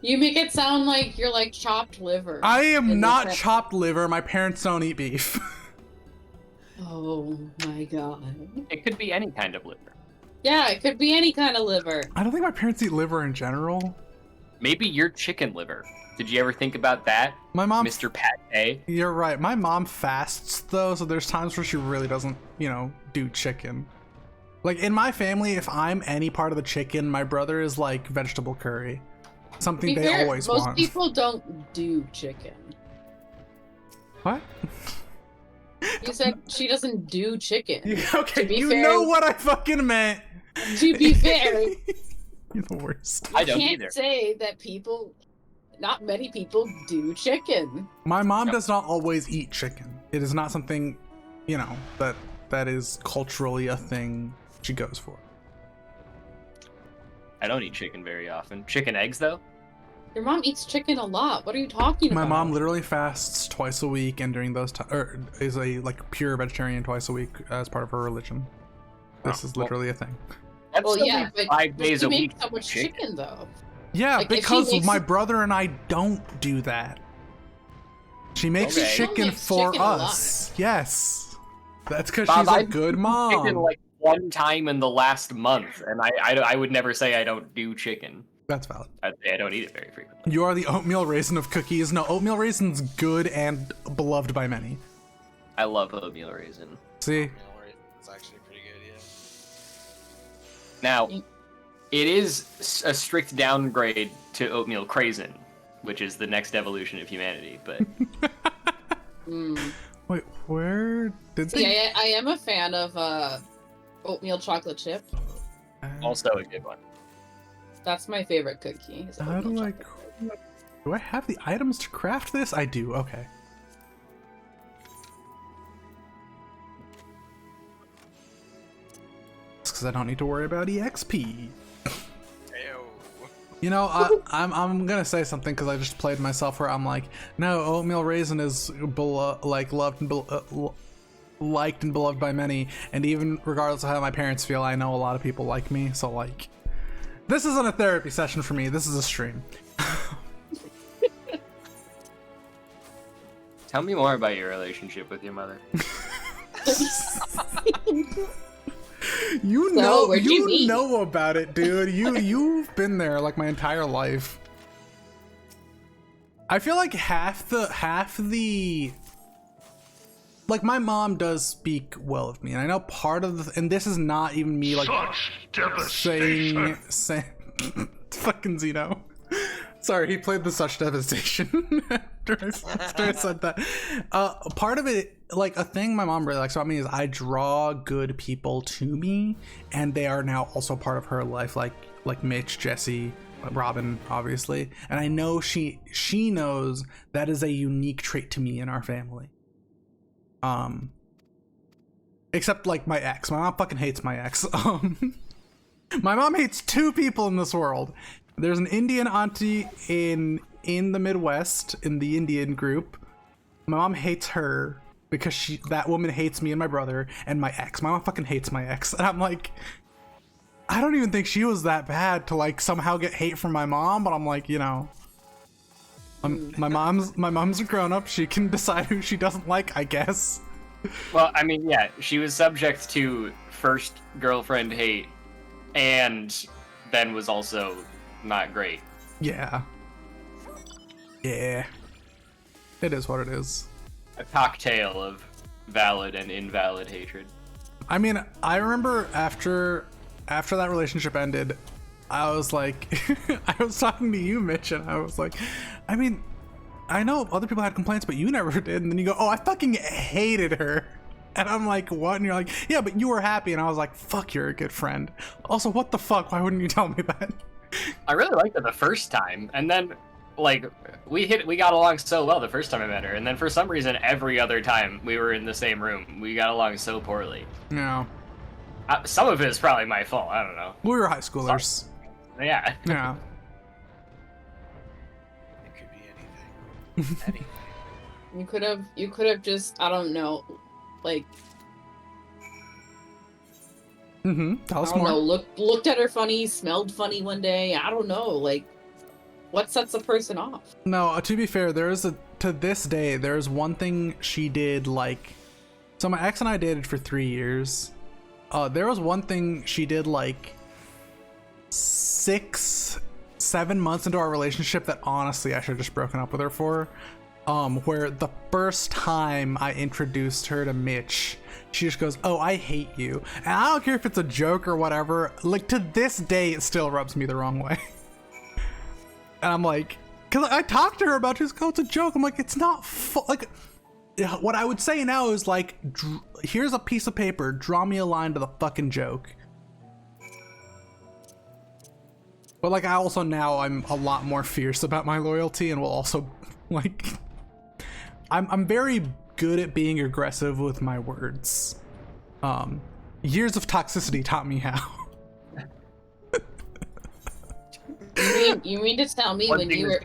You make it sound like you're like chopped liver. I am in not this- chopped liver. My parents don't eat beef. Oh my god. It could be any kind of liver. Yeah, it could be any kind of liver. I don't think my parents eat liver in general. Maybe you're chicken liver. Did you ever think about that, My mom, Mr. Pate? you're right. My mom fasts though, so there's times where she really doesn't, you know, do chicken. Like, in my family, if I'm any part of the chicken, my brother is like vegetable curry. To Something be they fair, always most want. people don't do chicken. What? You said she doesn't do chicken. Okay, To be you fair- know what I fucking meant. To be fair, You're the worst. I don't can't either. say that not many people do chicken. My mom does not always eat chicken. It is not something, you know, that is culturally a thing she goes for. I don't eat chicken very often. Chicken eggs, though? Your mom eats chicken a lot. What are you talking My about? mom literally fasts twice a week, and during those times, or is a like pure vegetarian twice a week as part of her religion. This Oh, is well- literally a thing. That's Well, still yeah, like but 5 days she a makes week. so much chicken though. Yeah, Like, if she because makes my it- brother and I don't do that. She makes Okay. chicken She makes for chicken a lot. us. Yes, that's because Bob, she's a I've good Chicken mom. like one time in the last month, and I would never say I don't do chicken. That's valid. I don't eat it very frequently. You are the oatmeal raisin of cookies. No, oatmeal raisin's good and beloved by many. I love oatmeal raisin. See, It's actually pretty good, yeah. Now, Mm. it is a strict downgrade to oatmeal craisin, which is the next evolution of humanity. But Mm. wait, where did See, they? I am a fan of oatmeal chocolate chip. also a good one. That's my favorite cookie. is How oatmeal do I? chocolate. Do I have the items to craft this? I do. Okay. It's because I don't need to worry about EXP. Ew. You know, I'm gonna say something because I just played myself where I'm like, no, oatmeal raisin is like loved and liked and beloved by many, and even regardless of how my parents feel, I know a lot of people like me. So like, this isn't a therapy session for me. This is a stream. Tell me more about your relationship with your mother. You So, know, where'd you you meet? know about it, dude. You've been there like my entire life. I feel like half the like my mom does speak well of me, and I know part of the, and this is not even me like Such devastation. saying fucking Zeno. Sorry, he played the such devastation after I said that. Part of it, like a thing my mom really likes about me is I draw good people to me, and they are now also part of her life, like Mitch, Jesse, Robin, obviously. And I know she knows that is a unique trait to me in our family. Except like my ex. My mom fucking hates my ex. My mom hates two people in this world. There's an Indian auntie in the Midwest, in the Indian group. My mom hates her because that woman hates me and my brother and my ex. My mom fucking hates my ex. And I'm like, I don't even think she was that bad to like somehow get hate from my mom, but I'm like, you know, my mom's a grown up. She can decide who she doesn't like, I guess. Well, I mean, yeah, she was subject to first girlfriend hate, and then was also not great. Yeah. Yeah. It is what it is. A cocktail of valid and invalid hatred. I mean, I remember after that relationship ended, I was like, I was talking to you, Mitch, and I was like, I mean, I know other people had complaints, but you never did. And then you go, oh, I fucking hated her. And I'm like, what? And you're like, yeah, but you were happy. And I was like, fuck, you're a good friend. Also, what the fuck? Why wouldn't you tell me that? I really liked her the first time, and then like we got along so well the first time I met her, and then for some reason every other time we were in the same room, we got along so poorly. No. Some of it is probably my fault. I don't know. We were high schoolers. Yeah. Yeah. It could be anything. Anything. You could have just, I don't know, like, Tell us I don't more. know, looked at her funny, smelled funny one day. I don't know, like, what sets a person off? No, to be fair, to this day, there's one thing she did, like, so my ex and I dated for 3 years. There was one thing she did, like, 6-7 months into our relationship that honestly I should have just broken up with her for. Where the first time I introduced her to Mitch, she just goes, oh, I hate you. And I don't care if it's a joke or whatever, like to this day it still rubs me the wrong way. And I'm like, because I talked to her about it, she goes, oh, it's a joke. I'm like, it's not like, what I would say now is like, here's a piece of paper, draw me a line to the fucking joke. But like, I also now I'm a lot more fierce about my loyalty and will also like, I'm very good at being aggressive with my words. Years of toxicity taught me how. You mean to tell me when you were?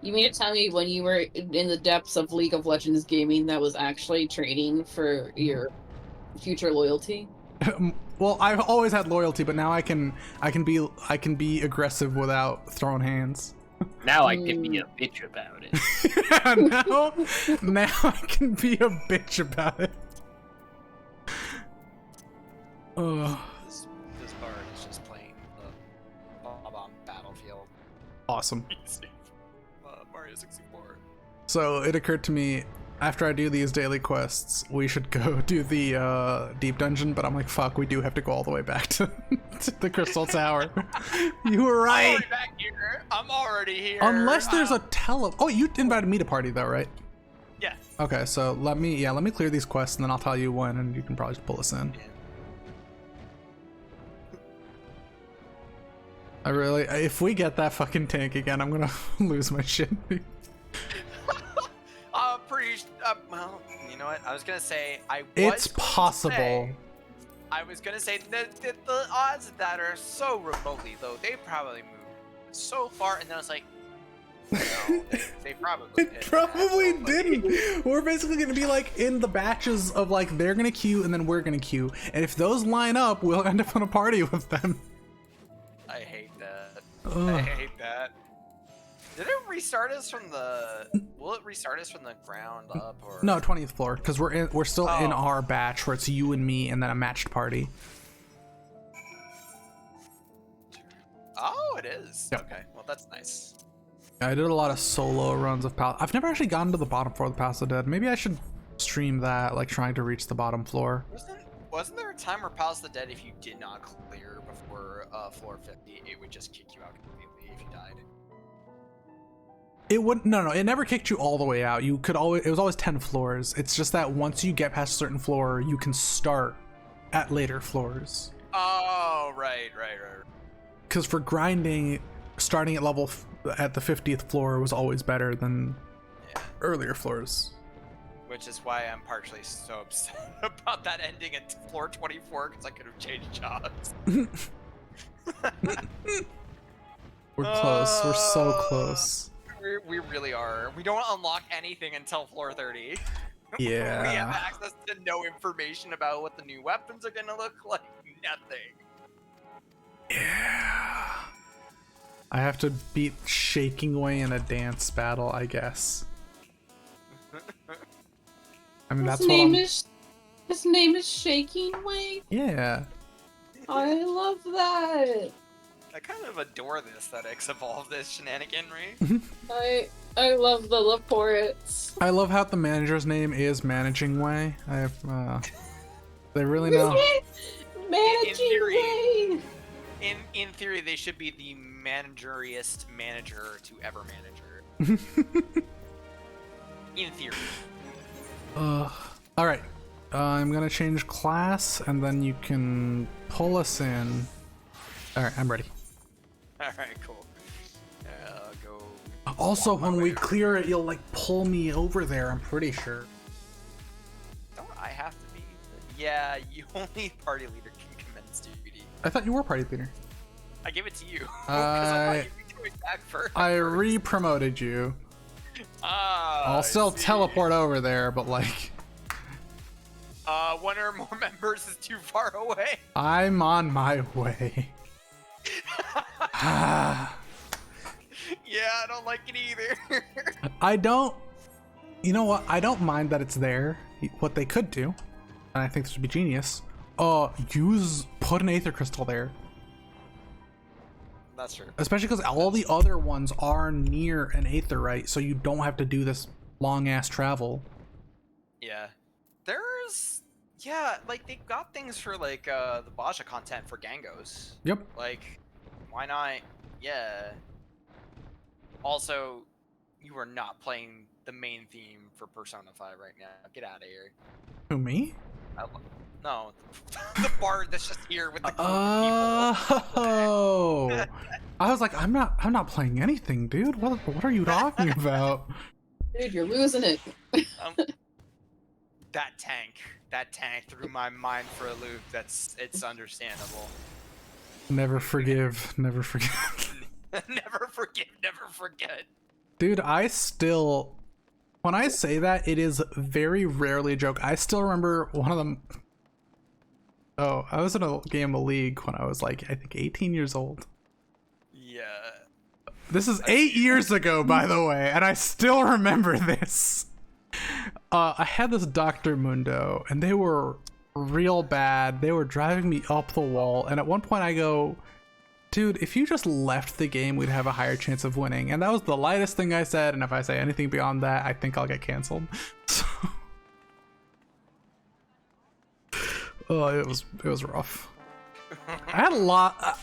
You mean to tell me when you were in the depths of League of Legends gaming that was actually training for your future loyalty? Well, I've always had loyalty, but now I can be aggressive without throwing hands. Now I can be a bitch about it. now I can be a bitch about it. This bard is just playing the Bob-omb Battlefield. Awesome. Mario 64. So it occurred to me, after I do these daily quests, we should go do the deep dungeon, but I'm like, fuck, we do have to go all the way back to the Crystal Tower. You were right. I'm already back here. I'm already here. Unless there's a Oh, you invited me to party though, right? Yeah. Okay, so let me clear these quests and then I'll tell you when, and you can probably just pull us in. If we get that fucking tank again, I'm gonna lose my shit. Well, you know what? I was gonna say It's possible. I was gonna say the odds of that are so remotely low. They probably moved so far, and then I was like, no, they probably It probably didn't. We're basically gonna be like in the batches of like they're gonna queue and then we're gonna queue, and if those line up, we'll end up on a party with them. I hate that. Ugh. I hate that. Did it restart us from the? Will it restart us from the ground up or? No, 20th floor, because we're still in Oh. our batch where it's you and me and then a matched party. Oh, it is. Yep. Okay, well that's nice. I did a lot of solo runs of I've never actually gotten to the bottom floor of the Palace of the Dead. Maybe I should stream that, like trying to reach the bottom floor. Wasn't there a time where Palace of the Dead, if you did not clear before floor 50, it would just kick you out completely if you died? It wouldn't. No, it never kicked you all the way out. You could always. It was always 10 floors. It's just that once you get past a certain floor, you can start at later floors. Oh, right. Because for grinding, starting at at the 50th floor was always better than earlier floors. Which is why I'm partially so upset about that ending at floor 24, because I could have changed jobs. We're close. We're so close. We really are. We don't unlock anything until floor 30. Yeah. We have access to no information about what the new weapons are gonna look like. Nothing. Yeah. I have to beat Shaking Way in a dance battle, I guess. I mean, that's what His name is Shaking Way? Yeah. I love that. I kind of adore the aesthetics of all of this shenaniganry. I love the Laportes. I love how the manager's name is Managing Way. They really know. Managing Way. In theory, they should be the manageriest manager to ever manage her. In theory. All right. I'm gonna change class, and then you can pull us in. All right, I'm ready. All right, cool. I'll go. Also, when we clear it, you'll like pull me over there. I'm pretty sure. Don't I have to be? Yeah, you only party leader can commence duty. I thought you were party leader. I give it to you. 'Cause I thought you'd be going back first. I re-promoted you. I'll I still see. teleport over there, but like. One or more members is too far away. I'm on my way. Yeah, I don't like it either. I don't. You know what? I don't mind that it's there. What they could do, and I think this would be genius. Put an Aether Crystal there. That's true. Especially because all the other ones are near an Aetherite, so you don't have to do this long ass travel. Yeah. Yeah, like, they've got things for, like, the Baja content for Gangos. Yep. Like, why not? Yeah. Also, you are not playing the main theme for Persona 5 right now. Get out of here. Who, me? No. The bard that's just here with the cool Oh. I was like, I'm not playing anything, dude. What are you talking about? Dude, you're losing it. That tank threw my mind for a loop. It's understandable. Never forgive. Never forgive, never forget. Dude, when I say that, it is very rarely a joke. I still remember one of them. Oh, I was in a game of League when I was like, I think 18 years old. Yeah. This is 8 years ago, by the way, and I still remember this. I had this Dr. Mundo, and they were real bad. They were driving me up the wall, and at one point I go, dude, if you just left the game, we'd have a higher chance of winning. And that was the lightest thing I said, and if I say anything beyond that, I think I'll get canceled. So... Oh, it was rough. I had a lot.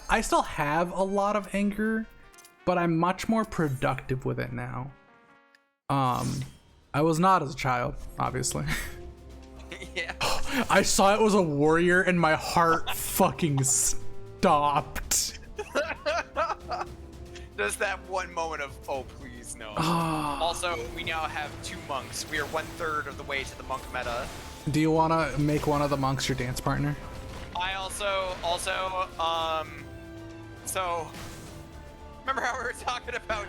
I still have a lot of anger, but I'm much more productive with it now. I was not as a child, obviously. Yeah. I saw it was a warrior, and my heart fucking stopped. There's that one moment of, oh please no. Also, we now have 2 monks. We are 1/3 of the way to the monk meta. Do you want to make one of the monks your dance partner? I also, so, remember how we were talking about,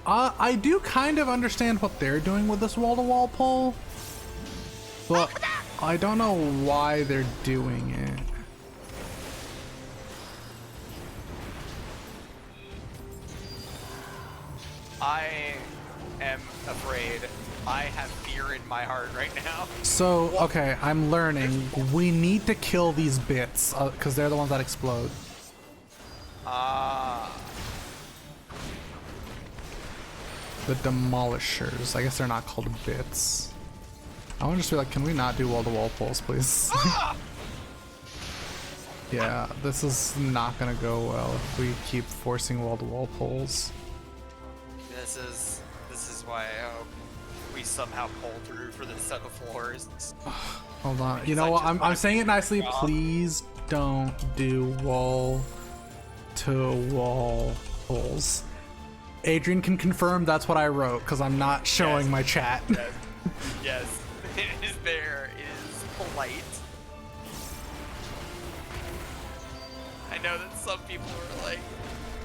I do kind of understand what they're doing with this wall-to-wall pull, but I don't know why they're doing it. I am afraid. I have fear in my heart right now. So, okay, I'm learning. We need to kill these bits, because they're the ones that explode. The demolishers. I guess they're not called bits. I want to just be like, can we not do wall-to-wall pulls, please? Yeah, this is not gonna go well if we keep forcing wall-to-wall pulls. This is why I hope we somehow pull through for this set of floors. Hold on. You know what? I'm saying it nicely. Please don't do wall-to-wall pulls. Adrian can confirm that's what I wrote because I'm not showing my chat. Yes. Yes. It is there. It is polite. I know that some people are like,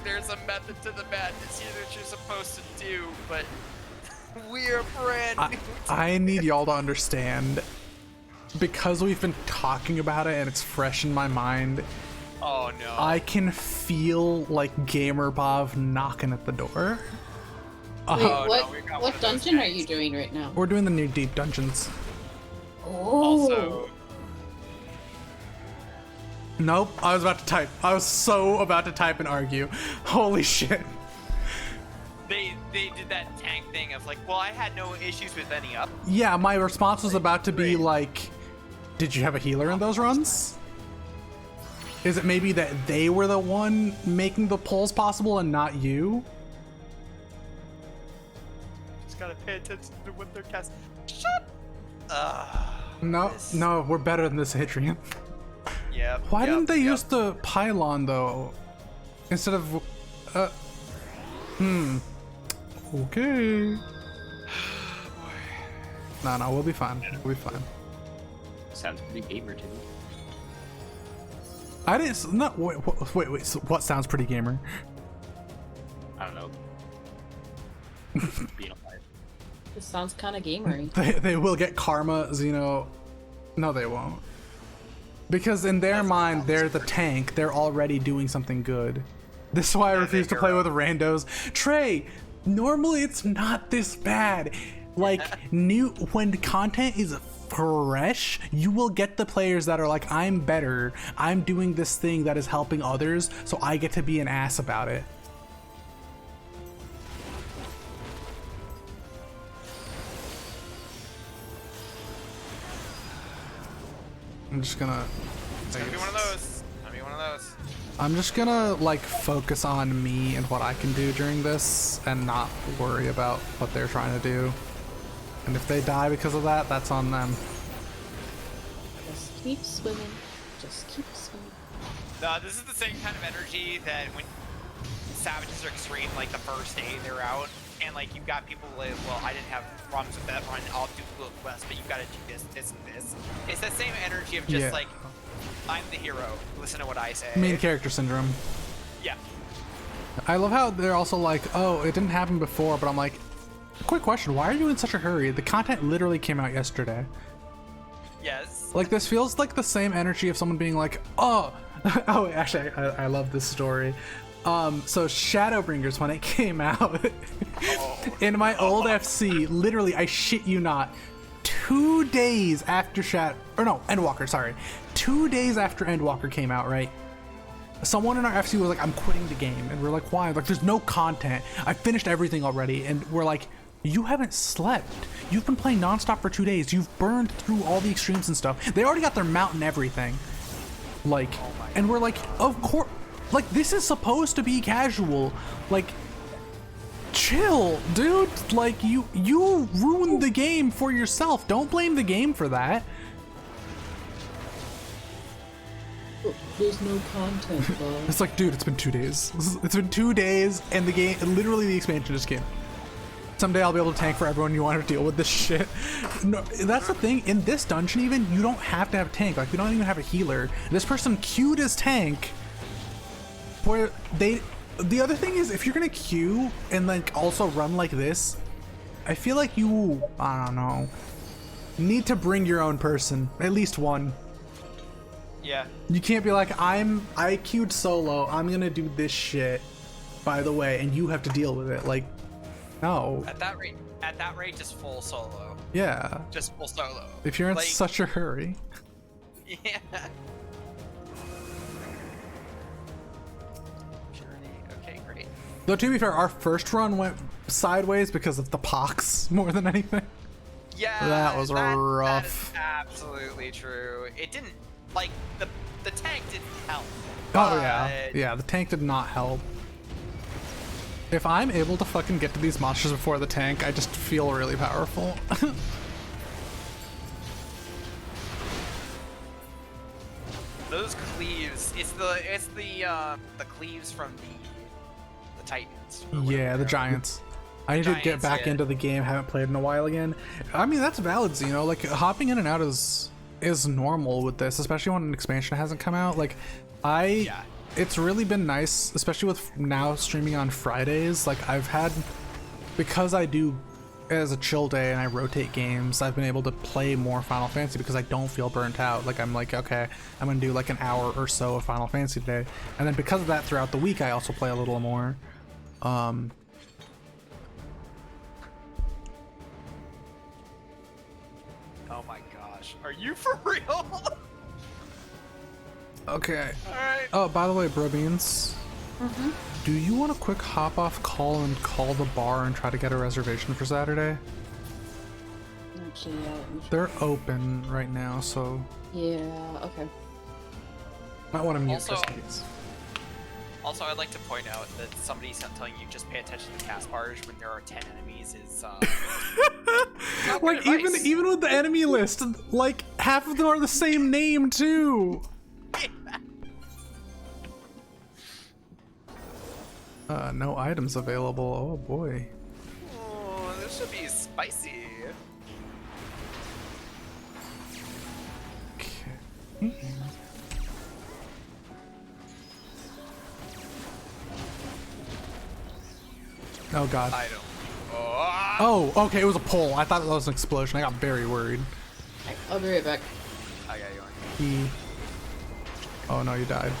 there's a method to the madness here that you're supposed to do, but we're brand new. I need y'all to understand, because we've been talking about it and it's fresh in my mind. Oh no. I can feel like GamerBob knocking at the door. Wait, what dungeon are you doing right now? We're doing the new deep dungeons. Oh. Also, Nope, I was about to type. I was so about to type and argue. Holy shit. they did that tank thing of like, well, I had no issues with any up. Yeah, my response was about to be like, did you have a healer in those runs? Is it maybe that they were the one making the pulls possible and not you? Just gotta pay attention to what they're casting. No, we're better than this, Adrian. Yep. Why didn't they use the pylon though? Instead of, okay. No, we'll be fine. We'll be fine. Sounds pretty gamer to me. I didn't. No, wait. So what sounds pretty gamer? I don't know. Being alive. This sounds kind of gamery. They will get karma, Xeno. No, they won't. Because in their mind, they're the tank. They're already doing something good. This is why I refuse to play with randos. Trey, normally it's not this bad. Like, when content is fresh, you will get the players that are like, I'm better. I'm doing this thing that is helping others, so I get to be an ass about it. I'm just gonna... It's gonna be one of those. I'm just gonna like focus on me and what I can do during this and not worry about what they're trying to do. And if they die because of that, that's on them. Just keep swimming. Just keep swimming. No, this is the same kind of energy that when savages are extreme, like the first day they're out, and like you've got people like, well, I didn't have problems with that run, I'll do a little less, but you've got to do this, this, and this. It's that same energy of just like, I'm the hero, listen to what I say. Main character syndrome. Yeah. I love how they're also like, oh, it didn't happen before, but I'm like, quick question, why are you in such a hurry? The content literally came out yesterday. Yes. Like, this feels like the same energy of someone being like, oh, oh, actually, I love this story. So Shadowbringers, when it came out, in my old FC, literally, I shit you not, 2 days after Endwalker, sorry. 2 days after Endwalker came out, right? Someone in our FC was like, I'm quitting the game. And we're like, why? Like, there's no content. I finished everything already. And we're like, you haven't slept. You've been playing nonstop for 2 days. You've burned through all the extremes and stuff. They already got their mount and everything. Like, and we're like, of course, like, this is supposed to be casual. Like, chill, dude. Like, you ruined the game for yourself. Don't blame the game for that. There's no content, Bob. It's like, dude, it's been 2 days. It's been 2 days, and the game, literally the expansion just came. Someday I'll be able to tank for everyone. You want to deal with this shit. No, that's the thing. In this dungeon even, you don't have to have a tank. Like, we don't even have a healer. This person queued as tank. Where the other thing is, if you're gonna queue and like also run like this, I feel like you, I don't know, need to bring your own person. At least one. Yeah. You can't be like, I queued solo, I'm gonna do this shit, by the way, and you have to deal with it. Like, no. At that rate, just full solo. Yeah. Just full solo. If you're in like, such a hurry. Yeah. Okay, great. Though to be fair, our first run went sideways because of the pox more than anything. Yeah, That was that is rough. absolutely true. It didn't like the tank didn't help. Oh yeah, but- yeah. The tank did not help. If I'm able to fucking get to these monsters before the tank, I just feel really powerful. Those cleaves, it's the cleaves from the Titans. or Yeah, whatever. the giants. I need to get Giants, back yeah. into the game. Haven't played in a while again. I mean, that's valid, you know. Like hopping in and out is normal with this, especially when an expansion hasn't come out. Like, Yeah. it's really been nice, especially with now streaming on Fridays. Like I've had, because I do as a chill day and I rotate games, I've been able to play more Final Fantasy because I don't feel burnt out. Like I'm like, okay, I'm gonna do like an hour or so of Final Fantasy today, and then because of that, throughout the week I also play a little more. Oh my gosh, are you for real? Okay. Alright. Oh, by the way, Bro Beans, do you want a quick hop off call and call the bar and try to get a reservation for Saturday? Actually, They're open right now, so yeah, okay. might want to mute Also- just in case. Also, I'd like to point out that somebody telling you just pay attention to cast bars when there are 10 enemies is not good Like even advice. even with the enemy list, like half of them are the same name too. No items available. Oh boy. Oh, this should be spicy. Okay. Oh god. I don't. Oh, Oh, okay, it was a pole. I thought that was an explosion. I got very worried. I'll be right back. I got yoink. He. Oh no, you died.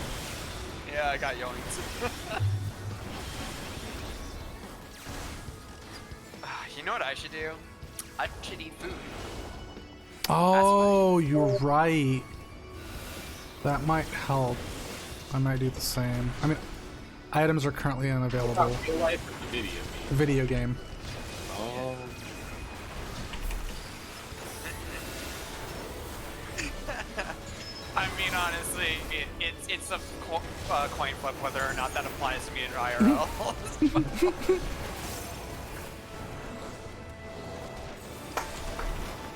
Yeah, I got yoinked. You know what I should do? I should eat food. Oh, you're right. That might help. I might do the same. I mean, items are currently unavailable. Real life or the video game? Video game. Oh. I mean, honestly, it's a coin flip whether or not that applies to me in IRL.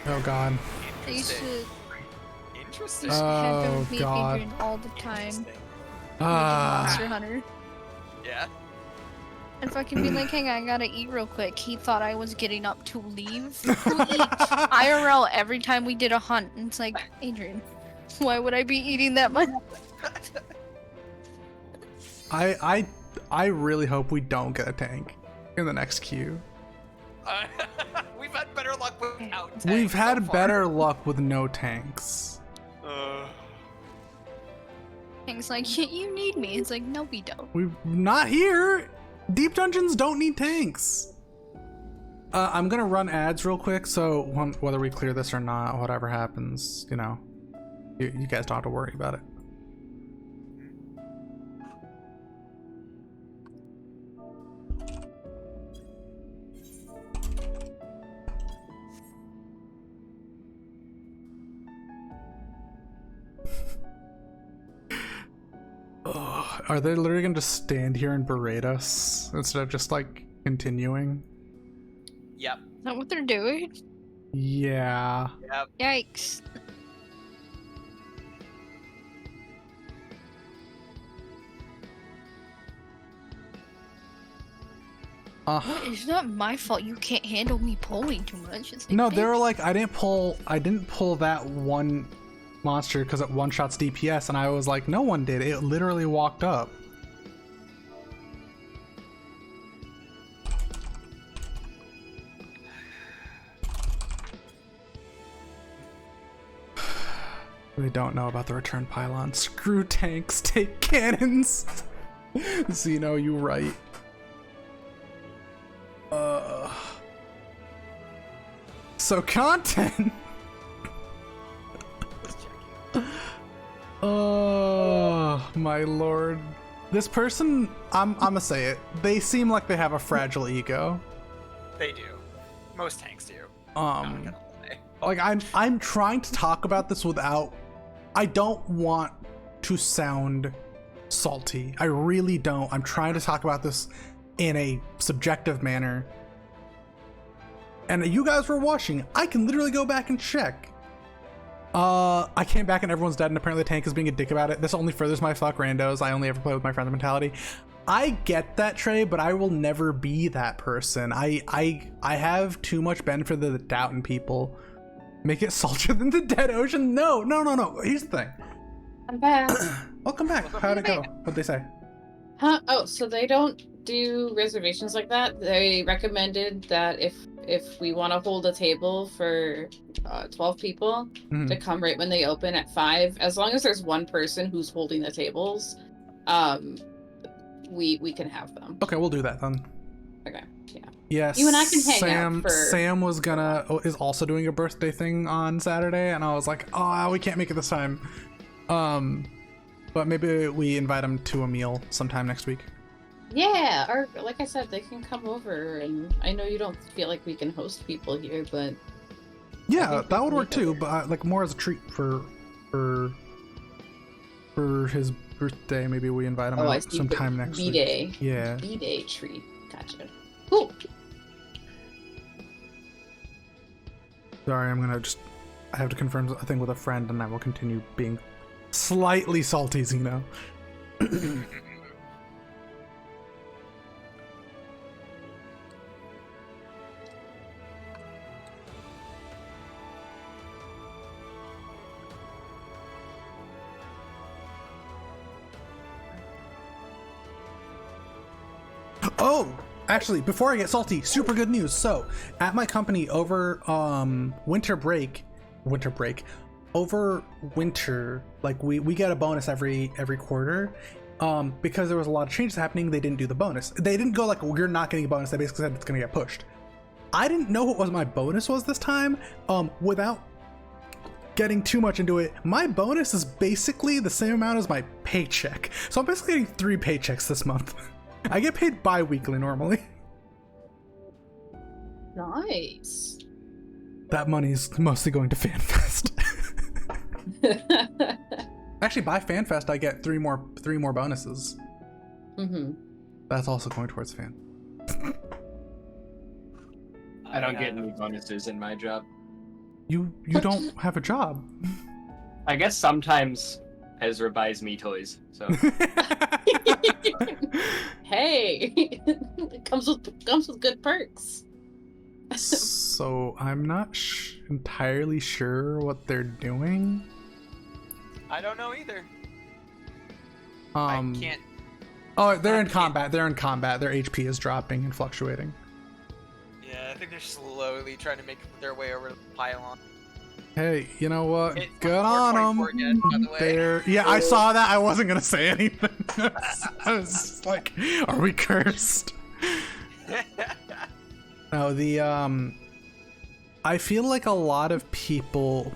Oh god. I used to Interesting. have Oh, him beat God. Adrian all the time. Interesting. Monster Hunter. Yeah. And fucking be like, hey, I gotta eat real quick. He thought I was getting up to leave. To eat IRL every time we did a hunt. And it's like, Adrian, why would I be eating that much? I really hope we don't get a tank in the next queue. We've had better luck without tanks We've had so far. better luck with no tanks. Things like, you need me. It's like, no, we don't. We're not here. Deep dungeons don't need tanks. I'm gonna run ads real quick, so whether we clear this or not, whatever happens, you know, you guys don't have to worry about it. Ugh, are they literally gonna just stand here and berate us instead of just like continuing? Yep. Is that what they're doing? Yeah. Yep. Yikes. It's not my fault you can't handle me pulling too much. It's like, No, they were bitch. like, I didn't pull that one monster because it one shots DPS, and I was like, no one did. It literally walked up. We don't know about the return pylon. Screw tanks, take cannons. Zeno, you right. So content. Oh my lord. This person, I'm gonna say it. They seem like they have a fragile ego. They do. Most tanks do. Um, like I'm trying to talk about this without, I don't want to sound salty. I really don't. I'm trying to talk about this in a subjective manner. And you guys were watching. I can literally go back and check. I came back and everyone's dead, and apparently Tank is being a dick about it. This only furthers my fuck randos. I only ever play with my friends mentality. I get that, Trey, but I will never be that person. I have too much benefit of the doubt in people. Make it saltier than the dead ocean? No. Here's the thing. I'm back. Welcome back. How'd it go? What'd they say? Huh? Oh, so they don't do reservations like that. They recommended that if we want to hold a table for 12 people to come right when they open at 5, as long as there's one person who's holding the tables, we can have them. Okay, we'll do that then. Okay, yeah. Yes. You and I can hang out for... Sam is also doing a birthday thing on Saturday, and I was like, oh, we can't make it this time. But maybe we invite him to a meal sometime next week. Yeah, or like I said, they can come over, and I know you don't feel like we can host people here, but yeah, that would work too. But like more as a treat for his birthday, maybe we invite him out sometime next week. B-Day. Yeah. B-Day treat. Gotcha. Cool. Sorry, I have to confirm a thing with a friend, and I will continue being slightly salty, you know. Oh, actually, before I get salty, super good news. So, at my company over winter break, over winter, like we get a bonus every quarter. Because there was a lot of changes happening, they didn't do the bonus. They didn't go like, well, you're not getting a bonus. They basically said it's gonna get pushed. I didn't know what my bonus was this time. Without getting too much into it, my bonus is basically the same amount as my paycheck. So I'm basically getting 3 paychecks this month. I get paid bi-weekly normally. Nice. That money's mostly going to FanFest. Actually, by FanFest, I get 3 more bonuses. Mm-hmm. That's also going towards Fan. I don't get any bonuses in my job. You don't have a job. I guess sometimes Ezra buys me toys, so. Hey, it comes with good perks. So I'm not entirely sure what they're doing. I don't know either. I can't. Oh, they're in combat. They're in combat. Their HP is dropping and fluctuating. Yeah, I think they're slowly trying to make their way over to the pylon. Hey, you know what? It's Good on them. 424 again, by the way. Yeah, I saw that. I wasn't gonna say anything. I was just like, are we cursed? No, I feel like a lot of people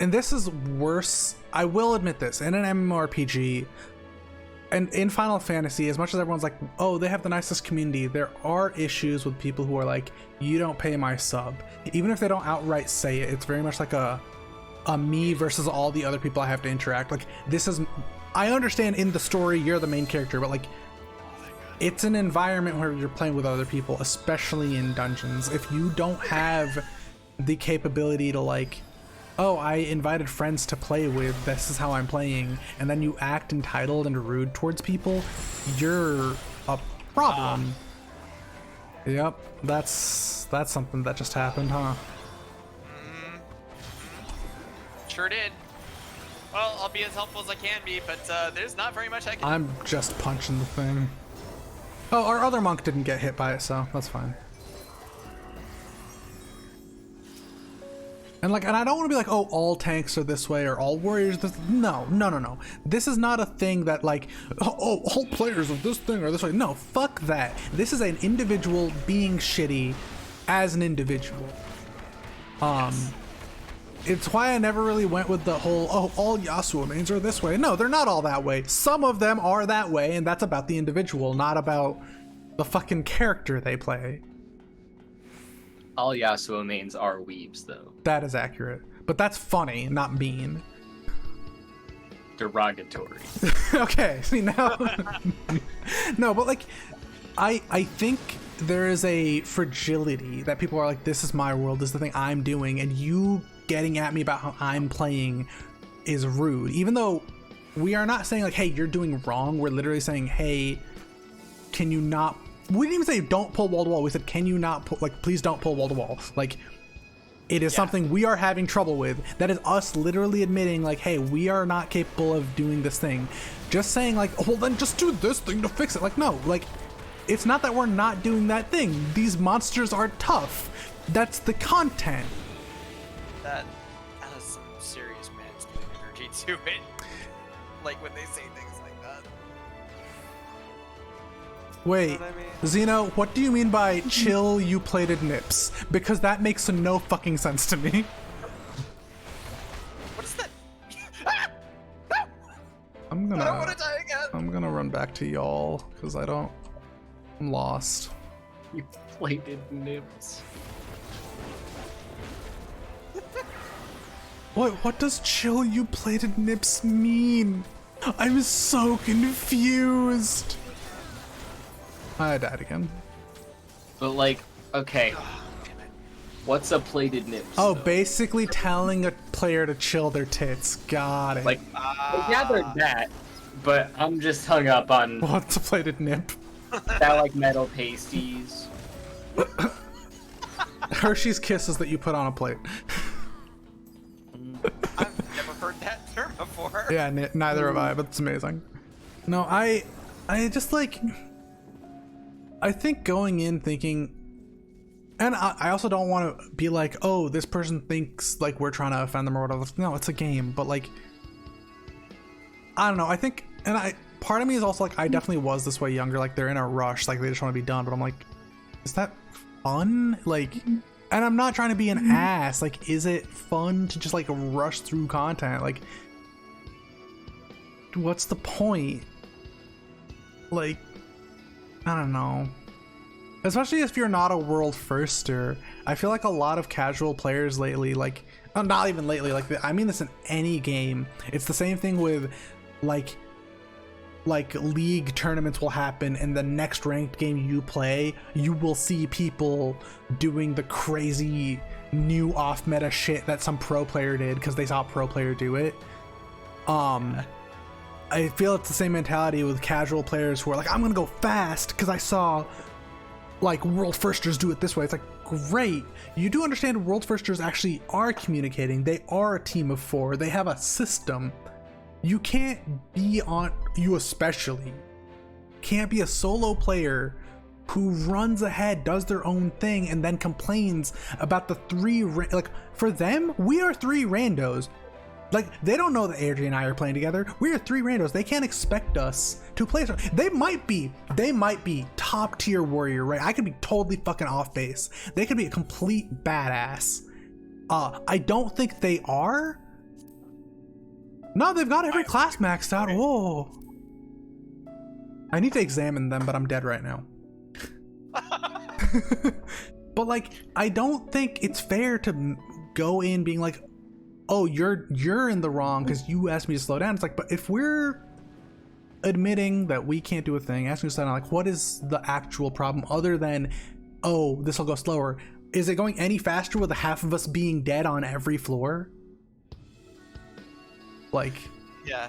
and this is worse, I will admit this, in an MMORPG and in Final Fantasy, as much as everyone's like, oh, they have the nicest community, there are issues with people who are like, you don't pay my sub. Even if they don't outright say it, it's very much like a me versus all the other people I have to interact. Like, I understand in the story you're the main character, but like, it's an environment where you're playing with other people, especially in dungeons. If you don't have the capability to like, oh, I invited friends to play with, this is how I'm playing, and then you act entitled and rude towards people, you're a problem. Yep, that's something that just happened, huh? Sure did. Well, I'll be as helpful as I can be, but there's not very much I can. I'm just punching the thing. Oh, our other monk didn't get hit by it, so that's fine. And I don't want to be like, oh, all tanks are this way or all warriors this. No. This is not a thing that like, oh, all players of this thing are this way. No, fuck that. This is an individual being shitty as an individual. It's why I never really went with the whole, oh, all Yasuo mains are this way. No, they're not all that way. Some of them are that way, and that's about the individual, not about the fucking character they play. All Yasuo mains are weebs, though. That is accurate. But that's funny, not mean. Derogatory. Okay, see now. No, but like, I think there is a fragility that people are like, this is my world, this is the thing I'm doing, and you getting at me about how I'm playing is rude. Even though we are not saying like, hey, you're doing wrong. We're literally saying, hey, can you not? We didn't even say don't pull wall to wall. We said, can you not pull, like, please don't pull wall to wall. Like, it is something we are having trouble with. That is us literally admitting like, hey, we are not capable of doing this thing. Just saying like, oh, well then just do this thing to fix it. Like, no, like, it's not that we're not doing that thing. These monsters are tough. That's the content. That has some serious mansplaining energy to it. Like when they say things like that. Wait, You know what I mean? Zeno, what do you mean by chill, you plated nips? Because that makes no fucking sense to me. What is that? I'm I don't want to die again. gonna run back to y'all because I'm lost. You plated nips. What does chill, you plated nips mean? I'm so confused. I died again. But like, okay, Damn it. what's a plated nips? Oh, though? basically telling a player to chill their tits. Got it. Like, I gathered that, but I'm just hung up on What's a plated nip? that like metal pasties. Hershey's Kisses that you put on a plate. I've never heard that term before. Yeah, neither have I, but it's amazing. No, I just like, I think going in thinking, and I also don't want to be like, oh, this person thinks like we're trying to offend them or whatever. No, it's a game, but like, I don't know. I think, and part of me is also like, I definitely was this way younger. Like they're in a rush, like they just want to be done. But I'm like, is that fun? Like, and I'm not trying to be an ass. Like, is it fun to just like rush through content? Like, what's the point? Like, I don't know. Especially if you're not a world firster. I feel like a lot of casual players lately, like, not even lately, like, I mean this in any game. It's the same thing with, like league tournaments will happen, and the next ranked game you play, you will see people doing the crazy new off meta shit that some pro player did because they saw a pro player do it. I feel it's the same mentality with casual players who are like, I'm gonna go fast because I saw like world firsters do it this way. It's like, great, you do understand world firsters actually are communicating. They are a team of 4. They have a system. You can't be on, you especially can't be a solo player who runs ahead, does their own thing, and then complains about the 3 like, for them, we are 3 randos. Like, they don't know that Adrian and I are playing together. We are 3 randos. They can't expect us to play. They might be top tier warrior, right? I could be totally fucking off base. They could be a complete badass. I don't think they are. No, they've got every class maxed out. Oh, I need to examine them, but I'm dead right now. But like, I don't think it's fair to go in being like, oh, you're in the wrong because you asked me to slow down. It's like, but if we're admitting that we can't do a thing, asking us to slow down, like, what is the actual problem other than, oh, this will go slower? Is it going any faster with half of us being dead on every floor? Like, Yeah.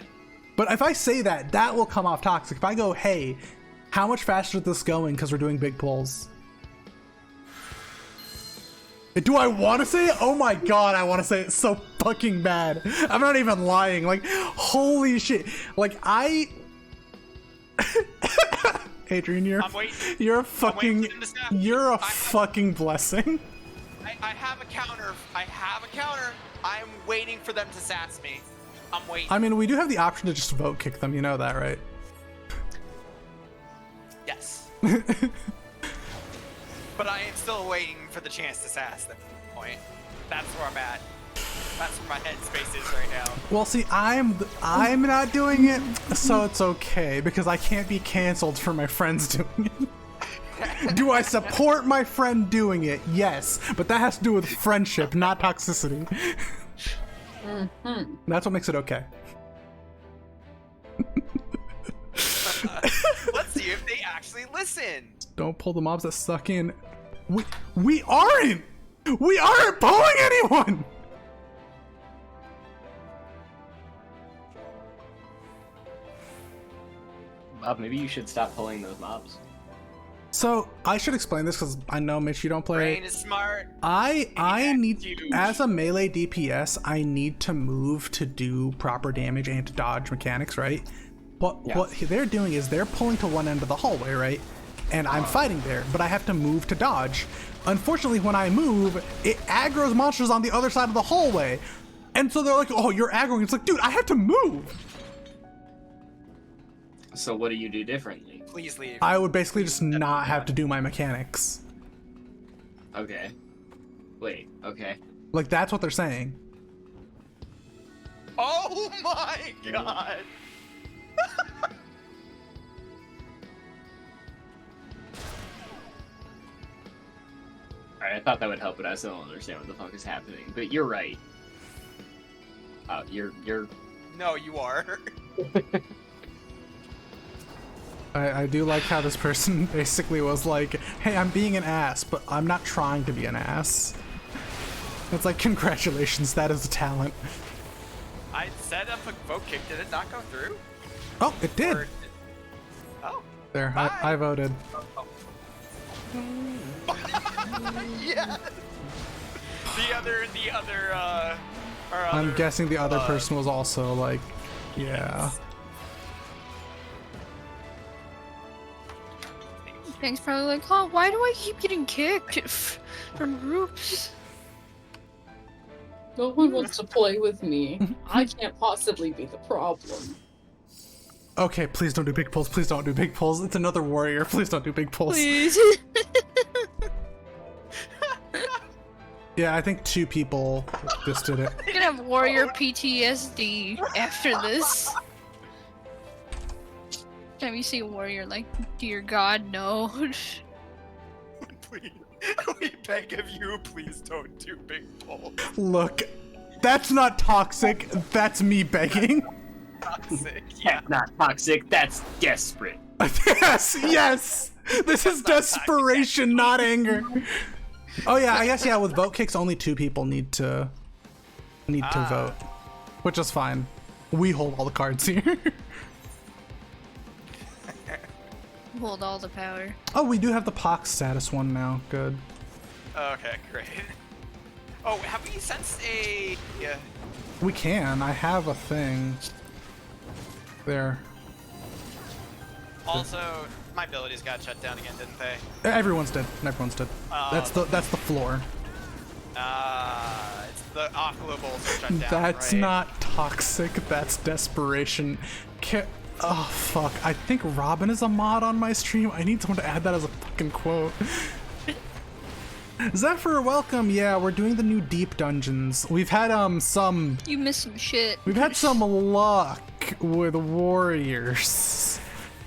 but if I say that, that will come off toxic. If I go, hey, how much faster is this going because we're doing big pulls? Do I want to say it? Oh my god, I want to say it so fucking bad. I'm not even lying. Like, holy shit. Like, Adrian, you're I'm waiting. you're a I'm waiting fucking for them to snap me. you're a I- fucking blessing. I have a counter. I'm waiting for them to sass me. I'm waiting. I mean, we do have the option to just vote kick them. You know that, right? Yes. But I am still waiting for the chance to sass them. Point. That's where I'm at. That's where my headspace is right now. Well, see, I'm not doing it, so it's okay because I can't be canceled for my friends doing it. Do I support my friend doing it? Yes, but that has to do with friendship, not toxicity. That's what makes it okay. Let's see if they actually listen. Don't pull the mobs that suck in. We aren't pulling anyone. Bob, maybe you should stop pulling those mobs. So I should explain this because I know Mitch, you don't play. Brain is smart. I need, Huge. as a melee DPS, I need to move to do proper damage and to dodge mechanics, right? But what they're doing is they're pulling to one end of the hallway, right? And I'm fighting there, but I have to move to dodge. Unfortunately, when I move, it aggroes monsters on the other side of the hallway. And so they're like, oh, you're aggroing. It's like, dude, I have to move. So what do you do differently? Please leave. I would basically just not have to do my mechanics. Okay. Wait, okay. Like, that's what they're saying. Oh my god. Alright, I thought that would help, but I still don't understand what the fuck is happening. But you're right. You're No, you are. I do like how this person basically was like, hey, I'm being an ass, but I'm not trying to be an ass. It's like, congratulations, that is a talent. I set up a vote kick. Did it not go through? Oh, it did. Or oh. There, Bye. I voted. Yeah. The other, our I'm other, guessing the other person was also like, yeah. Gang's probably like, oh, why do I keep getting kicked from groups? No one wants to play with me. I can't possibly be the problem. Okay, please don't do big pulls. Please don't do big pulls. It's another warrior. Please don't do big pulls. Please. Yeah, I think 2 people just did it. I'm gonna have warrior PTSD after this. Time you see a warrior like, dear God, no. Please, we beg of you, please don't do big pulls. Look, that's not toxic. That's me begging. Toxic. Yeah. that's not toxic, that's desperate. Yes, yes. This is desperation, not anger. Oh yeah, I guess with vote kicks, only 2 people need to vote, which is fine. We hold all the cards here. Hold all the power. Oh, we do have the Pox status one now. Good. Okay, great. Oh, have we sensed a? Yeah. We can. I have a thing. There. Also, my abilities got shut down again, didn't they? Everyone's dead. Everyone's dead. That's the floor. It's the Aquila Bowls are shut down. That's right? not toxic. That's desperation. Oh fuck! I think Robin is a mod on my stream. I need someone to add that as a fucking quote. Zephyr, welcome. Yeah, we're doing the new deep dungeons. We've had some. You missed some shit. We've had some luck with warriors.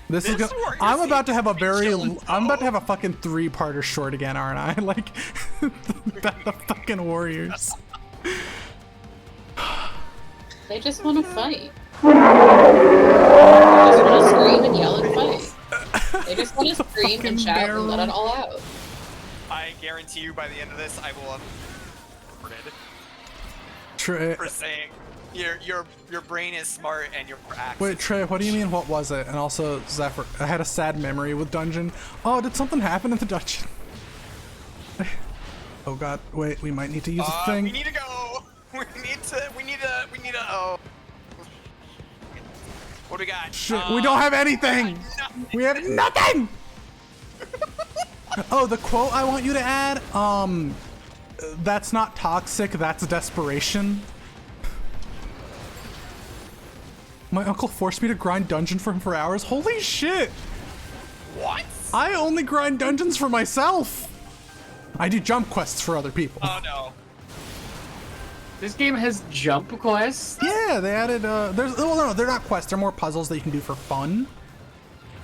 This is gonna, warrior I'm about to seems have a to be very. chilling, I'm about to have a fucking 3-parter short again, aren't I? Like the fucking warriors. They just want to fight. They just want to scream and yell and fight. They just want to scream and shout and let it all out. I guarantee you, by the end of this, I will have Trey, for saying your brain is smart and your axe. wait, Trey, what do you mean? What was it? And also, Zephyr, I had a sad memory with dungeon. Oh, did something happen in the dungeon? Oh god, wait, we might need to use a thing. We need to go. We need to. Oh. What do we got? Shit, we don't have anything. We have nothing. Oh, the quote I want you to add. That's not toxic. That's desperation. My uncle forced me to grind dungeon for him for hours. Holy shit! What? I only grind dungeons for myself. I do jump quests for other people. Oh no. This game has jump quests? Yeah, they added. No, they're not quests. They're more puzzles that you can do for fun.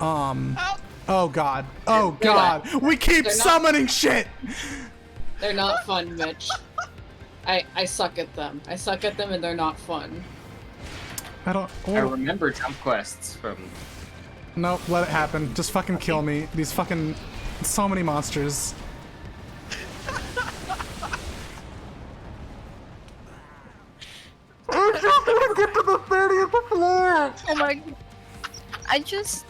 Oh, Oh god. Oh god. We keep they're not- summoning shit! They're not fun, Mitch. I suck at them. I suck at them and they're not fun. I don't. I Oh, remember jump quests from. no, let it happen. Just fucking kill me. These fucking. So many monsters. I just want to get to the 30th floor! Oh my. I just.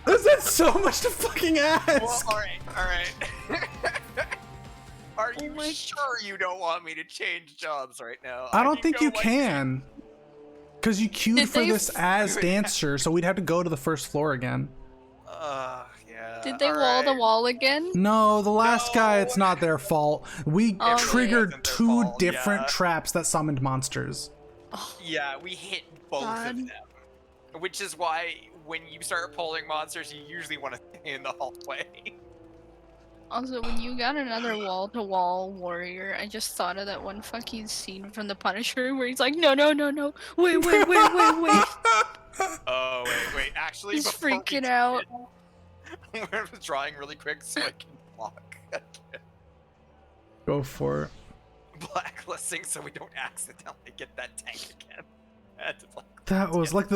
Is that so much to fucking ask? Well, alright. Are you my- sure you don't want me to change jobs right now? I don't think go, you like, can. Because you queued Did for they this as dancer, so we'd have to go to the first floor again. Yeah. Did they wall the alright. wall again? No, the last guy, No. it's not their fault. We Oh, triggered It wasn't their 2 fault, different yeah. traps that summoned monsters. Yeah, we hit both God. of them. Which is why when you start pulling monsters, you usually want to stay in the hallway. Also, when you got another wall-to-wall warrior, I just thought of that one fucking scene from The Punisher where he's like, no, no, no, no, wait. Oh, wait. Actually, He's before we freaking do out. it, we're drawing really quick so I can block Go for it. blacklisting so we don't accidentally get that tank again. I had to block That was like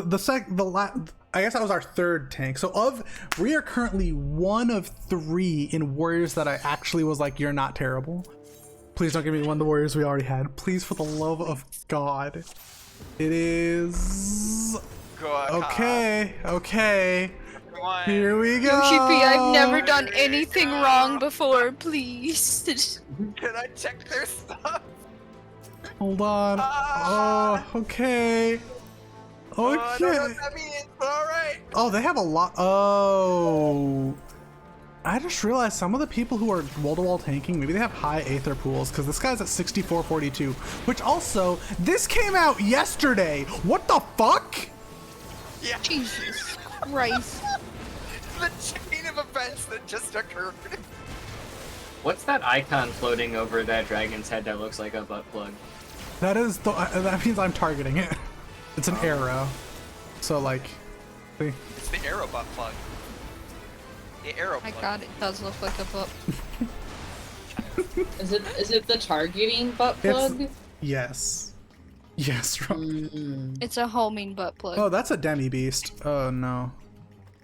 I guess that was our 3rd tank. So we are currently 1 of 3 in warriors that I actually was like, you're not terrible. Please don't give me one of the warriors we already had. Please, for the love of God. It is Go, okay. Come on. Here we go. Yoshi P, I've never done There you anything go. wrong before, please. Can I check their stuff? Hold on. Ah. Oh, okay. Oh, I don't know Okay. what that means, but alright. Oh, they have a lot. Oh. I just realized some of the people who are wall-to-wall tanking, maybe they have high Aether pools, because this guy's at 6442, which also, this came out yesterday. What the fuck? Yeah, Jesus Christ. the chain of events that just occurred. What's that icon floating over that dragon's head that looks like a butt plug? That is the, that means I'm targeting it. It's an arrow. So like, see? It's the arrow butt plug. The arrow My plug. god, it does look like a book. Is it the targeting butt plug? Yes. Yes, Rob. It's a homing butt plug. Oh, that's a demi beast. Oh no.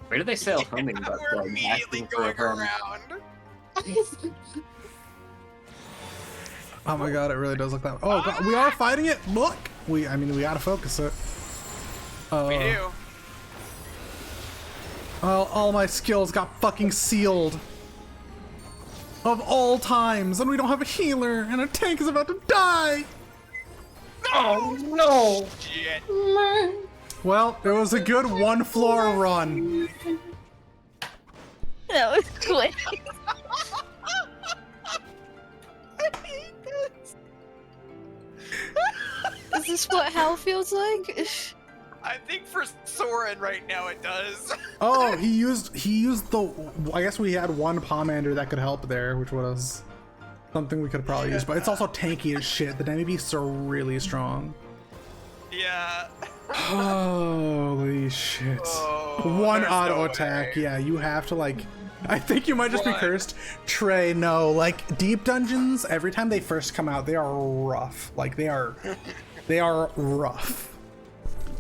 Where do they sell homing butt We're plugs? immediately Asking for a going home. around. Oh my god, it really does look that. Oh god, we are fighting it. Look, we gotta focus it. We do. All my skills got fucking sealed. Of all times, and we don't have a healer, and our tank is about to die. Oh no! Shit. Well, it was a good 1 floor run. That was quick. I hate this. Is this what hell feels like? I think for Soren right now it does. Oh, he used the. I guess we had one Pomander that could help there, which was something we could probably use. But it's also tanky as shit. The demi beasts are really strong. Yeah. Holy shit! Oh, One there's auto no attack. way. Yeah, you have to like. I think you might just be What? cursed. Trey, no. Like deep dungeons, every time they first come out, they are rough. Like they are rough.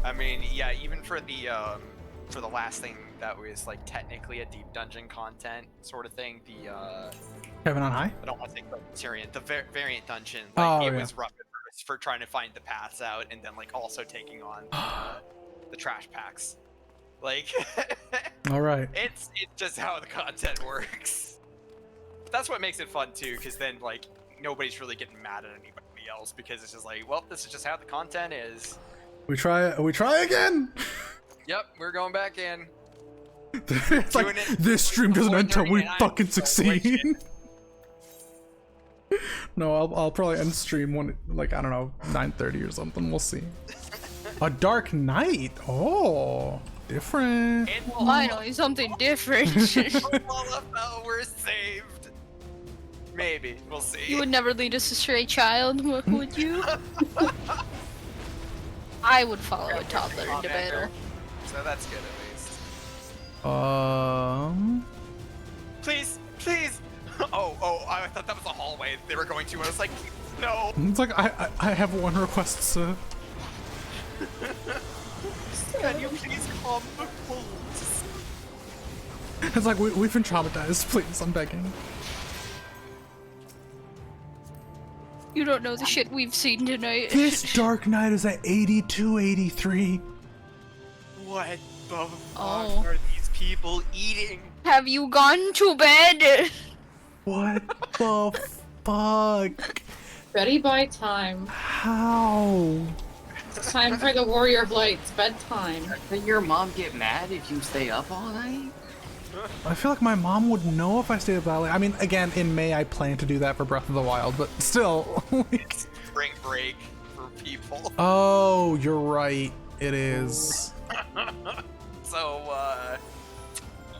I mean, yeah, even for the last thing that was like technically a deep dungeon content sort of thing, the Heaven on high. I don't want to think about Tyrion, the variant dungeon, Oh, like it yeah. was rough at first for trying to find the paths out and then like also taking on the trash packs. Like All right. it's just how the content works. But that's what makes it fun too, because then like nobody's really getting mad at anybody else because it's just like, well, this is just how the content is. We try again. Yep, we're going back in. It's like Doing it this stream doesn't end until we 4:39, fucking so succeed. No, I'll probably end stream when like I don't know 9:30 or something. We'll see. A Dark Knight. Oh, different. And Finally, something different. Lalafell, we're saved. Maybe, we'll see. You would never lead us astray, child, would you? I would follow a toddler into battle. So that's good at least. Please, please. Oh, I thought that was a hallway they were going to. I was like, no. It's like I have one request, sir. Can you please come, please? It's like we've been traumatized. Please, I'm begging. You don't know the shit we've seen tonight. This Dark Knight is at 8283. What the fuck Oh. are these people eating? Have you gone to bed? What the fuck? Ready by time. How? It's time for the Warrior of Light's bedtime. Can your mom get mad if you stay up all night? I feel like my mom would know if I stayed up that late. I mean, again, in May I plan to do that for Breath of the Wild, but still. Like... Spring break for people. Oh, you're right. It is. So,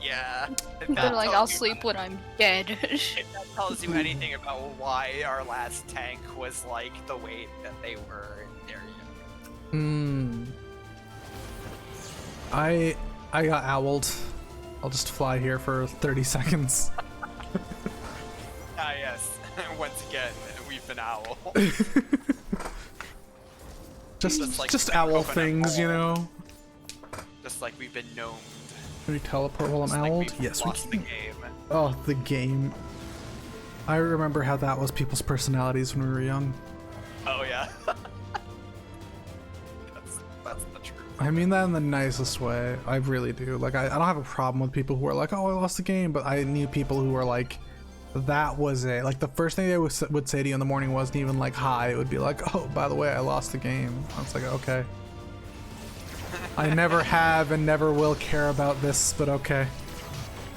yeah. If They're that like, tells I'll you- sleep when I'm dead. If that tells you anything about why our last tank was like the weight that they were, there you go. I got owled. I'll just fly here for 30 seconds. Ah, yes. Once again, we've been owl. Just like owl coconut things, you ball. know? Just like we've been gnomed. Can we teleport while I'm Just like owled? we've Yes, we lost the can. game. Oh, the game. I remember how that was people's personalities when we were young. Oh yeah. that's the truth. I mean that in the nicest way. I really do. Like, I don't have a problem with people who are like, oh, I lost the game, but I knew people who were like, that was it. Like, the first thing they would say to you in the morning wasn't even like, hi. It would be like, oh, by the way, I lost the game. I was like, okay. I never have and never will care about this, but okay.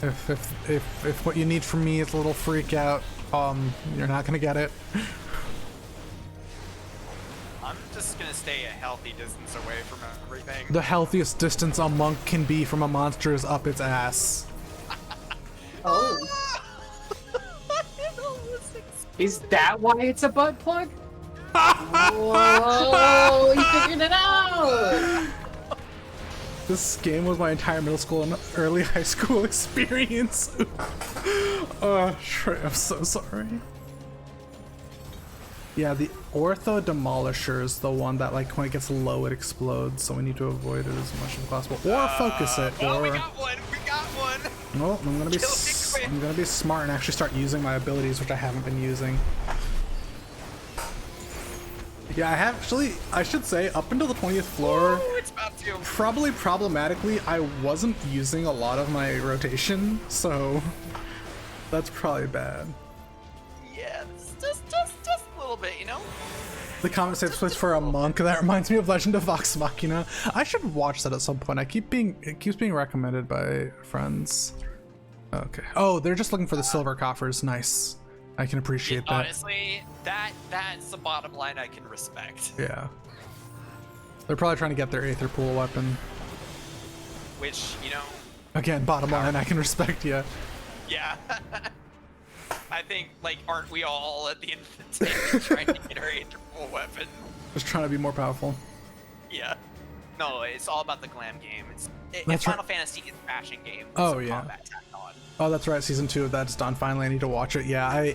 If what you need from me is a little freak out, you're not gonna get it. I'm just gonna stay a healthy distance away from everything. The healthiest distance a monk can be from a monster is up its ass. Oh. Is that why it's a butt plug? Whoa, you figured it out! This game was my entire middle school and early high school experience. Oh, Trey, I'm so sorry. Yeah, the Ortho Demolisher is the one that, like, when it gets low, it explodes, so we need to avoid it as much as possible. Or focus it, Oh, or... we got one! We got one! Well, I'm gonna be Kill it quick. I'm gonna be smart and actually start using my abilities, which I haven't been using. Yeah, I should say, up until the 20th floor, Ooh, it's about to. probably problematically, I wasn't using a lot of my rotation, so that's probably bad. Yeah, just a little bit, you know? The comment saves place for a monk. That reminds me of Legend of Vox Machina. I should watch that at some point. It keeps being recommended by friends. Okay. Oh, they're just looking for the silver coffers. Nice. I can appreciate that. Honestly, that's the bottom line I can respect. Yeah. They're probably trying to get their Aether Pool weapon. Which, you know, Again, bottom line, I can respect you. yeah. I think, like, aren't we all at the end of the day trying to get our interpol weapon? Just trying to be more powerful. Yeah. No, it's all about the glam game. That's Final right. Fantasy is a fashion game. with Oh, some yeah. combat tacked on. Oh, that's right. Season 2 of that's done. Finally, I need to watch it. Yeah,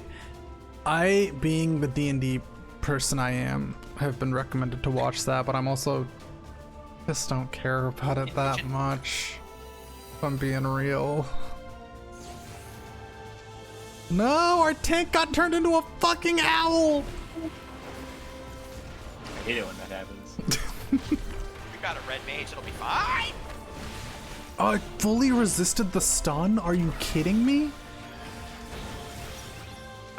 I being the D&D person I am, have been recommended to watch that, but I'm also just don't care about it that much. If I'm being real. No, our tank got turned into a fucking owl. I hate it when that happens. We got a red mage, it'll be fine. I fully resisted the stun. Are you kidding me?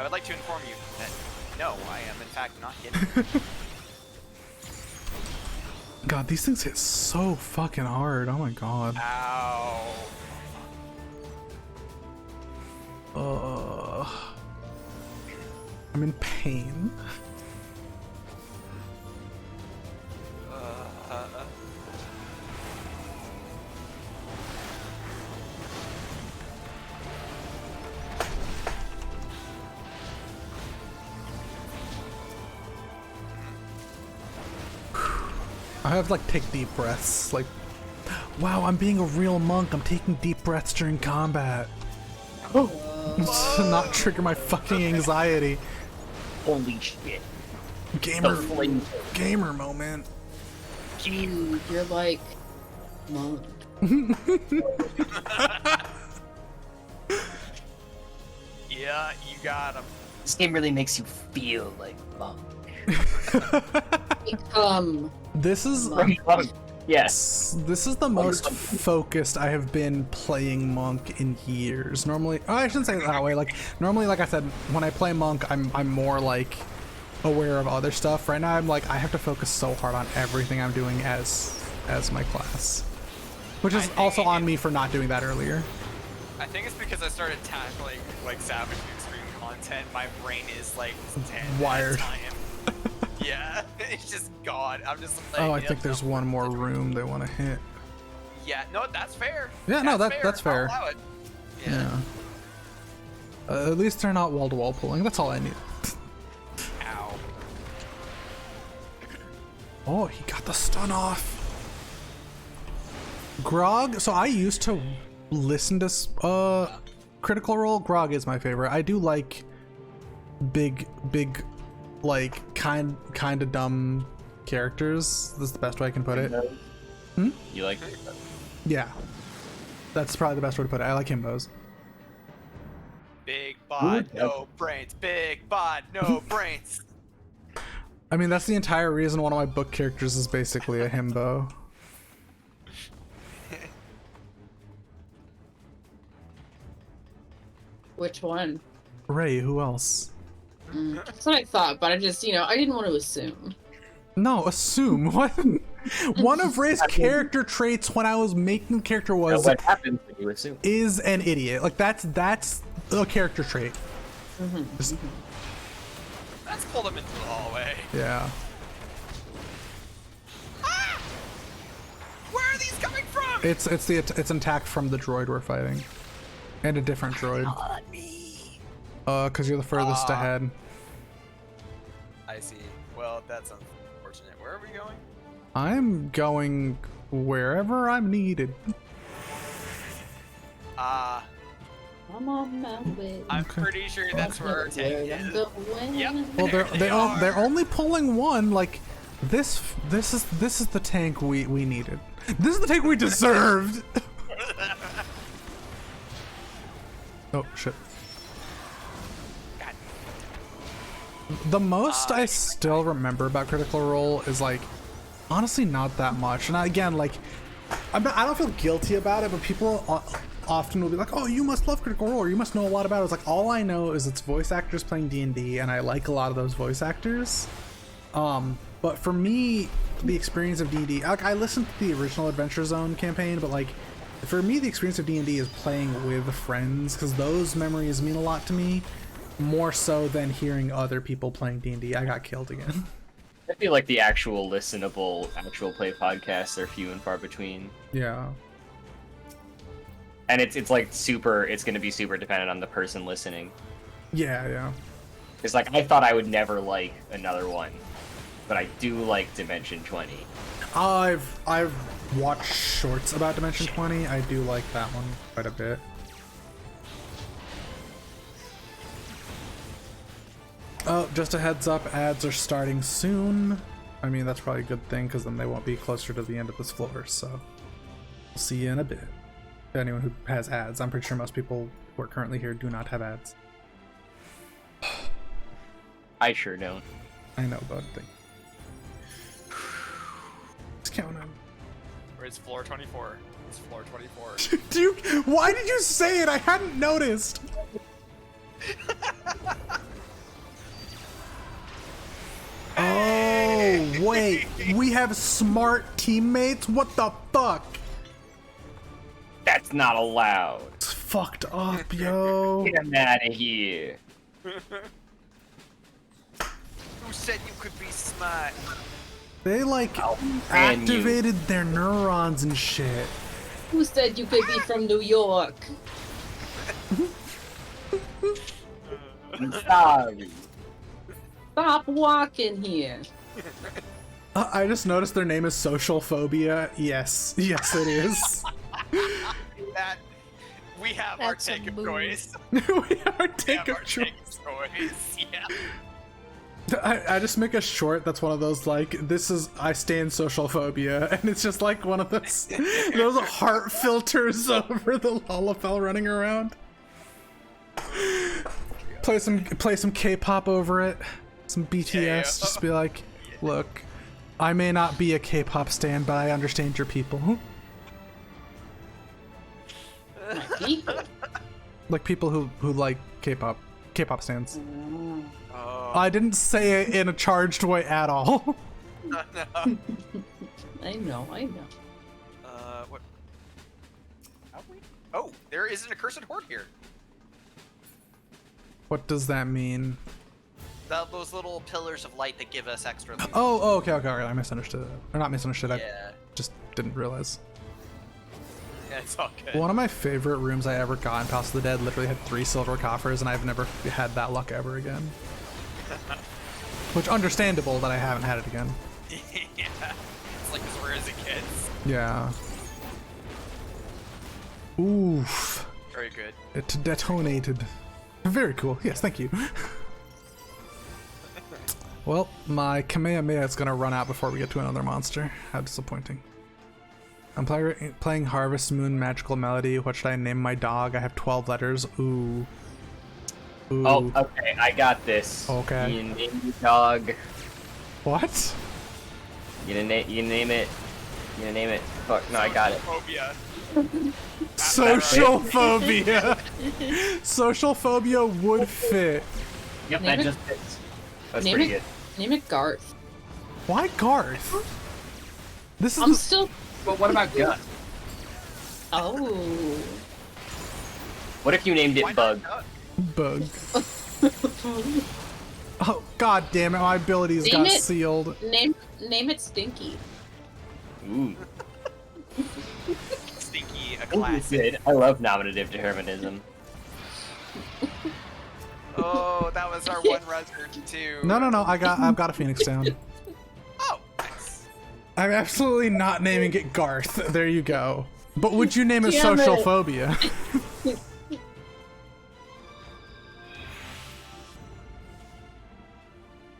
I would like to inform you that no, I am in fact not kidding. God, these things hit so fucking hard. Oh my god. Ow. I'm in pain. I have like take deep breaths. Like, Wow, I'm being a real monk. I'm taking deep breaths during combat. To not trigger my fucking anxiety. Holy shit. Gamer moment. Dude, you're like, monk. Yeah, you got him. This game really makes you feel like monk. This is Yes. this is the most focused I have been playing monk in years. Normally, I shouldn't say it that way. Like normally, like I said, when I play monk, I'm more like aware of other stuff. Right now, I'm like I have to focus so hard on everything I'm doing as my class, which is also on me for not doing that earlier. I think it's because I started tackling like Savage Extreme content. My brain is like 10 Wired. at a time. Yeah, it's just gone. I'm just like. Oh, I yep, think there's one more room they want to hit. Yeah, no, that's fair. Yeah, no, that's fair. I'll allow it. Yeah. At least they're not wall-to-wall pulling. That's all I need. Ow. Oh, he got the stun off. Grog. So I used to listen to Critical Role. Grog is my favorite. I do like big, like kind of dumb characters. That's the best way I can put it. You like it? Yeah, that's probably the best way to put it. I like himbos. Big bod, no brains. Big bod, no brains. I mean, that's the entire reason one of my book characters is basically a himbo. Which one? Ray, who else? That's what I thought, but I just, I didn't want to assume. No, assume. What? One of Ray's character traits when I was making the character was What happens when you assume? is an idiot. Like that's a character trait. Just- Let's pull them into the hallway. yeah. Ah! Where are these coming from? It's an attack from the droid we're fighting, and a different droid. Cause you're the furthest ahead. I see. Well, that's unfortunate. Where are we going? I'm going wherever I'm needed. I'm on my way. I'm pretty sure that's where our tank Where I'm is. going. Yep. Well, they're only pulling one. Like this is the tank we needed. This is the tank we deserved. Oh shit. God. The most I still remember about Critical Role is like honestly not that much. And again, like I don't feel guilty about it, but people often will be like, "Oh, you must love Critical Role, or you must know a lot about it." It's like all I know is it's voice actors playing D&D, and I like a lot of those voice actors. But for me, the experience of D&D, like I listened to the original Adventure Zone campaign, but like for me, the experience of D&D is playing with friends, because those memories mean a lot to me, more so than hearing other people playing D&D. I got killed again. I feel like the actual listenable, actual play podcasts are few and far between. Yeah. And it's like it's going to be super dependent on the person listening. Yeah. It's like, I thought I would never like another one, but I do like Dimension 20. I've watched shorts about Dimension 20. I do like that one quite a bit. Oh, just a heads up, ads are starting soon. I mean, that's probably a good thing, because then they won't be closer to the end of this floor, so we'll see you in a bit. Anyone who has ads, I'm pretty sure most people who are currently here do not have ads. I sure don't. I know, but it's counting. Where's floor 24? It's floor 24. Dude, why did you say it? I hadn't noticed. Oh, wait. We have smart teammates? What the fuck? That's not allowed. It's fucked up, yo. Get him out of here. Who said you could be smart? They like ban you. activated their neurons and shit. Who said you could be from New York? I'm sorry. Stop walking here. I just noticed their name is Social Phobia. Yes, yes, it is. That we have That's a our take of move. choice. We are We take have of our choice. take of choice. Yeah. I just make a short that's one of those like, this is I stand social phobia, and it's just like one of those heart filters over the Lalafell running around. Play some K-pop over it, some BTS. Yeah. Just be like, look, I may not be a K-pop stan, but I understand your people. My people. Like people who like K-pop stans. Oh, I didn't say it in a charged way at all. no. I know. What? Oh, there is an accursed horde here. What does that mean? Those little pillars of light that give us extra loot. Oh, okay. I misunderstood. Or not misunderstood. I Yeah. just didn't realize. Yeah, it's all good. One of my favorite rooms I ever got in House of the Dead literally had 3 silver coffers, and I've never had that luck ever again. Which, understandable that I haven't had it again. Yeah. It's like as rare as it gets. Yeah. Oof. Very good. It detonated. Very cool. Yes, thank you. Well, my Kamehameha is gonna run out before we get to another monster. How disappointing. I'm playing Harvest Moon Magical Melody. What should I name my dog? I have 12 letters. Ooh. Ooh. Oh, okay, I got this. Okay. You name your dog. What? You gonna name it. You gonna name it. Fuck, no, I got it. Phobia. Social phobia. Social phobia would fit. Yep, Name that it- just fits. That's name pretty it- good. Name it Garth. Why Garth? This is I'm the- still. But what about Gus? Oh. What if you named it Why Bug? not? bug. Oh god damn it! My abilities Name got it- sealed. Name it Stinky. Ooh, Stinky, a that's classic. good. I love nominative determinism. Oh, that was our one resident too. No. I've got a Phoenix down. Oh, nice. I'm absolutely not naming it Garth. There you go. But would you name it Damn social it. phobia?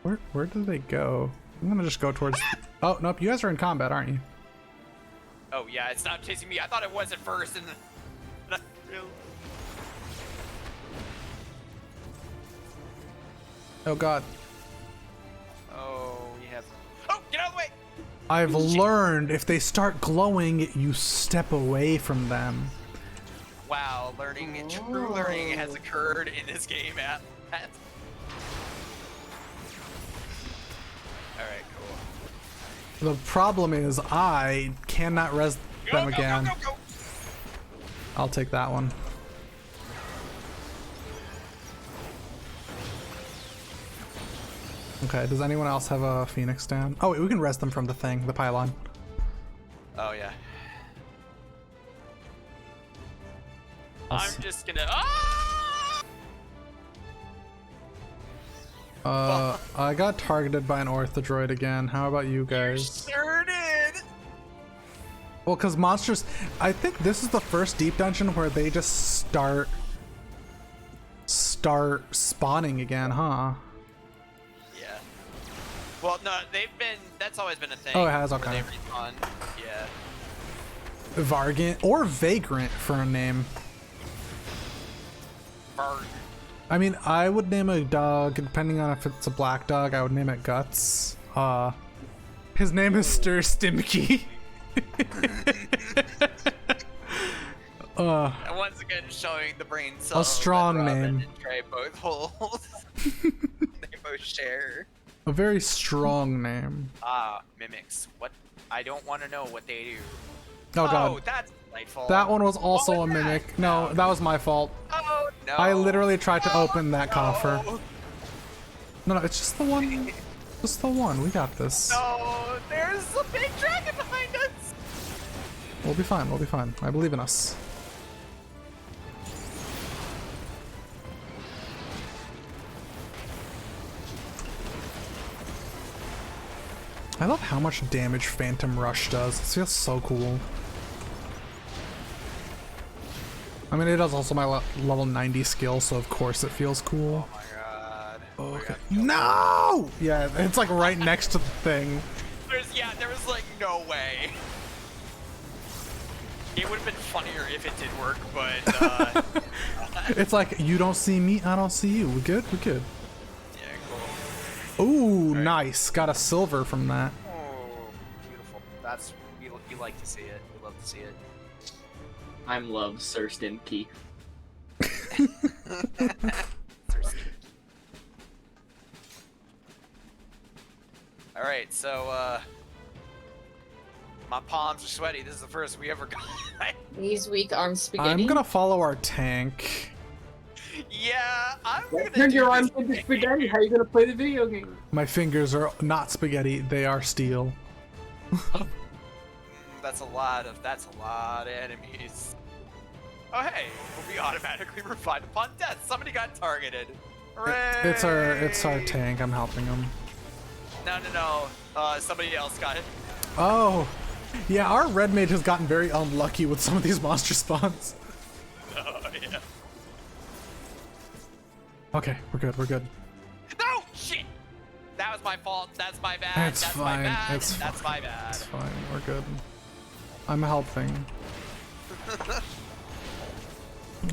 Where did they go? I'm gonna just go towards. Oh nope, you guys are in combat, aren't you? Oh yeah, it's not chasing me. I thought it was at first, and then. Oh god. Oh, he has. Oh, get out of the way! I've learned if they start glowing, you step away from them. Wow, true learning has occurred in this game. All right, cool. The problem is I cannot res them again. Go. I'll take that one. Okay, does anyone else have a Phoenix down? Oh wait, we can res them from the thing, the pylon. Oh yeah. I'll I'm s- just gonna. Ah! I got targeted by an orthodroid again. How about you guys? Sure did. Well, because monsters, I think this is the first deep dungeon where they just start spawning again, huh? Yeah. Well, no, they've been. That's always been a thing. Oh, it has, where okay. They respawn. Yeah. Vargant or Vagrant for a name. Varg. I mean, I would name a dog, depending on if it's a black dog, I would name it Guts. His name is Stir Stimky. And once again, showing the brain cells. strong that Robin name. And Trey both hold. They both share. A very strong name. Mimics. What? I don't want to know what they do. Oh god. Oh, that's delightful. That one was also What a was that? mimic. No, that was my fault. Oh no. I literally tried to open that coffer. No. No, it's just the one. Just the one. We got this. No, there's a big dragon behind us. We'll be fine. We'll be fine. I believe in us. I love how much damage Phantom Rush does. It feels so cool. I mean, it is also my level 90 skill, so of course it feels cool. Oh my god. Oh, okay. No! Yeah, it's like right next to the thing. There was like no way. It would have been funnier if it did work, but It's like, you don't see me, I don't see you. We good? We good. yeah, cool. Ooh, nice. Got a silver from that. Oh, beautiful. That's you like to see it. You love to see it. I'm love Sir Stimkey. All right, so my palms are sweaty. This is the first we ever got. He's weak on spaghetti. I'm gonna follow our tank. Yeah, I'm gonna Turn do your this. arms into spaghetti. How you gonna play the video game? My fingers are not spaghetti, they are steel. That's a lot of enemies. Oh hey, we automatically revived upon death. Somebody got targeted. Hooray! It's our tank, I'm helping him. No. Somebody else got it. Oh, yeah, our red mage has gotten very unlucky with some of these monster spawns. Oh yeah. Okay, we're good, we're good. No shit. That was my fault. That's my bad. It's That's fine. my bad. It's That's my bad. It's fine, we're good. I'm helping.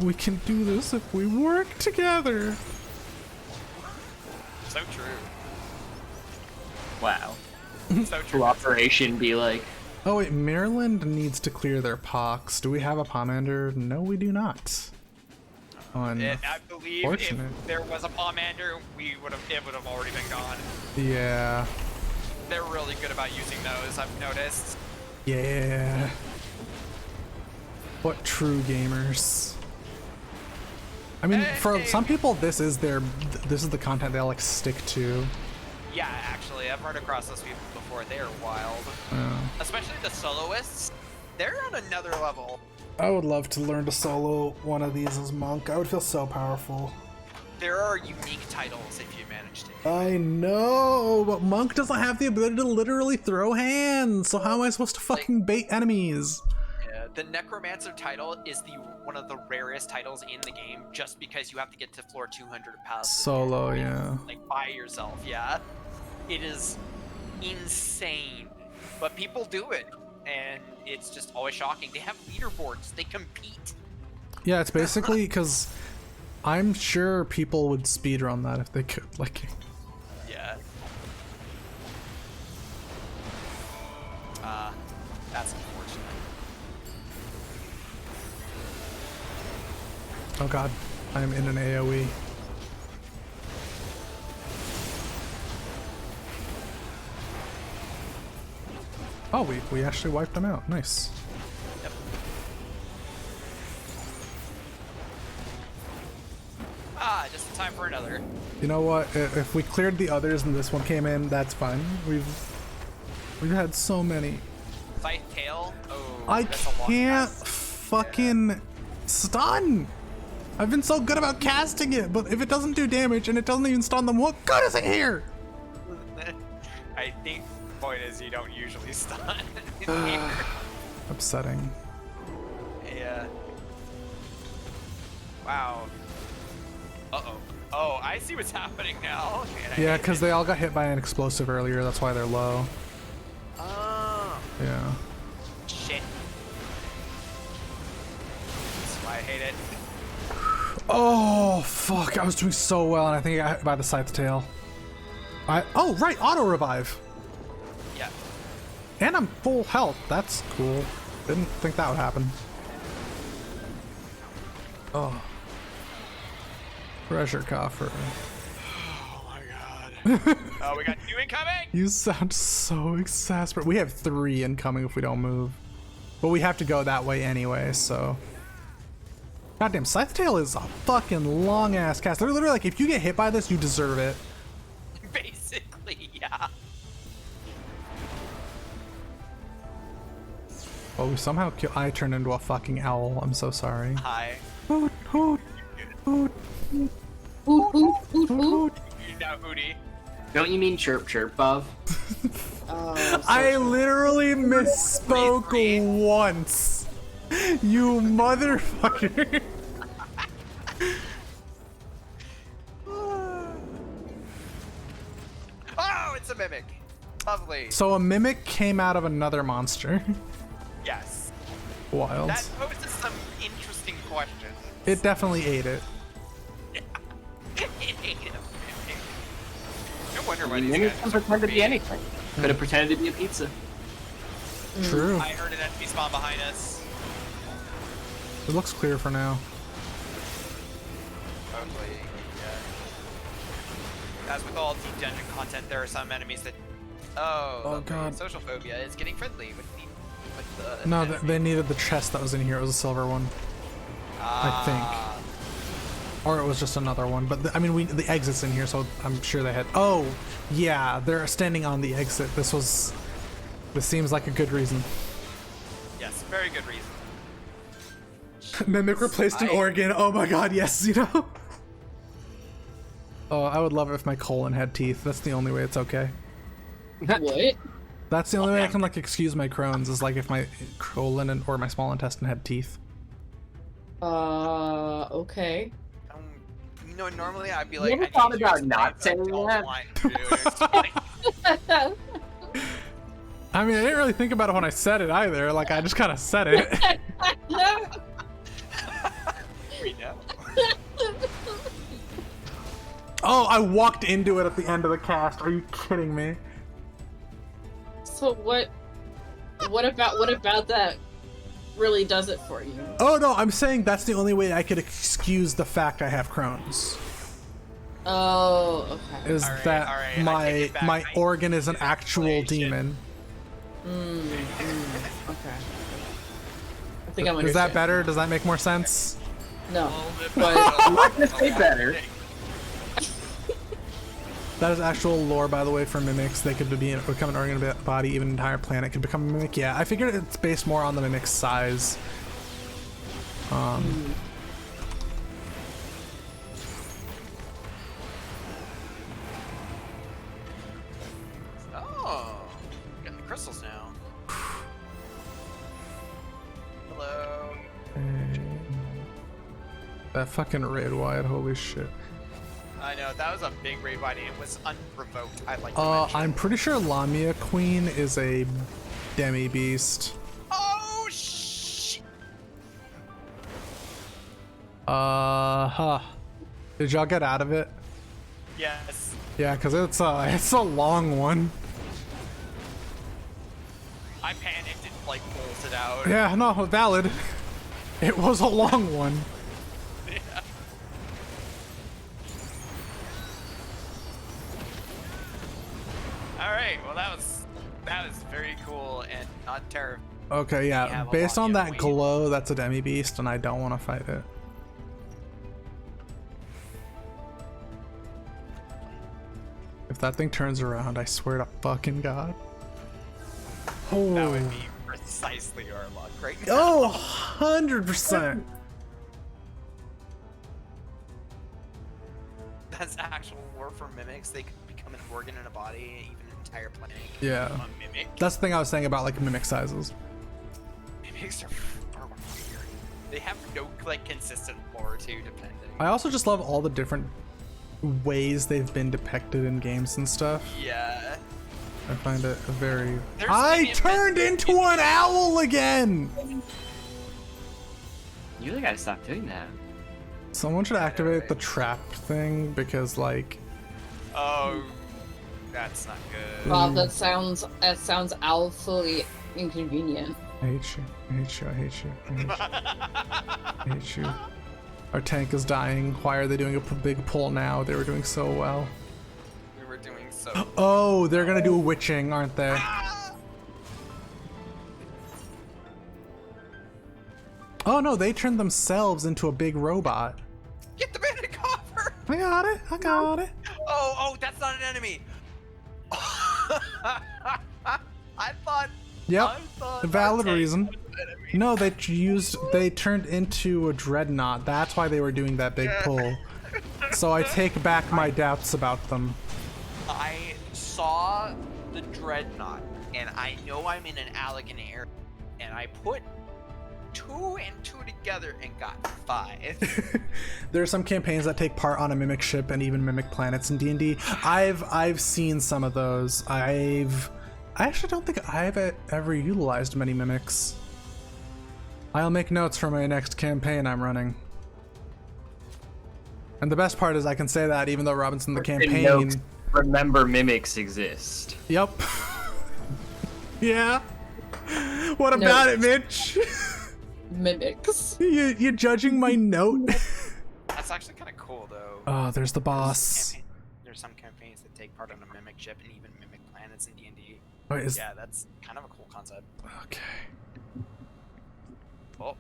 We can do this if we work together. So true. Wow. So true. Cooperation be like. Oh wait, Maryland needs to clear their pox. Do we have a pomander? No, we do not. I believe if Unfortunate. there was a pomander, it would have already been gone. Yeah. They're really good about using those, I've noticed. Yeah. What true gamers. I mean, for Hey. some people, this is the content they'll like stick to. Yeah, actually, I've run across those people before. They are wild. Yeah. Especially the soloists. They're on another level. I would love to learn to solo one of these as monk. I would feel so powerful. There are unique titles if you manage to. I know, but monk doesn't have the ability to literally throw hands. So how am I supposed to fucking bait enemies? Yeah, the Necromancer title is one of the rarest titles in the game, just because you have to get to floor 200 past Solo, yeah. like by yourself. Yeah, it is insane, but people do it, and it's just always shocking. They have leaderboards. They compete. Yeah, it's basically because I'm sure people would speedrun that if they could. Like, Yeah. That's unfortunate. oh god, I am in an AoE. Oh, we actually wiped them out. Nice. Yep. Just in time for another. You know what? If we cleared the others and this one came in, that's fine. We've had so many. Scythe tail. Oh, I that's a long can't cast. fucking stun. I've been so good about casting it, but if it doesn't do damage and it doesn't even stun them, what good is it here? I think the point is you don't usually stun. Upsetting. Yeah. Wow. Uh-oh. Oh, I see what's happening now. Man, I Yeah, hate because it. they all got hit by an explosive earlier. That's why they're low. Oh, Yeah. shit. That's why I hate it. Oh, fuck. I was doing so well, and I think I got hit by the scythe tail. Oh, right. Auto revive. Yeah. And I'm full health. That's cool. Didn't think that would happen. Oh. Treasure coffer. Oh my god. Oh, we got two incoming! You sound so exasperated. We have 3 incoming if we don't move. But we have to go that way anyway, so. Goddamn, Scythe Tail is a fucking long ass cast. They're literally like, if you get hit by this, you deserve it. Basically, yeah. Oh, we somehow I turned into a fucking owl. I'm so sorry. Hi. Hoot, hoot, hoot, Hoot, hoot, hoot, hoot. hoot. You know, Udi. Don't you mean chirp chirp, Bov? Oh, so I true. literally misspoke once. You motherfucker. Oh, it's a mimic. Lovely. So a mimic came out of another monster. Yes. Wild. That poses some interesting questions. It definitely ate it. It ate a mimic. No wonder why these Mimics guys can are so pretend to be big. anything. Could have pretended to be a pizza. True. I heard an enemy spawn behind us. It looks clear for now. Hopefully, yeah. As with all deep dungeon content, there are some enemies that. Oh, Oh, lovely. God. Social phobia is getting friendly with the. No, enemy. they needed the chest that was in here. It was a silver one. Ah, Or it was just another one. But I mean, the exit's in here, so I'm sure they had. Oh, yeah, they're standing on the exit. This seems like a good reason. Yes, very good reason. Mimic replaced an organ. Oh my god, yes, you know? Oh, I would love it if my colon had teeth. That's the only way it's okay. What? That's the only way I can, like, excuse my Crohn's, is, like, if my colon or my small intestine had teeth. Okay. You know, normally I'd be like. ever I need thought you to about explain, not but I saying don't that? want to. I mean, I didn't really think about it when I said it either. Like, I just kind of said it. We know. Oh, I walked into it at the end of the cast. Are you kidding me? So what about that really does it for you? Oh no, I'm saying that's the only way I could excuse the fact I have Crohn's. Oh, okay. Is Alright, that alright, I my take it back. my I organ is an use actual explanation. demon? Okay. I think I'm Is that understanding. better? Does that make more sense? No. But I'm not gonna say better. That is actual lore, by the way, for mimics. They could become an organ body, even an entire planet could become a mimic. Yeah, I figured it's based more on the mimic's size. Oh, getting the crystals now. Hello. That fucking raid wide, holy shit. I know that was a big raid body. It was unprovoked. I'd like to mention. I'm pretty sure Lamia Queen is a demi beast. Oh shit! Huh. Did y'all get out of it? Yes. Yeah, cause it's a long one. I panicked and like bolted out. Yeah, no, valid. It was a long one. Yeah. All right. Well, that was very cool and not terrible. Okay, yeah. have a Based lot on yet that waited. glow, that's a demi beast, and I don't want to fight it. If that thing turns around, I swear to fucking God. That Oh, would be precisely our luck right now. oh, 100%. That's actual lore for mimics. They could become an organ in a body, even an entire planet. could Yeah. become a mimic. That's the thing I was saying about like mimic sizes. Mimics are weird. They have no like consistent lore too, depending. I also just love all the different ways they've been depicted in games and stuff. Yeah. I find it a very. There's I maybe a turned bit- into an owl again. You really gotta stop doing that. Someone should activate the trap thing because, like, Oh, that's not good. Wow, that sounds awfully inconvenient. I hate you. I hate you. I hate you. I hate you. I hate you. Our tank is dying. Why are they doing a big pull now? They were doing so well. We were doing so. Oh, they're gonna do a witching, aren't they? Oh no, they turned themselves into a big robot. Get the bandit coffer! I got it. I got it. Oh, that's not an enemy. I thought. Yep. I thought Valid our tank reason. was an enemy. No, they turned into a dreadnought. That's why they were doing that big pull. So I take back my doubts about them. I saw the Dreadnought, and I know I'm in an Allegan area, and I put 2 and 2 together and got 5. There are some campaigns that take part on a mimic ship and even mimic planets in D&D. I've seen some of those. I actually don't think I've ever utilized many mimics. I'll make notes for my next campaign I'm running. And the best part is I can say that even though Robinson the campaign. Notes, remember mimics exist. Yep. Yeah. What about it, Mitch? Mimics. You judging my note? That's actually kind of cool, though. Oh, there's the boss. There's some campaigns that take part on a mimic ship and even mimic planets in D&D. Wait, is... Yeah, that's kind of a cool concept. Okay. Oh,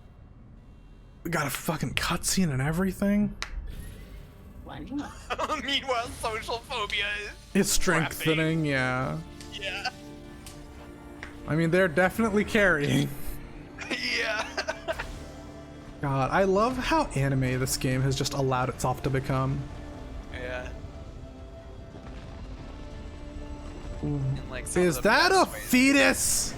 We got a fucking cutscene and everything. Why not? meanwhile, social phobia is... It's strengthening, yeah. Yeah. I mean, they're definitely carrying. Yeah. God, I love how anime this game has just allowed itself to become. Yeah. Ooh. And, like, some Is of the that a best ways- fetus?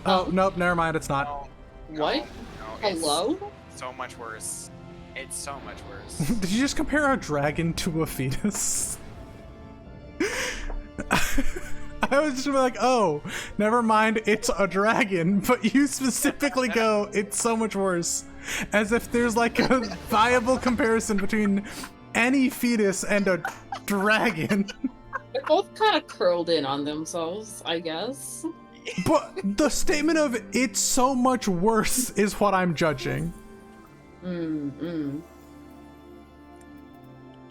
Oh, nope, never mind, it's not. No, What? no, it's Hello? So much worse. It's so much worse. Did you just compare a dragon to a fetus? I was just like, oh, never mind, it's a dragon, but you specifically go, it's so much worse. As if there's like a viable comparison between any fetus and a dragon. They're both kind of curled in on themselves, I guess. But the statement of it's so much worse is what I'm judging.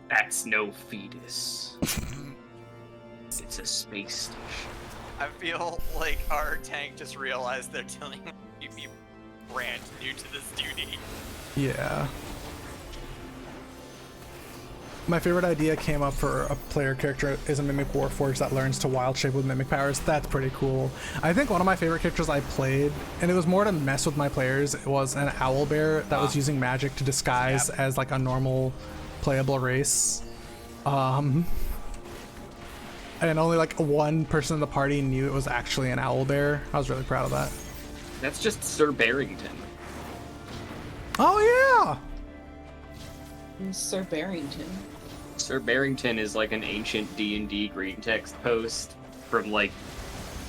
That's no fetus. It's a space station. I feel like our tank just realized they're telling me be brand new to this duty. Yeah. My favorite idea came up for a player character is a Mimic Warforged that learns to wild shape with Mimic powers. That's pretty cool. I think one of my favorite characters I played, and it was more to mess with my players, it was an Owlbear that was using magic to disguise as like a normal playable race. And only like one person in the party knew it was actually an Owlbear. I was really proud of that. That's just Sir Barrington. Oh yeah! Sir Barrington. Sir Barrington is like an ancient D&D green text post from like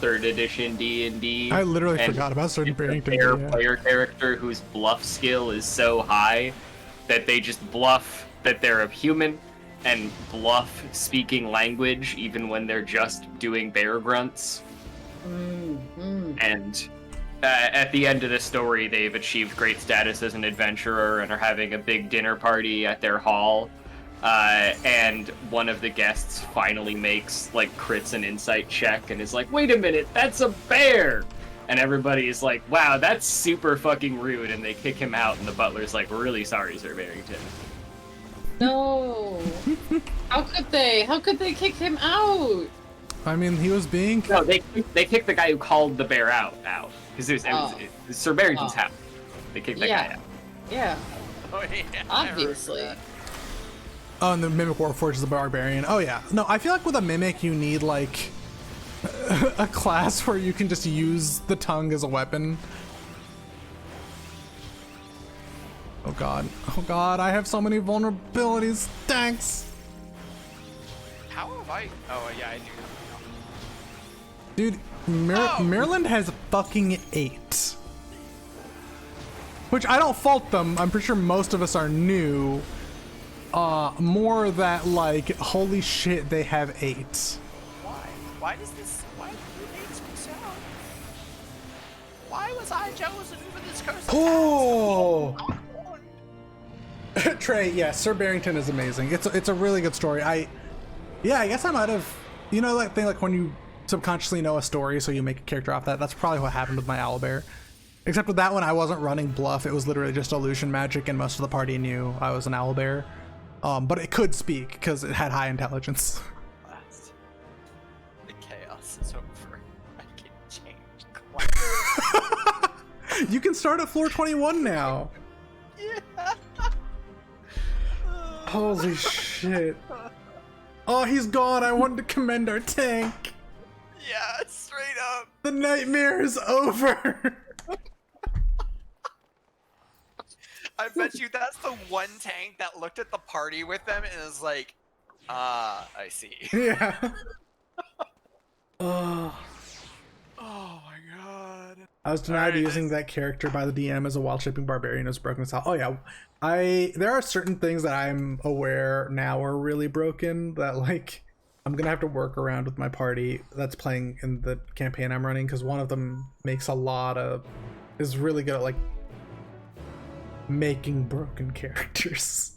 3rd edition D&D. I literally and forgot about Sir it's Barrington. A rare Yeah. player character whose bluff skill is so high that they just bluff that they're a human and bluff speaking language even when they're just doing bear grunts. And at the end of the story, they've achieved great status as an adventurer and are having a big dinner party at their hall. And one of the guests finally makes like crits an insight check and is like, "Wait a minute, that's a bear!" And everybody is like, "Wow, that's super fucking rude!" And they kick him out. And the butler's like, "We're really sorry, Sir Barrington." No. How could they? How could they kick him out? I mean, he was being... No, they kicked the guy who called the bear out because it was Sir Barrington's house. They kicked that guy out. Yeah. Oh, yeah, Obviously. Oh, and the Mimic Warforged is a barbarian. Oh yeah. No, I feel like with a Mimic you need like a class where you can just use the tongue as a weapon. Oh god. Oh god, I have so many vulnerabilities. Thanks. How have I? Oh, yeah, I do. Dude, Maryland has fucking 8. Which I don't fault them. I'm pretty sure most of us are new. More that like, holy shit, they have 8. Why? Why does this? Why do you hate me so? Why was I chosen for this curse? Oh! Trey, yeah, Sir Barrington is amazing. It's a really good story. I guess I might have, you know, that thing like when you subconsciously know a story, so you make a character off that. That's probably what happened with my Owlbear. Except with that one, I wasn't running bluff. It was literally just illusion magic, and most of the party knew I was an Owlbear. But it could speak because it had high intelligence. The chaos is over. I can change class. You can start at floor 21 now. Yeah. Holy shit. Oh, he's gone. I wanted to commend our tank. Yeah, straight up. The nightmare is over. I bet you that's the one tank that looked at the party with them and is like, ah, I see. Yeah. Oh. Oh my god. I was denied Alright, using that character by the DM as a wild shaping barbarian as broken as hell. Oh yeah, there are certain things that I'm aware now are really broken that like I'm gonna have to work around with my party that's playing in the campaign I'm running, because one of them is really good at like making broken characters.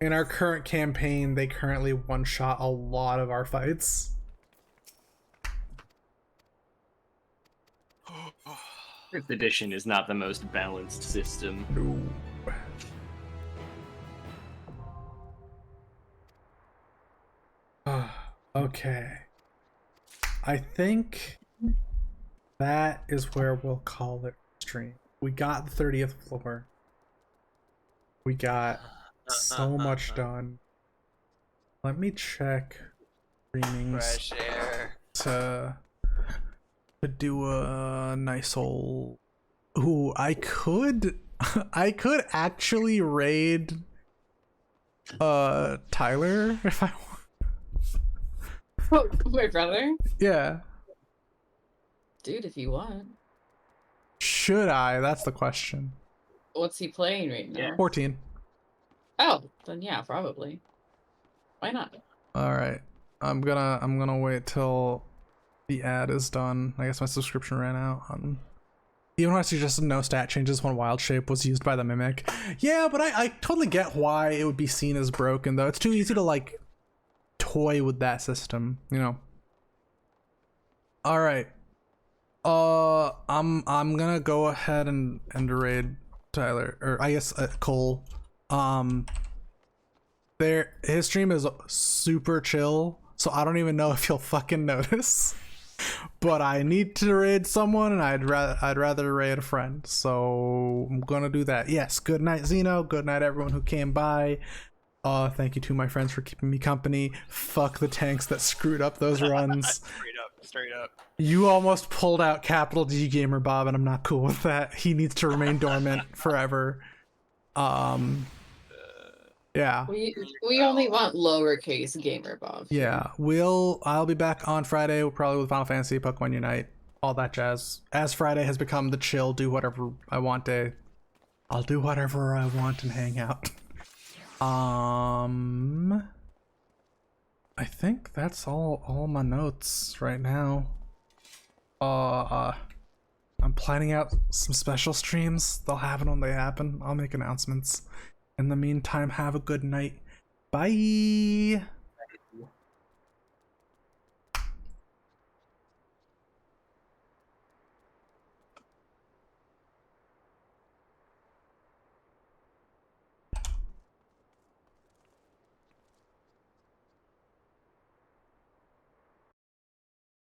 In our current campaign, they currently one-shot a lot of our fights. Fifth edition is not the most balanced system. No. Okay. I think that is where we'll call it stream. We got the 30th floor. We got so much done. Let me check streamings Fresh air. to do a nice old. Ooh, I could actually raid Tyler if I want. My brother? Yeah. Dude, if you want. Should I? That's the question. What's he playing right now? 14. Oh, then yeah, probably. Why not? All right. I'm gonna wait till the ad is done. I guess my subscription ran out. Even when I suggested no stat changes when Wild Shape was used by the Mimic. Yeah, but I totally get why it would be seen as broken, though. It's too easy to like toy with that system, you know. All right. I'm gonna go ahead and raid Tyler, or I guess Cole. His stream is super chill, so I don't even know if he'll fucking notice. But I need to raid someone, and I'd rather raid a friend, so I'm gonna do that. Yes, good night, Zeno. Good night, everyone who came by. Thank you to my friends for keeping me company. Fuck the tanks that screwed up those runs. Straight up. You almost pulled out capital D Gamer Bob, and I'm not cool with that. He needs to remain dormant forever. Yeah. We only want lowercase gamer Bob. Yeah. I'll be back on Friday, probably with Final Fantasy, Pokemon Unite, all that jazz. As Friday has become the chill, do whatever I want day, I'll do whatever I want and hang out. I think that's all my notes right now. I'm planning out some special streams. They'll happen when they happen. I'll make announcements. In the meantime, have a good night. Bye.